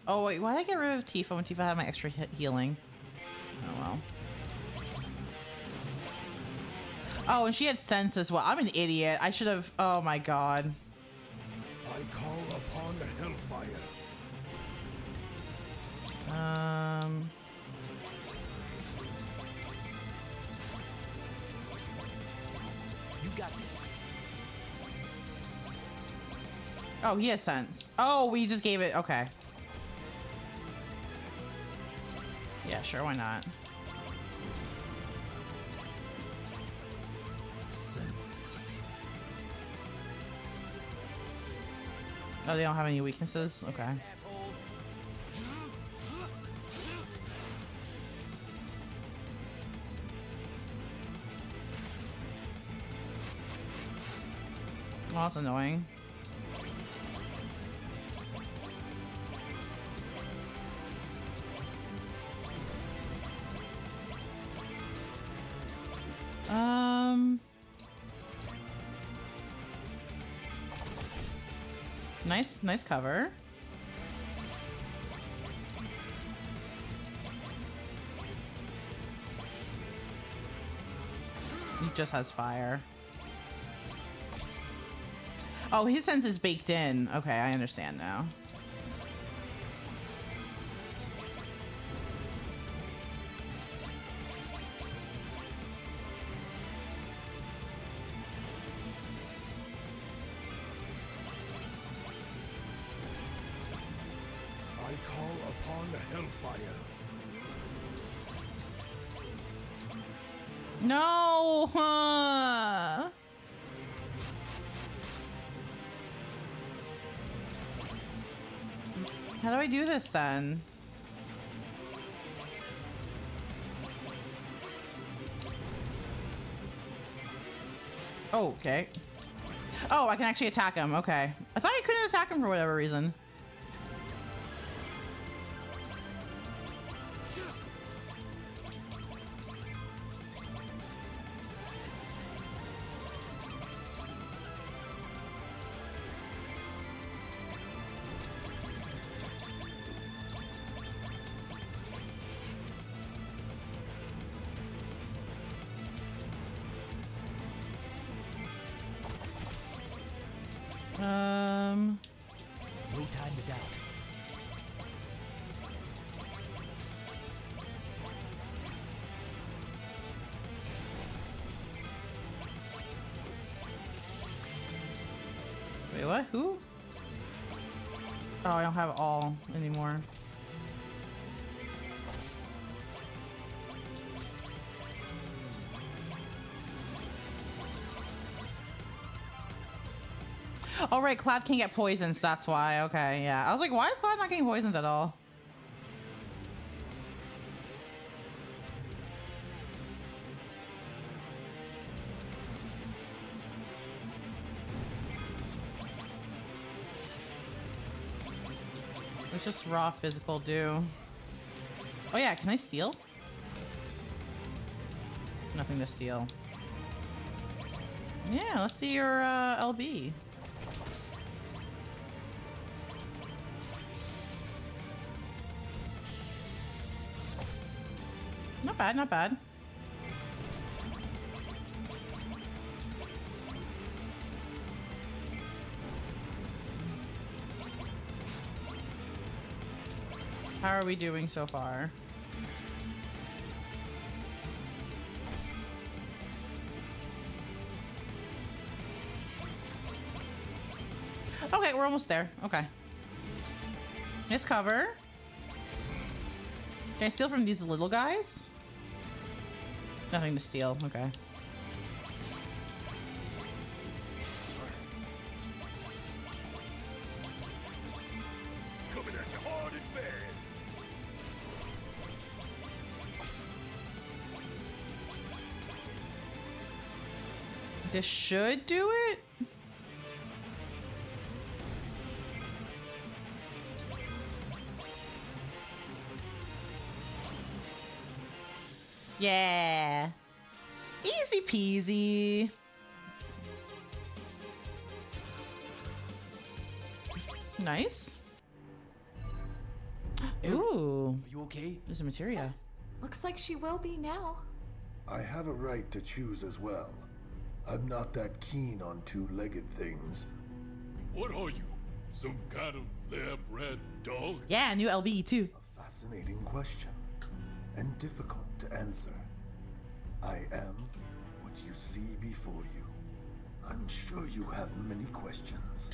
Oh wait, why did I get rid of Tifa when Tifa had my extra healing? Oh well. Oh, and she had sense as well. I'm an idiot. I should have. Oh my god. I call upon the Hellfire. You got this. Oh, he has sense. Oh, we just gave it. Okay. Yeah, sure. Why not? Sense. Oh, they don't have any weaknesses? Okay. Well, that's annoying. Nice cover. He just has fire. Oh, his sense is baked in. Okay, I understand now. I call upon the Hellfire. No! Huh. How do I do this then? Oh, okay. Oh, I can actually attack him. Okay. I thought I couldn't attack him for whatever reason. No time to doubt. Wait, what? Who? Oh, I don't have all anymore. Oh, right, Cloud can get poisoned, so that's why. Okay, yeah. I was like, why is Cloud not getting poisoned at all? It's just raw physical do. Oh yeah, can I steal? Nothing to steal. Yeah, let's see your LB. Not bad, not bad. How are we doing so far? almost there. Okay. Let's cover. Can I steal from these little guys? Nothing to steal. Okay. Coming at you hard and fast. This should do it. Yeah. Easy peasy. Nice. Ooh. Are you okay? There's a materia. Looks like she will be now. I have a right to choose as well. I'm not that keen on two-legged things. What are you? Some kind of lab rat dog? Yeah, new LB too. A fascinating question, and difficult to answer. I am what you see before you. I'm sure you have many questions,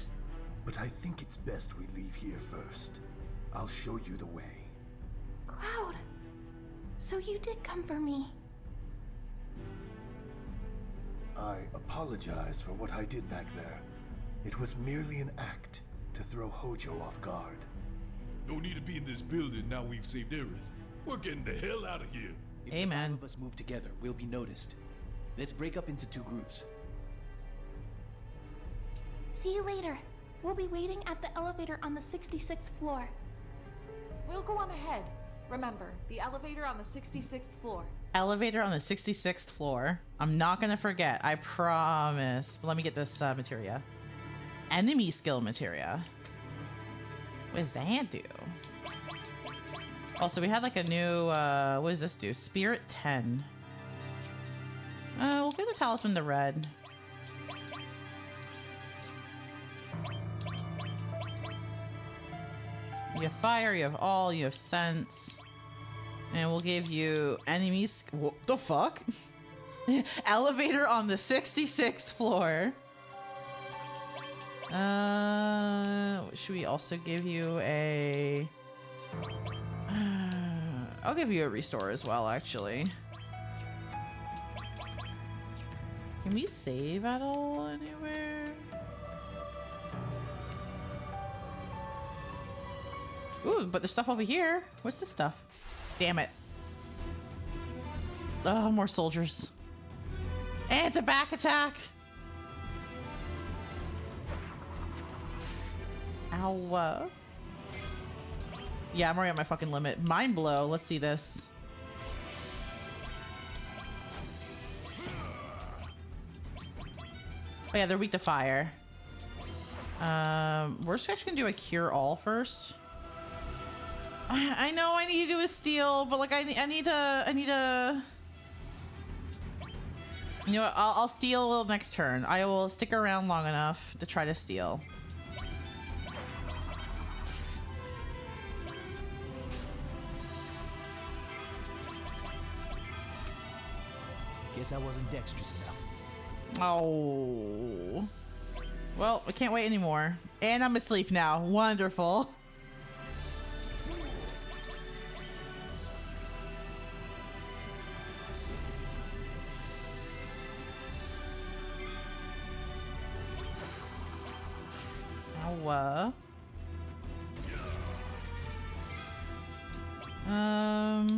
but I think it's best we leave here first. I'll show you the way. Cloud, so you did come for me. I apologize for what I did back there. It was merely an act to throw Hojo off guard. No need to be in this building now we've saved everything. We're getting the hell out of here. If the five of us move together, we'll be noticed. Let's break up into two groups. See you later. We'll be waiting at the elevator on the 66th floor. We'll go on ahead. Remember, the elevator on the 66th floor. Elevator on the 66th floor. I'm not gonna forget, I promise. But let me get this materia. Enemy skill materia. What does that do? Also, we had like a new, what does this do? Spirit 10. We'll get the talisman to red. You have fire, you have all, you have sense. And we'll give you enemies. What the fuck? Elevator on the 66th floor. Should we also give you a... I'll give you a restore as well, actually. Can we save at all anywhere? Ooh, but there's stuff over here. What's this stuff? Damn it. Oh, more soldiers. And it's a back attack. Ow. Yeah, I'm already at my fucking limit. Mind blow. Let's see this. Oh yeah, they're weak to fire. We're just actually gonna do a cure all first. I know I need to do a steal, but like I need to. You know what? I'll steal next turn. I will stick around long enough to try to steal. Guess I wasn't dexterous enough. Oh. Well, I can't wait anymore. And I'm asleep now. Wonderful.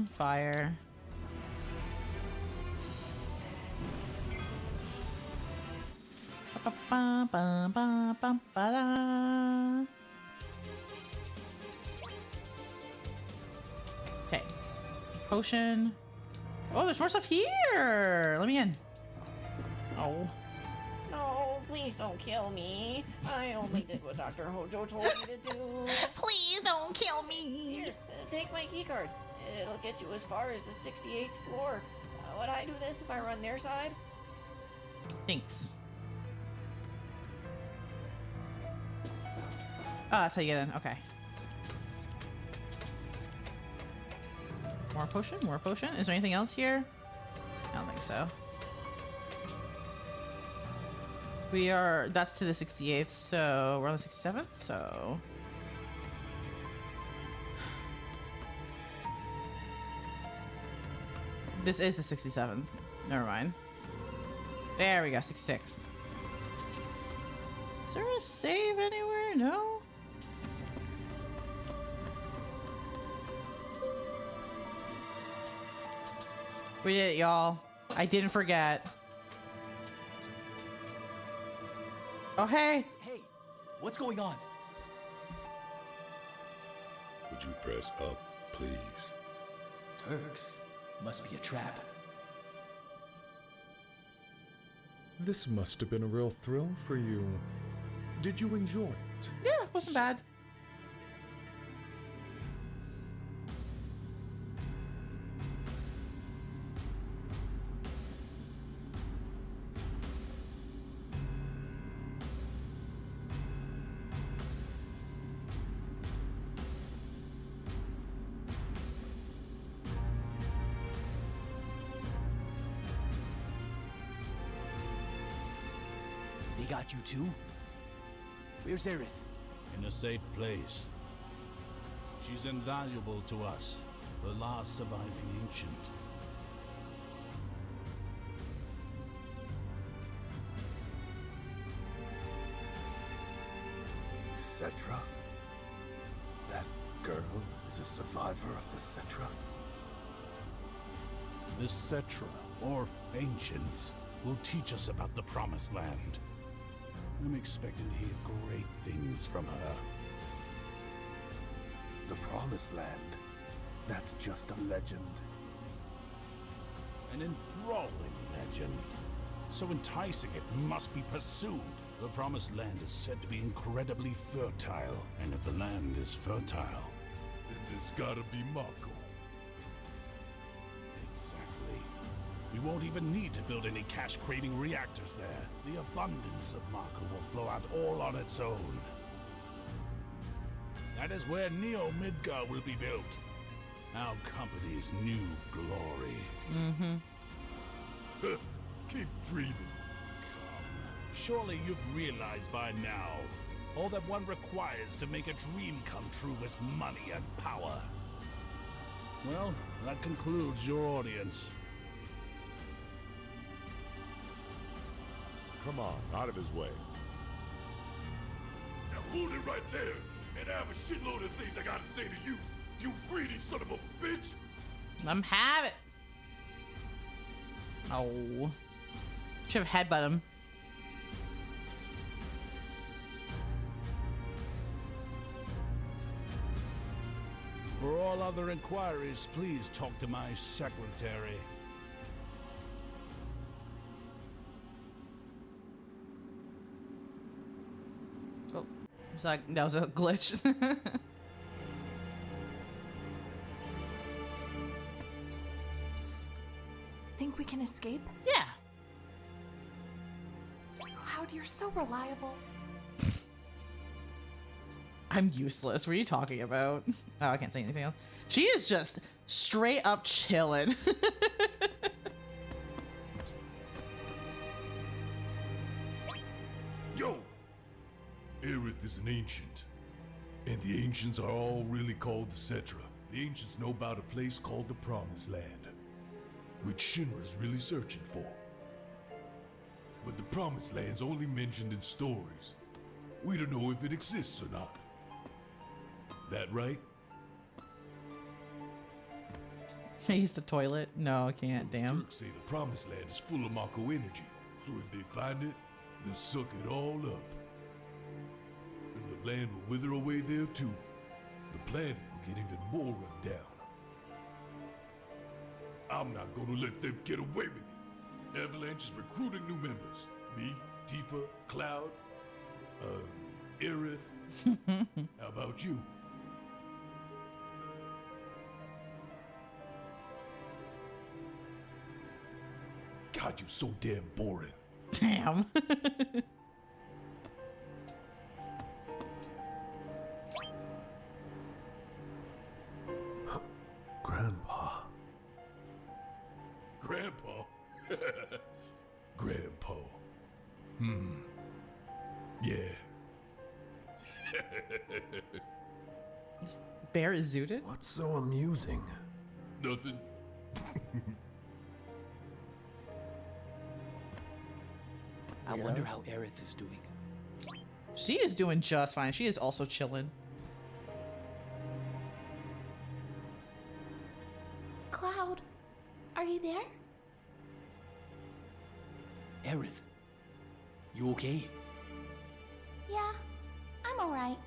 Fire. Okay. Potion. Oh, there's more stuff here. Let me in. Oh. No, please don't kill me. I only did what Dr. Hojo told me to do. Please don't kill me. Here, take my keycard. It'll get you as far as the 68th floor. Would I do this if I run their side? Thanks. Oh, that's how you get in. Okay. More potion? More potion? Is there anything else here? I don't think so. That's to the 68th, so we're on the 67th, so. This is the 67th. Never mind. There we go, 66th. Is there a save anywhere? No? We did it, y'all. I didn't forget. Oh, hey. Hey, what's going on? Would you press up, please? Turks? Must be a trap. This must have been a real thrill for you. Did you enjoy it? Yeah, it wasn't bad. They got you too? Where's Aerith? In a safe place. She's invaluable to us, the last surviving ancient. Cetra? That girl is a survivor of the Cetra? The Cetra, or Ancients, will teach us about the Promised Land. I'm expecting to hear great things from her. The Promised Land? That's just a legend. An enthralling legend. So enticing it must be pursued. The Promised Land is said to be incredibly fertile, and if the land is fertile, then there's gotta be Mako. Exactly. We won't even need to build any cash-craving reactors there. The abundance of Mako will flow out all on its own. That is where Neo Midgar will be built. Our company's new glory. Keep dreaming. Surely you've realized by now, all that one requires to make a dream come true is money and power. Well, that concludes your audience. Come on, out of his way. Now hold it right there, and I have a shitload of things I gotta say to you, you greedy son of a bitch! Let him have it. Oh. Should have headbutted him. For all other inquiries, please talk to my secretary. Oh, it's like that was a glitch. Psst. Think we can escape? Yeah. Cloud, you're so reliable. I'm useless. What are you talking about? Oh, I can't say anything else. She is just straight up chilling. Yo! Aerith is an ancient. And the ancients are all really called the Cetra. The ancients know about a place called the Promised Land, which Shinra's really searching for. But the Promised Land's only mentioned in stories. We don't know if it exists or not. That right? I use the toilet. No, I can't. Damn. Turks say the Promised Land is full of Mako energy, so if they find it, they'll suck it all up. And the land will wither away there too. The planet will get even more run down. I'm not gonna let them get away with it. Avalanche is recruiting new members. Me, Tifa, Cloud, Aerith. How about you? God, you're so damn boring. Damn. Grandpa. Grandpa? Grandpa. Bear is zooted? What's so amusing? Nothing. I wonder how Aerith is doing. She is doing just fine. She is also chilling. Cloud, are you there? Aerith, you okay? Yeah, I'm alright.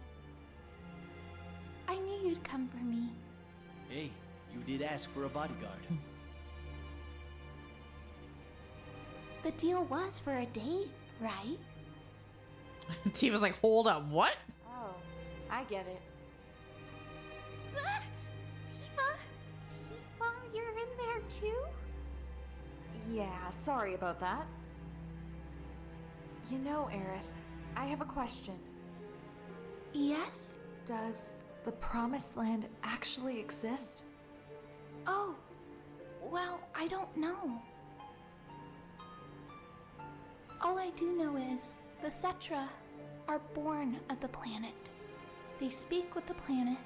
I knew you'd come for me. Hey, you did ask for a bodyguard. The deal was for a date, right? Tifa's like, hold up, what? Oh, I get it. Tifa, you're in there too? Yeah, sorry about that. You know, Aerith, I have a question. Yes? Does the Promised Land actually exist? Oh, well, I don't know. All I do know is the Cetra are born of the planet. They speak with the planet,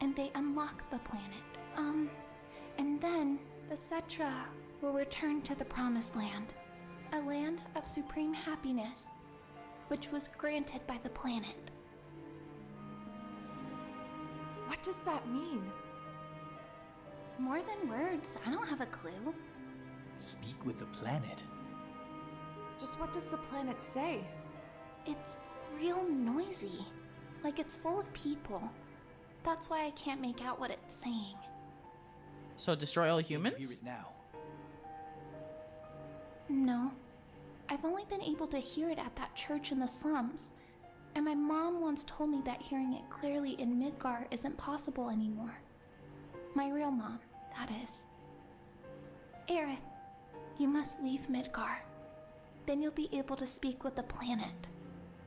and they unlock the planet. And then the Cetra will return to the Promised Land, a land of supreme happiness, which was granted by the planet. What does that mean? More than words, I don't have a clue. Speak with the planet. Just what does the planet say? It's real noisy, like it's full of people. That's why I can't make out what it's saying. So destroy all Hear humans? it now. No. I've only been able to hear it at that church in the slums. And my mom once told me that hearing it clearly in Midgar isn't possible anymore. My real mom, that is. Aerith, you must leave Midgar. Then you'll be able to speak with the planet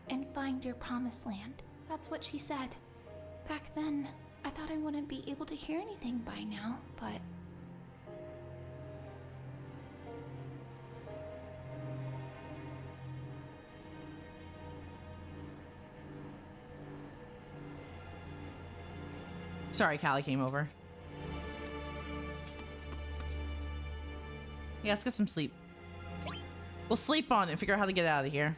and find your promised land. That's what she said. Back then, I thought I wouldn't be able to hear anything by now, but... Sorry, Callie came over. Yeah, let's get some sleep. We'll sleep on it and figure out how to get out of here.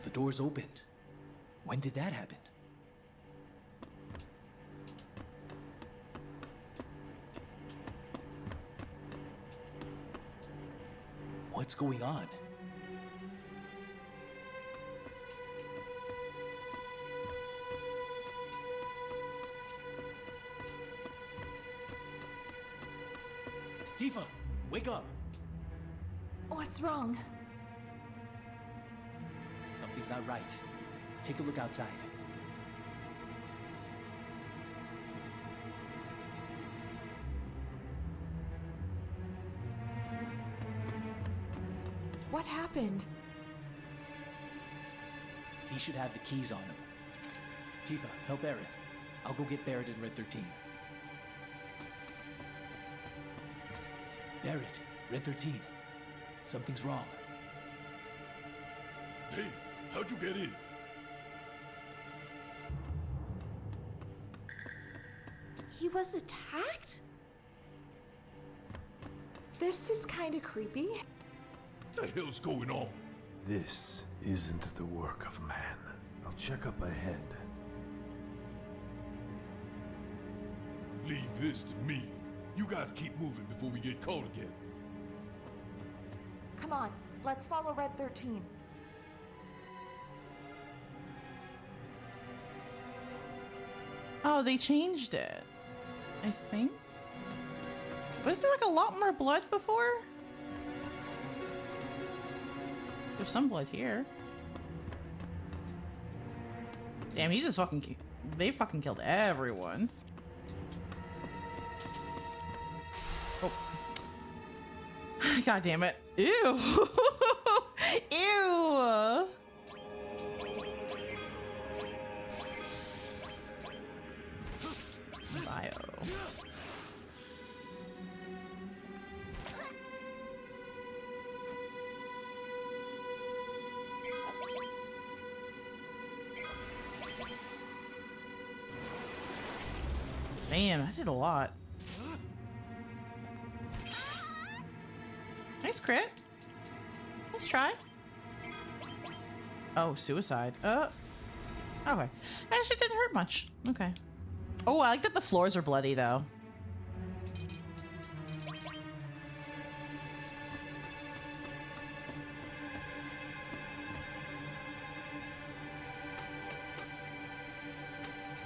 The door's opened. When did that happen? What's going on? Tifa, wake up! What's wrong? Something's not right. Take a look outside. What happened? He should have the keys on him. Tifa, help Aerith. I'll go get Barrett and Red 13. Barrett, Red 13. Something's wrong. Hey, how'd you get in? He was attacked? This is kinda creepy. What the hell's going on? This isn't the work of man. I'll check up ahead. Leave this to me. You guys keep moving before we get caught again. Come on, let's follow Red 13. Oh, they changed it. I think. Wasn't there like a lot more blood before? There's some blood here. Damn, he just fucking... They fucking killed everyone. God damn it. Ew. Ew. Bio. Damn, I did a lot. Nice crit. Let's try. Oh, suicide. Okay. Actually didn't hurt much. Okay. Oh, I like that the floors are bloody though.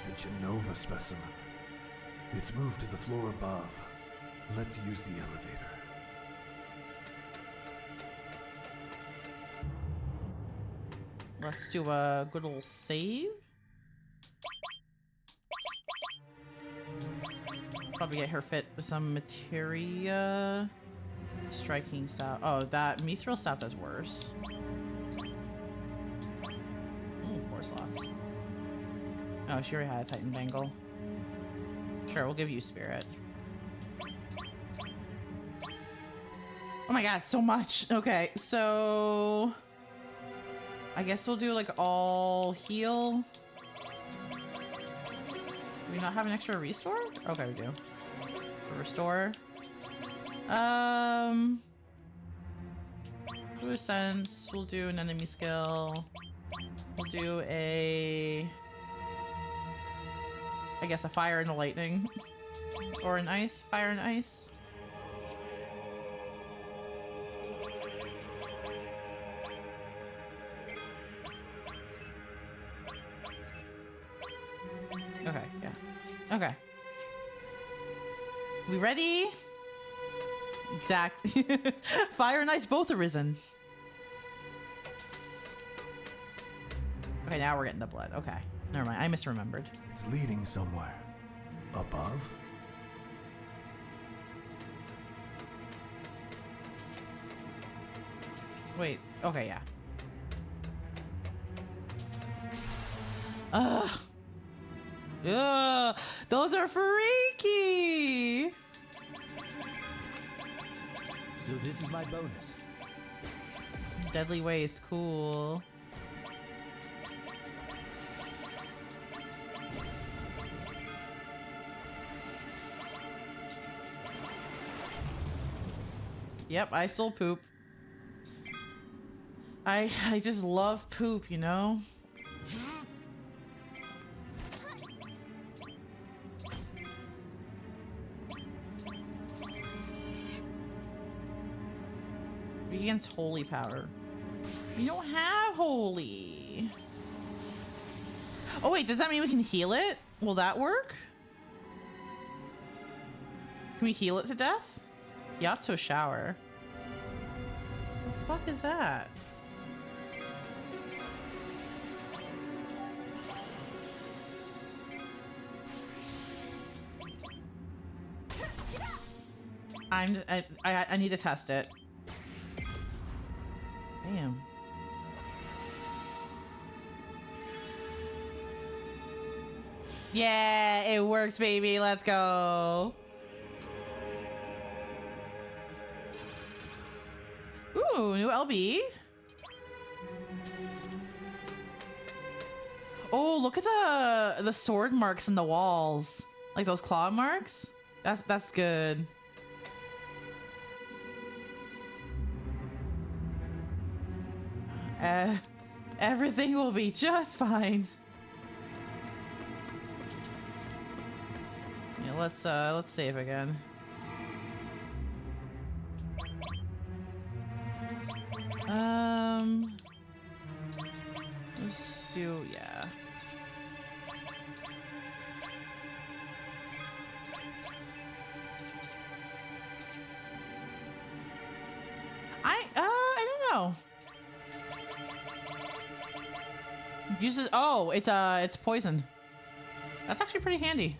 The Genova specimen. It's moved to the floor above. Let's use the elevator. Let's do a good old save. Probably get her fit with some materia. Striking style. Oh, that mithril staff does worse. Ooh, 4 slots. Oh, she already had a Titan Bangle. Sure, we'll give you Spirit. Oh my god, so much. Okay, so I guess we'll do like all heal. Do we not have an extra restore? Okay, we do. Restore. Do a sense. We'll do an enemy skill. We'll do I guess a fire and a lightning. Or an ice. Fire and ice. Okay, yeah. Okay. We ready? Exactly. Fire and ice both arisen. Okay, now we're getting the blood. Okay. Never mind. I misremembered. It's leading somewhere. Above? Wait. Okay, yeah. Ugh. Ugh. Those are freaky. So this is my bonus. Deadly waste. Cool. Yep, I stole poop. I just love poop, you know? Weak against holy power. We don't have holy. Oh wait, does that mean we can heal it? Will that work? Can we heal it to death? Yatso shower. What the fuck is that? I need to test it. Damn. Yeah, it works, baby. Let's go. Ooh, new LB. Oh, look at the sword marks in the walls. Like those claw marks. That's good. Everything will be just fine. Yeah, let's save again. Let's do, yeah. I don't know. Uses, oh, it's poison. That's actually pretty handy.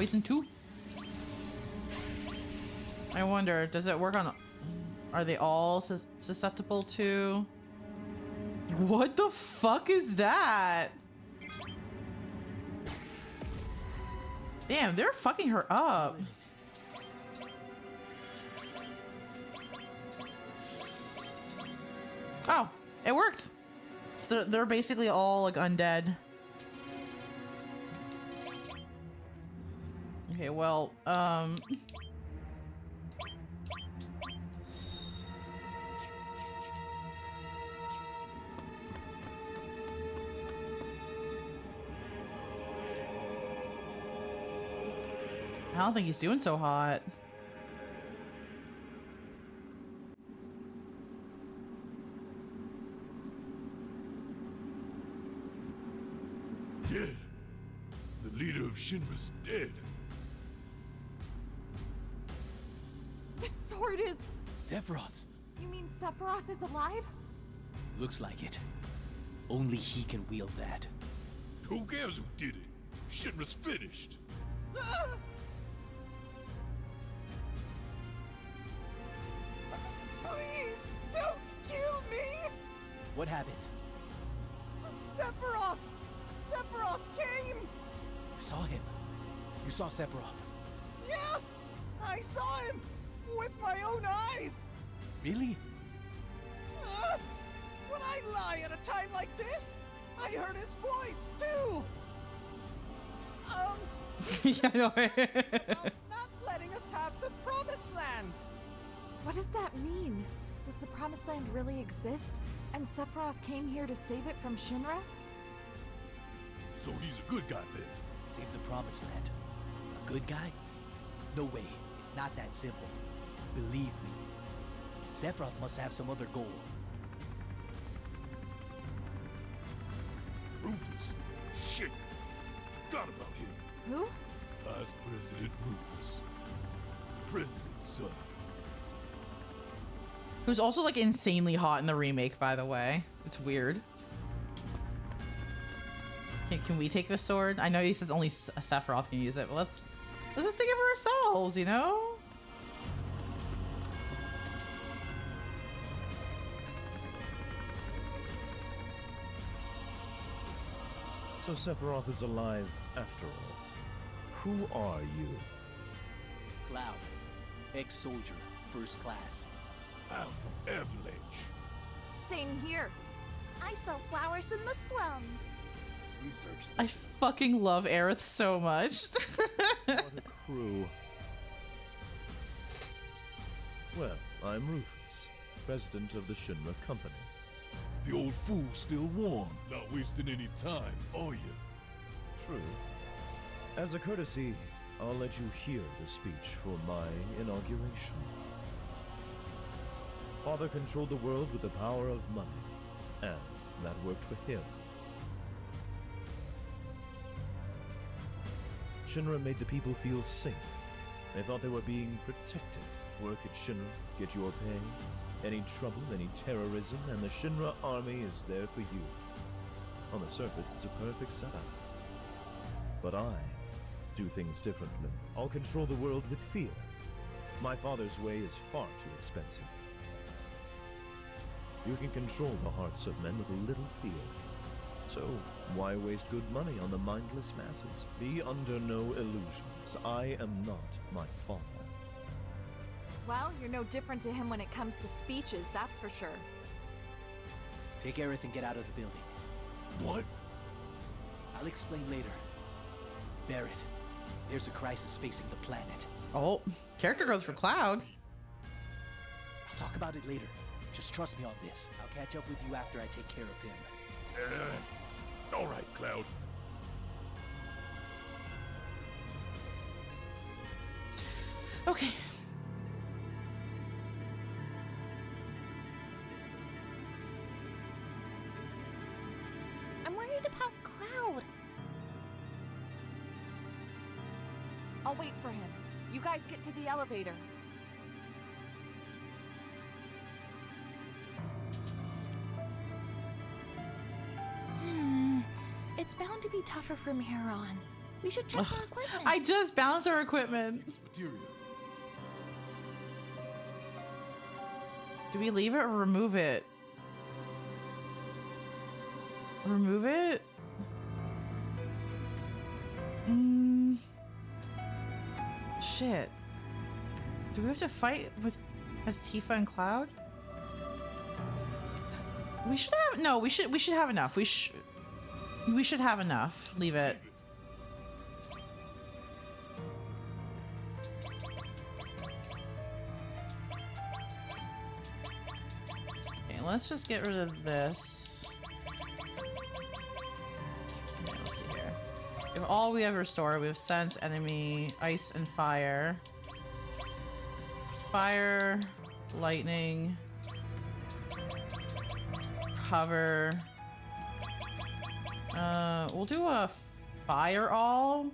Poison 2. I wonder, does it work on... Are they all susceptible to... What the fuck is that? Damn, they're fucking her up. Oh, it worked. So they're basically all like undead. Okay, well, I don't think he's doing so hot. Dead. The leader of Shinra's dead. This sword is... Sephiroth's. You mean Sephiroth is alive? Looks like it. Only he can wield that. Who cares who did it? Shinra's finished. Please, don't kill me! What happened? Sephiroth! Sephiroth came! You saw him. You saw Sephiroth. Yeah! I saw him! With my own eyes! Really? Would I lie at a time like this? I heard his voice, too! Yeah, I know. Not letting us have the Promised Land! What does that mean? Does the Promised Land really exist? And Sephiroth came here to save it from Shinra? So he's a good guy then. Save the Promised Land. A good guy? No way. It's not that simple. Believe me. Sephiroth must have some other goal. Rufus. Shit. Forgot about him. Who? Vice President Rufus. The president's son. Who's also like insanely hot in the remake, by the way. It's weird. Okay, can we take this sword? I know he says only Sephiroth can use it, but let's just take it for ourselves, you know? So Sephiroth is alive after all. Who are you? Cloud. Ex-soldier. First class. I'm from Avalanche. Same here. I sell flowers in the slums. Research. I fucking love Aerith so much. What a crew. Well, I'm Rufus, president of the Shinra Company. The old fool's still warm. Not wasting any time, are you? True. As a courtesy, I'll let you hear the speech for my inauguration. Father controlled the world with the power of money, and that worked for him. Shinra made the people feel safe. They thought they were being protected. Work at Shinra, get your pay. Any trouble, any terrorism, and the Shinra army is there for you. On the surface, it's a perfect setup. But I do things differently. I'll control the world with fear. My father's way is far too expensive. You can control the hearts of men with a little fear. So, why waste good money on the mindless masses? Be under no illusions. I am not my father. Well, you're no different to him when it comes to speeches, that's for sure. Take Aerith and get out of the building. What? I'll explain later. Barrett, there's a crisis facing the planet. Oh, character growth for Cloud. I'll talk about it later. Just trust me on this. I'll catch up with you after I take care of him. All right, Cloud. Okay. I'm worried about Cloud. I'll wait for him. You guys get to the elevator. It's bound to be tougher from here on. We should check our equipment. I just balanced our equipment. Materia. Do we leave it or remove it? Remove it? Shit. Do we have to fight with as Tifa and Cloud? We should have we should have enough. We should have enough. Leave it. Okay, let's just get rid of this. Okay, let's see here. We have all we have restored. We have sense, enemy, ice, and fire. Fire, lightning, cover. We'll do a fire all,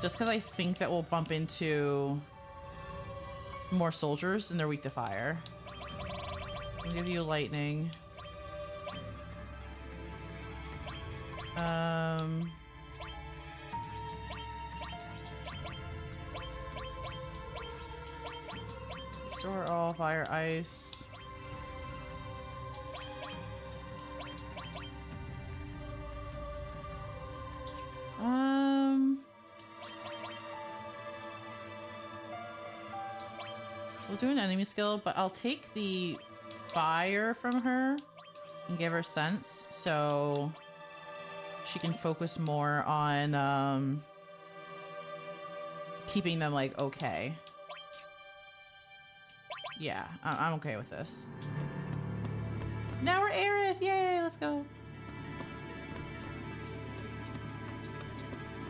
just because I think that we'll bump into more soldiers and they're weak to fire. I'll give you lightning. Restore all fire, ice. We'll do an enemy skill, but I'll take the fire from her and give her sense so she can focus more on keeping them like okay. Yeah, I'm okay with this. Now we're Aerith! Yay, let's go.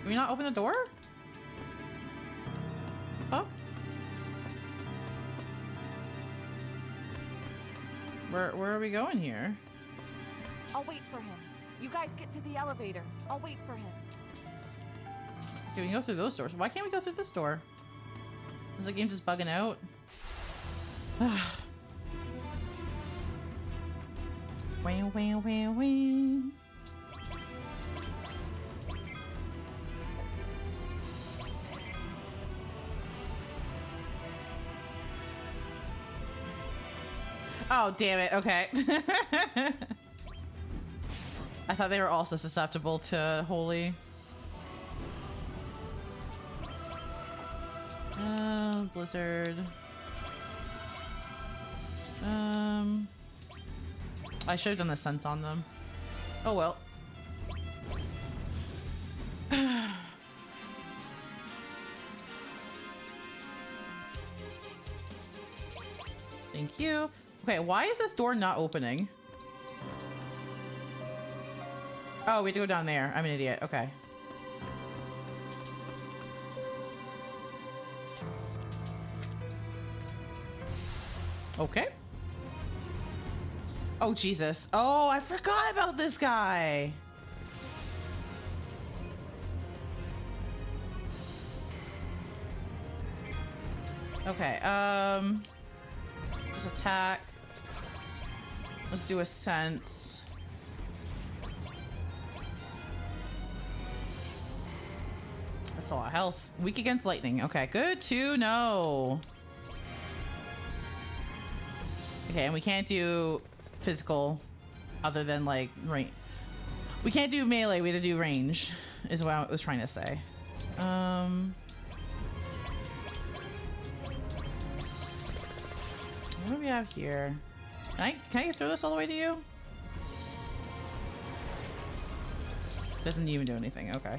Can we not open the door? Fuck? Where are we going here? I'll wait for him. You guys get to the elevator. I'll wait for him. Okay, we can go through those doors. Why can't we go through this door? Is the game just bugging out? Wah, wah, wah, wah. Oh, damn it. Okay. I thought they were also susceptible to holy. Blizzard. I should have done the sense on them. Oh well. Thank you. Okay, why is this door not opening? Oh, we have to go down there. I'm an idiot. Okay. Okay. Oh, Jesus. Oh, I forgot about this guy. Okay, just attack. Let's do a sense. That's a lot of health. Weak against lightning. Okay, good to know. Okay, and we can't do physical other than like range. We can't do melee, we have to do range, is what I was trying to say. What do we have here? Can I throw this all the way to you? Doesn't even do anything, okay.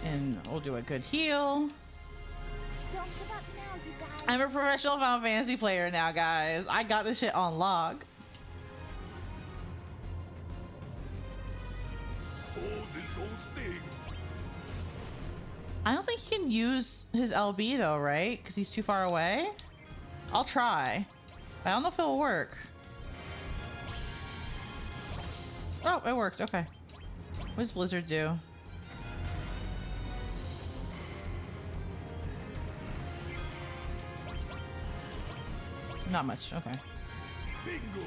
And we'll do a good heal. Don't give up now, you guys. I'm a professional Final Fantasy player now, guys. I got this shit on log. Oh, this whole sting. I don't think he can use his LB though, right? Because he's too far away. I'll try. But I don't know if it'll work. Oh, it worked. Okay. What does Blizzard do? Not much. Okay. Bingo.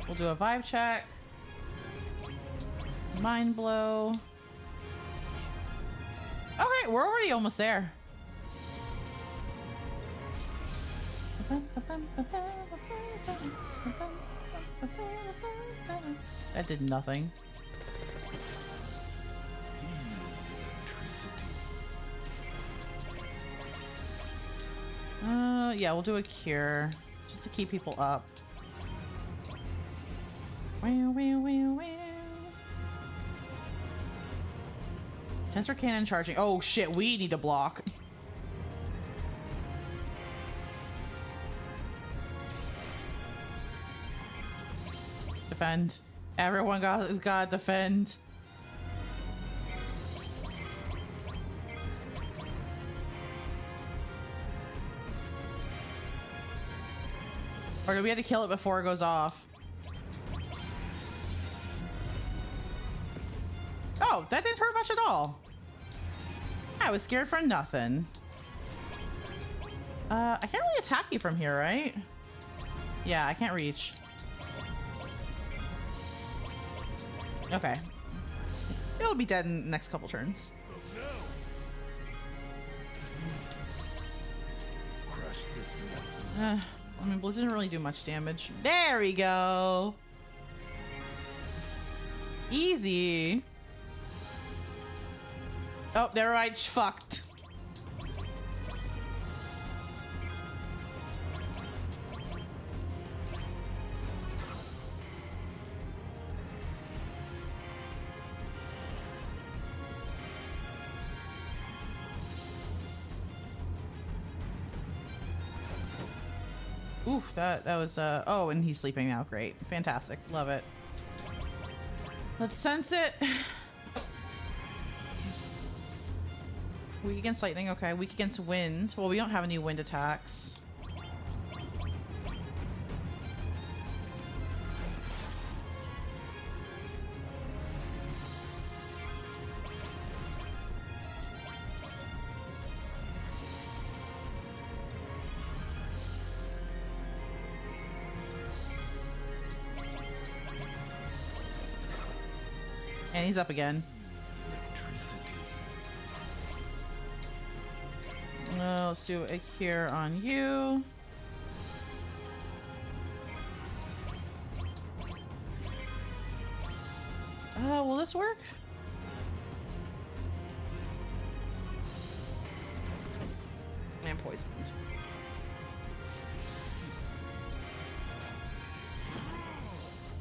We'll do a vibe check. Mind blow. Okay, we're already almost there. That did nothing. Yeah, we'll do a cure just to keep people up. Tensor cannon charging. Oh shit, we need to block. Defend. Everyone has got to defend. Or do we have to kill it before it goes off? Oh, that didn't hurt much at all. I was scared for nothing. I can't really attack you from here, right? Yeah, I can't reach. Okay. It'll be dead in the next couple turns. I mean, Blizzard didn't really do much damage. There we go. Easy. Oh, never mind. Fucked. Oof, that was oh, and he's sleeping now. Great. Fantastic. Love it. Let's sense it. Weak against lightning. Okay. Weak against wind. Well, we don't have any wind attacks. And he's up again. Let's do a cure on you. Will this work? And poisoned.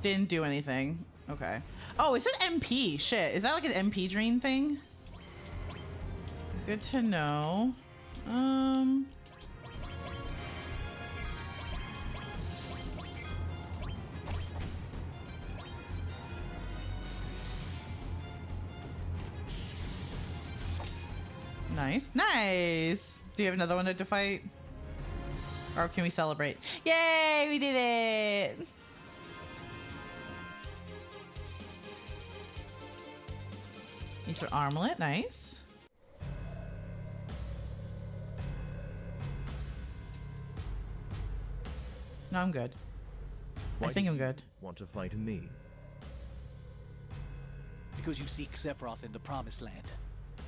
Didn't do anything. Okay. Oh, it said MP. Shit. Is that like an MP drain thing? Good to know. Nice. Nice. Do you have another one to fight? Or can we celebrate? Yay, we did it. Ether armlet, nice. No, I'm good. I think I'm good. Want to fight me? Because you seek Sephiroth in the Promised Land.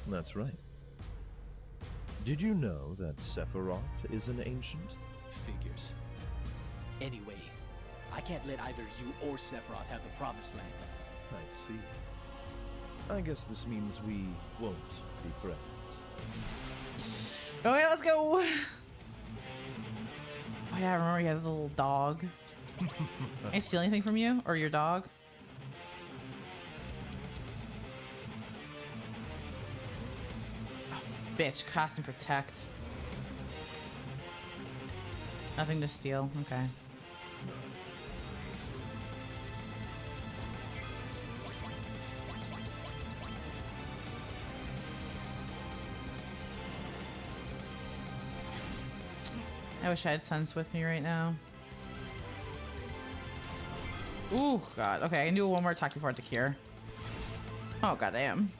That's right. Did you know that Sephiroth is an ancient? Figures. Anyway, I can't let either you or Sephiroth have the Promised Land. I see. I guess this means we won't be friends. Okay, let's go. Oh yeah, I remember he has a little dog. Can I steal anything from you or your dog? Oh, bitch, cast and protect. Nothing to steal. Okay. I wish I had Sense with me right now. Ooh, God. Okay, I can do one more attack before I have to cure. Oh, goddamn.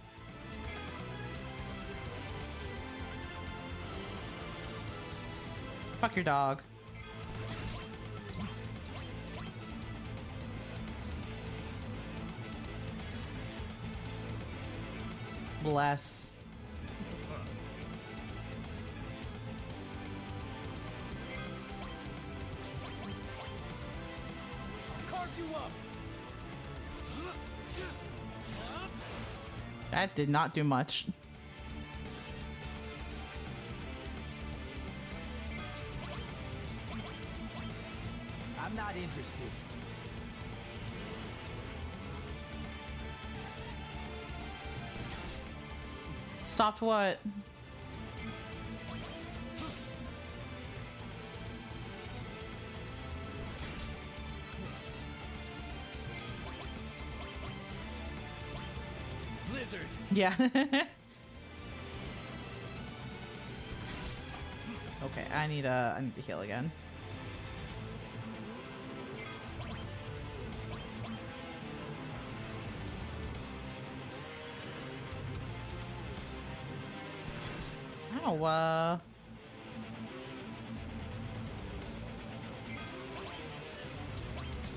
Fuck your dog. Bless. Carve you up. That did not do much. I'm not interested. Stopped what? Blizzard. Yeah. Okay, I need to heal again. Ow,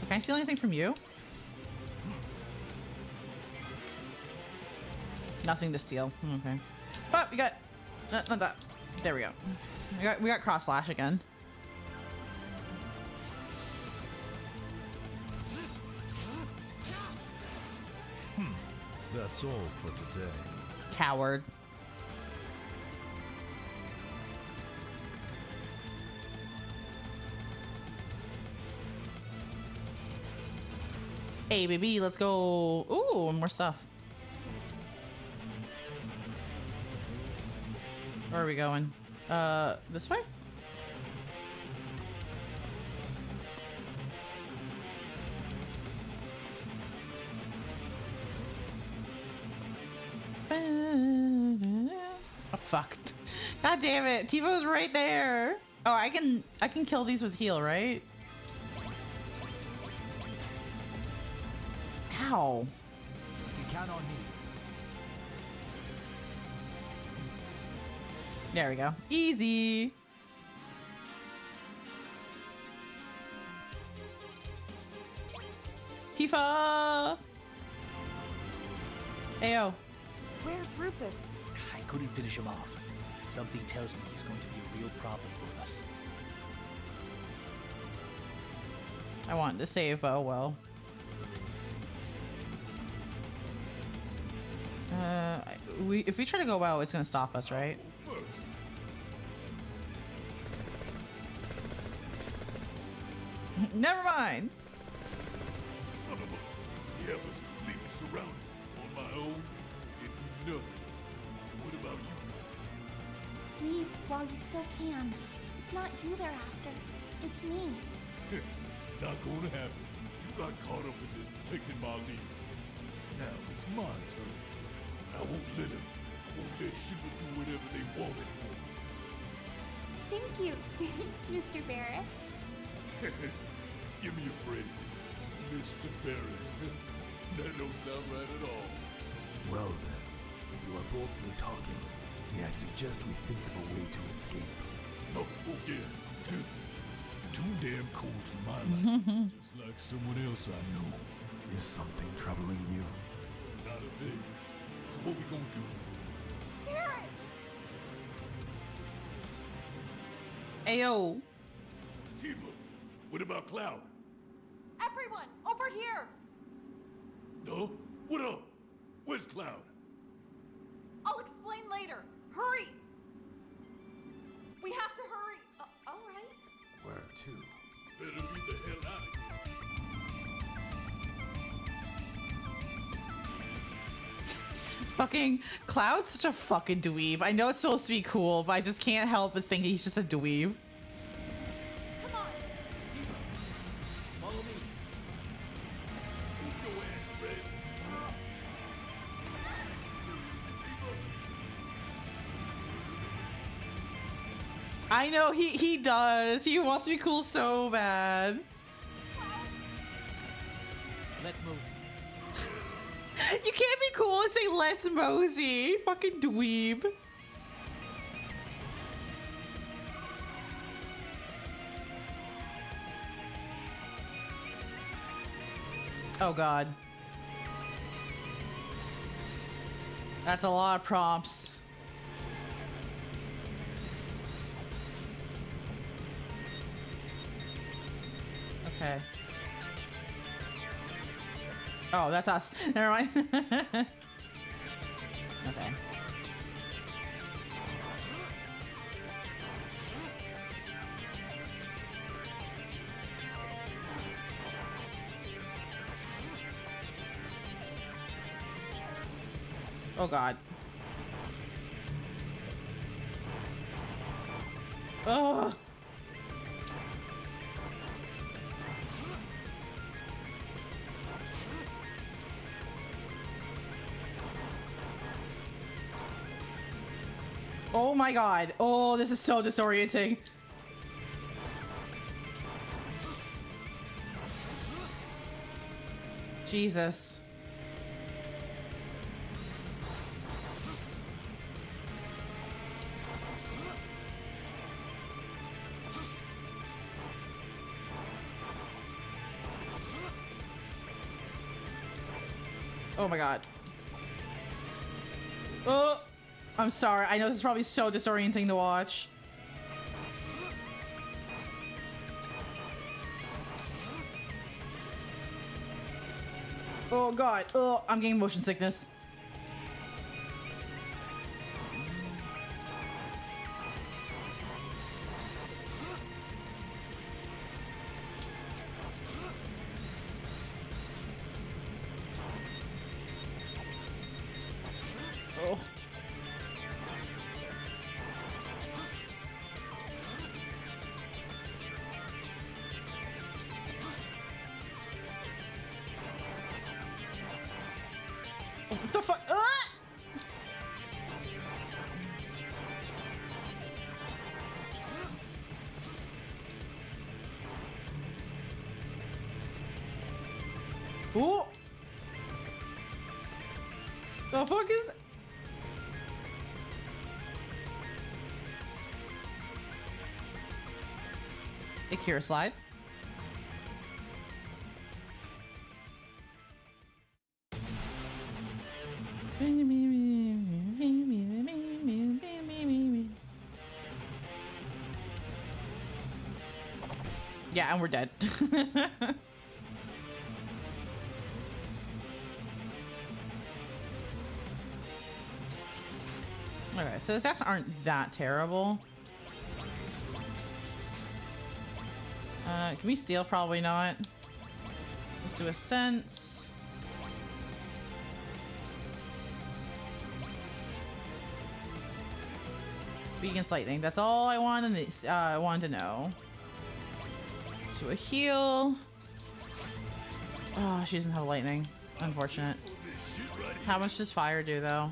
can I steal anything from you? Nothing to steal. Okay. Oh, we got not that. There we go. We got cross slash again. That's all for today. Coward. Hey, baby, let's go. Ooh, more stuff. Where are we going? This way? Oh, fuck. God damn it. Tivo's right there. Oh, I can kill these with heal, right? Ow. You can count on me. There we go. Easy. Tifa. Ayo. Where's Rufus? I couldn't finish him off. Something tells me he's going to be a real problem for us. I wanted to save, but oh well. If we try to go out, it's gonna stop us, right? Never mind. Son of a... Yeah, I was completely surrounded. On my own, it do nothing. What about you? Leave while you still can. It's not you they're after. It's me. Not gonna happen. You got caught up in this protecting my lead. Now it's my turn. I won't let him. I won't let Shiva do whatever they want anymore. Thank you, Mr. Barrett. Give me a break, Mr. Barrett. That don't sound right at all. Well then, you are both through talking. May I suggest we think of a way to escape? Oh yeah. Too damn cool for my life. Just like someone else I know. Is something troubling you? Not a thing. So what we gonna do? Ayo. Tifa, what about Cloud? Everyone, over here! No? What up? Where's Cloud? I'll explain later. Hurry! We have to hurry. All right. Where to? Better be the hell out of here. Fucking Cloud's such a fucking dweeb. I know it's supposed to be cool, but I just can't help but think he's just a dweeb. Come on. Tifa, follow me. Keep your ass ready. I know he does. He wants to be cool so bad. Let's move. You can't be cool and say let's mosey. Fucking dweeb. Oh god. That's a lot of prompts. Okay. Oh, that's us. Never mind. Okay. Oh God. Oh. Oh my God. Oh, this is so disorienting. Jesus. Oh my God. Oh, I'm sorry. I know this is probably so disorienting to watch. Oh God. Oh, I'm getting motion sickness. Oh. What the fuck? Oh! The fuck is that? Akira slide. Yeah, and we're dead. Okay, so the attacks aren't that terrible. Can we steal? Probably not. Let's do a sense. Be against lightning. That's all I wanted to know. So a heal. Oh, she doesn't have lightning. Unfortunate. How much does fire do though?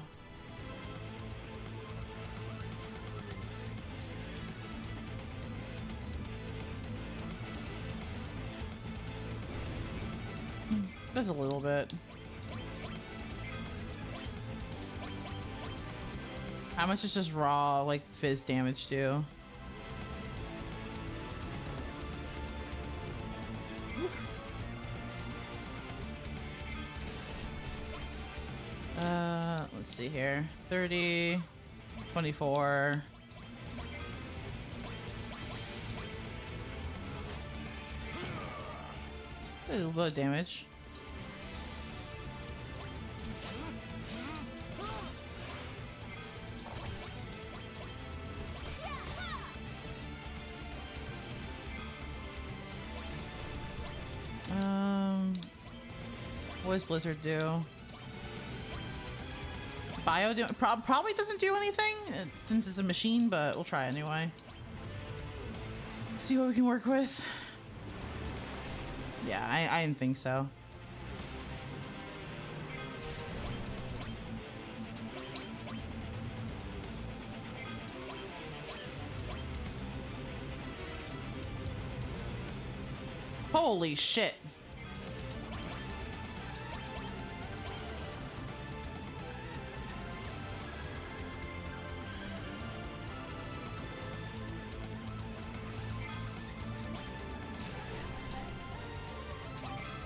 Just a little bit. How much does just raw, like, fizz damage do? Let's see here. 30, 24. A little bit of damage. What does Blizzard do? Bio do probably doesn't do anything since it's a machine, but we'll try anyway. See what we can work with. Yeah, I didn't think so. Holy shit.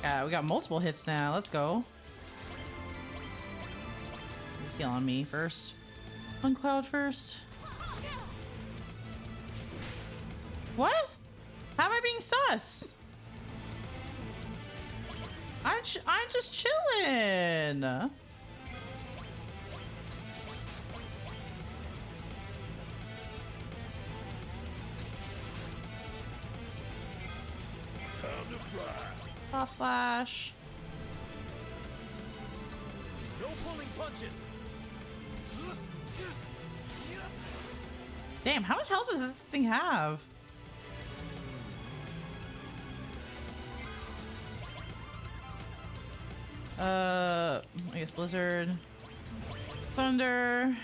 Yeah, we got multiple hits now. Let's go. Heal on me first. On Cloud first. What? How am I being sus? I'm just chilling. Time to fly. Cross slash. No pulling punches. Damn, how much health does this thing have? I guess Blizzard. Thunder.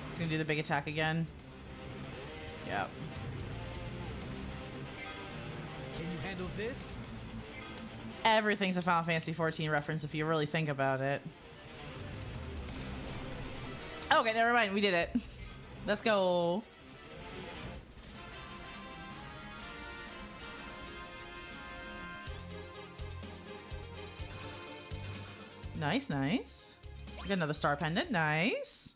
It's gonna do the big attack again. Yep. Can you handle this? Everything's a Final Fantasy 14 reference if you really think about it. Okay, never mind. We did it. Let's go. Nice, nice. Get another star pendant. Nice.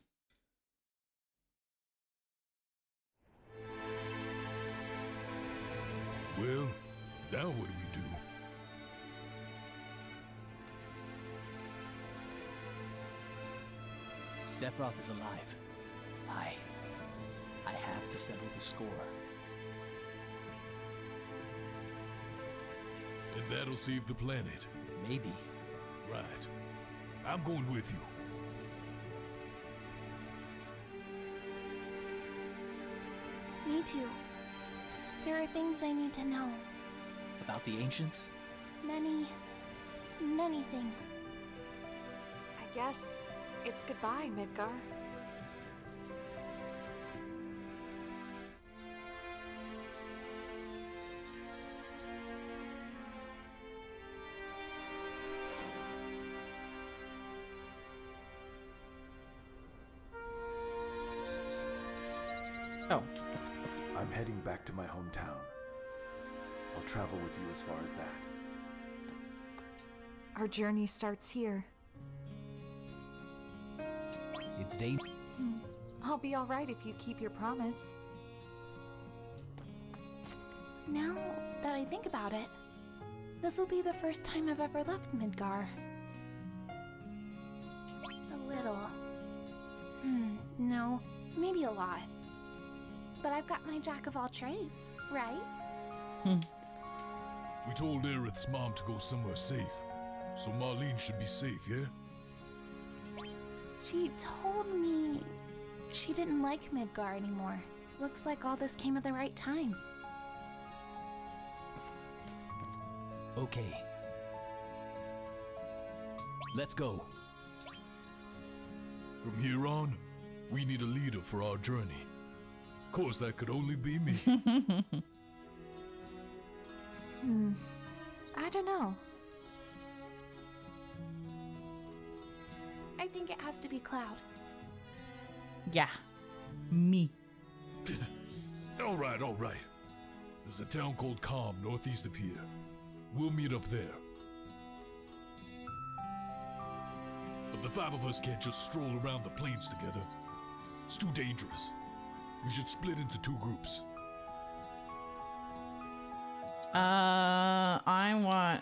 Well, now what do we do? Sephiroth is alive. I have to settle the score. And that'll save the planet. Maybe. Right. I'm going with you. Me too. There are things I need to know. About the ancients? Many things. I guess it's goodbye, Midgar. Oh. I'm heading back to my hometown. I'll travel with you as far as that. Our journey starts here. It's day. I'll be alright if you keep your promise. Now that I think about it, this will be the first time I've ever left Midgar. A little. No, maybe a lot. But I've got my jack of all trades, right? We told Aerith's mom to go somewhere safe. So Marlene should be safe, yeah? She told me she didn't like Midgar anymore. Looks like all this came at the right time. Okay. Let's go. From here on, we need a leader for our journey. Of course, that could only be me. I don't know. I think it has to be Cloud. Yeah. Me. All right. There's a town called Calm northeast of here. We'll meet up there. But the five of us can't just stroll around the plains together. It's too dangerous. We should split into two groups. I want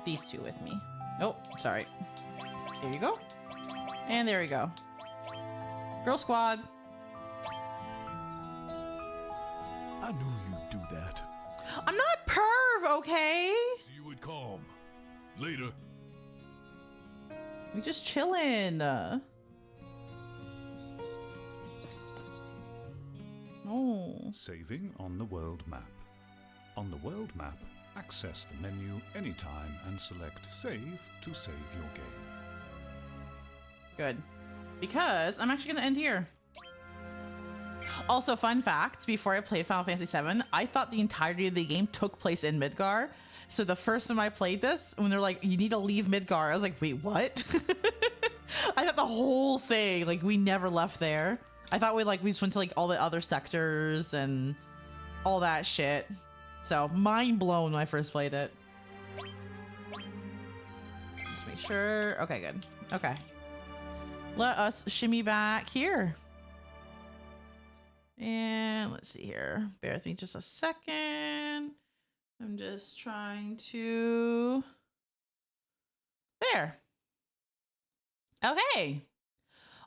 these two with me. Oh, sorry. There you go. And there we go. Girl squad. I knew you'd do that. I'm not perv, okay? See you at Calm. Later. We just chillin'. Oh. Saving on the world map. On the world map, access the menu anytime and select Save to save your game. Good. Because I'm actually gonna end here. Also, fun fact, before I played Final Fantasy VII, I thought the entirety of the game took place in Midgar. So the first time I played this, when they're like, you need to leave Midgar, I was like, wait, what? I thought the whole thing, like, we never left there. I thought we just went to like all the other sectors and all that shit. So mind blown when I first played it. Just make sure. Okay, good. Okay. let us shimmy back here. And let's see here. Bear with me just a second. I'm just trying to... There. Okay.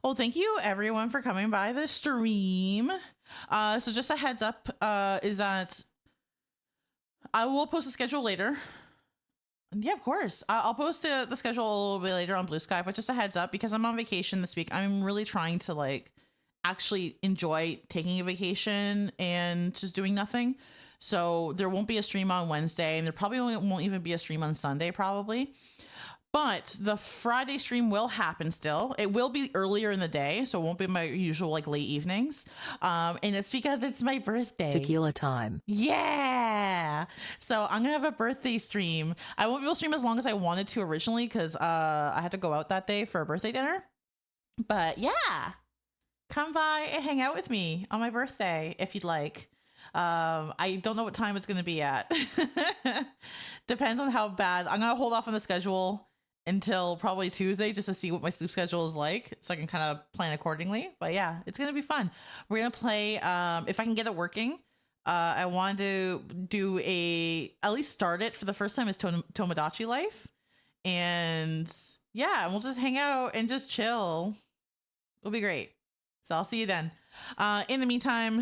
Well, thank you everyone for coming by the stream. So just a heads up is that I will post a schedule later. Yeah, of course. I'll post the schedule a little bit later on Blue Sky, but just a heads up because I'm on vacation this week. I'm really trying to like actually enjoy taking a vacation and just doing nothing. So there won't be a stream on Wednesday, and there probably won't even be a stream on Sunday probably. But the Friday stream will happen still. It will be earlier in the day, so it won't be my usual like late evenings. And it's because it's my birthday. Tequila time. Yeah. So I'm gonna have a birthday stream. I won't be able to stream as long as I wanted to originally because I had to go out that day for a birthday dinner. But yeah, come by and hang out with me on my birthday if you'd like. I don't know what time it's gonna be at. Depends on how bad. I'm gonna hold off on the schedule until probably Tuesday just to see what my sleep schedule is like so I can kind of plan accordingly. But yeah, it's gonna be fun. We're gonna play if I can get it working. I want to do at least start it for the first time is Tomodachi Life. And yeah, we'll just hang out and just chill. It'll be great. So I'll see you then. In the meantime,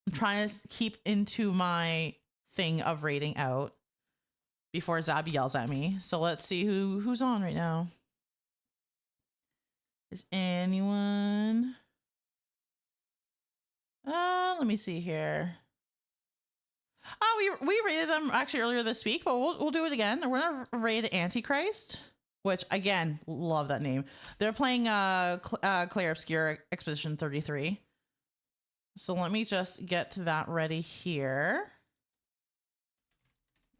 I'm trying to keep into my thing of raiding out before Zab yells at me. So let's see who's on right now. Is anyone? Let me see here. Oh, we raided them actually earlier this week, but we'll do it again. We're gonna raid Antichrist, which again, love that name. They're playing Claire Obscure Expedition 33. So let me just get that ready here.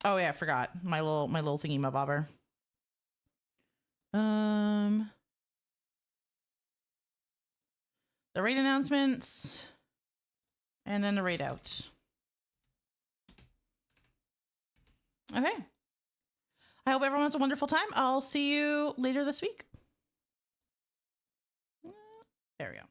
Oh yeah, I forgot my little thingy my bobber. The raid announcements and then the raid out. Okay. I hope everyone has a wonderful time. I'll see you later this week. There we go.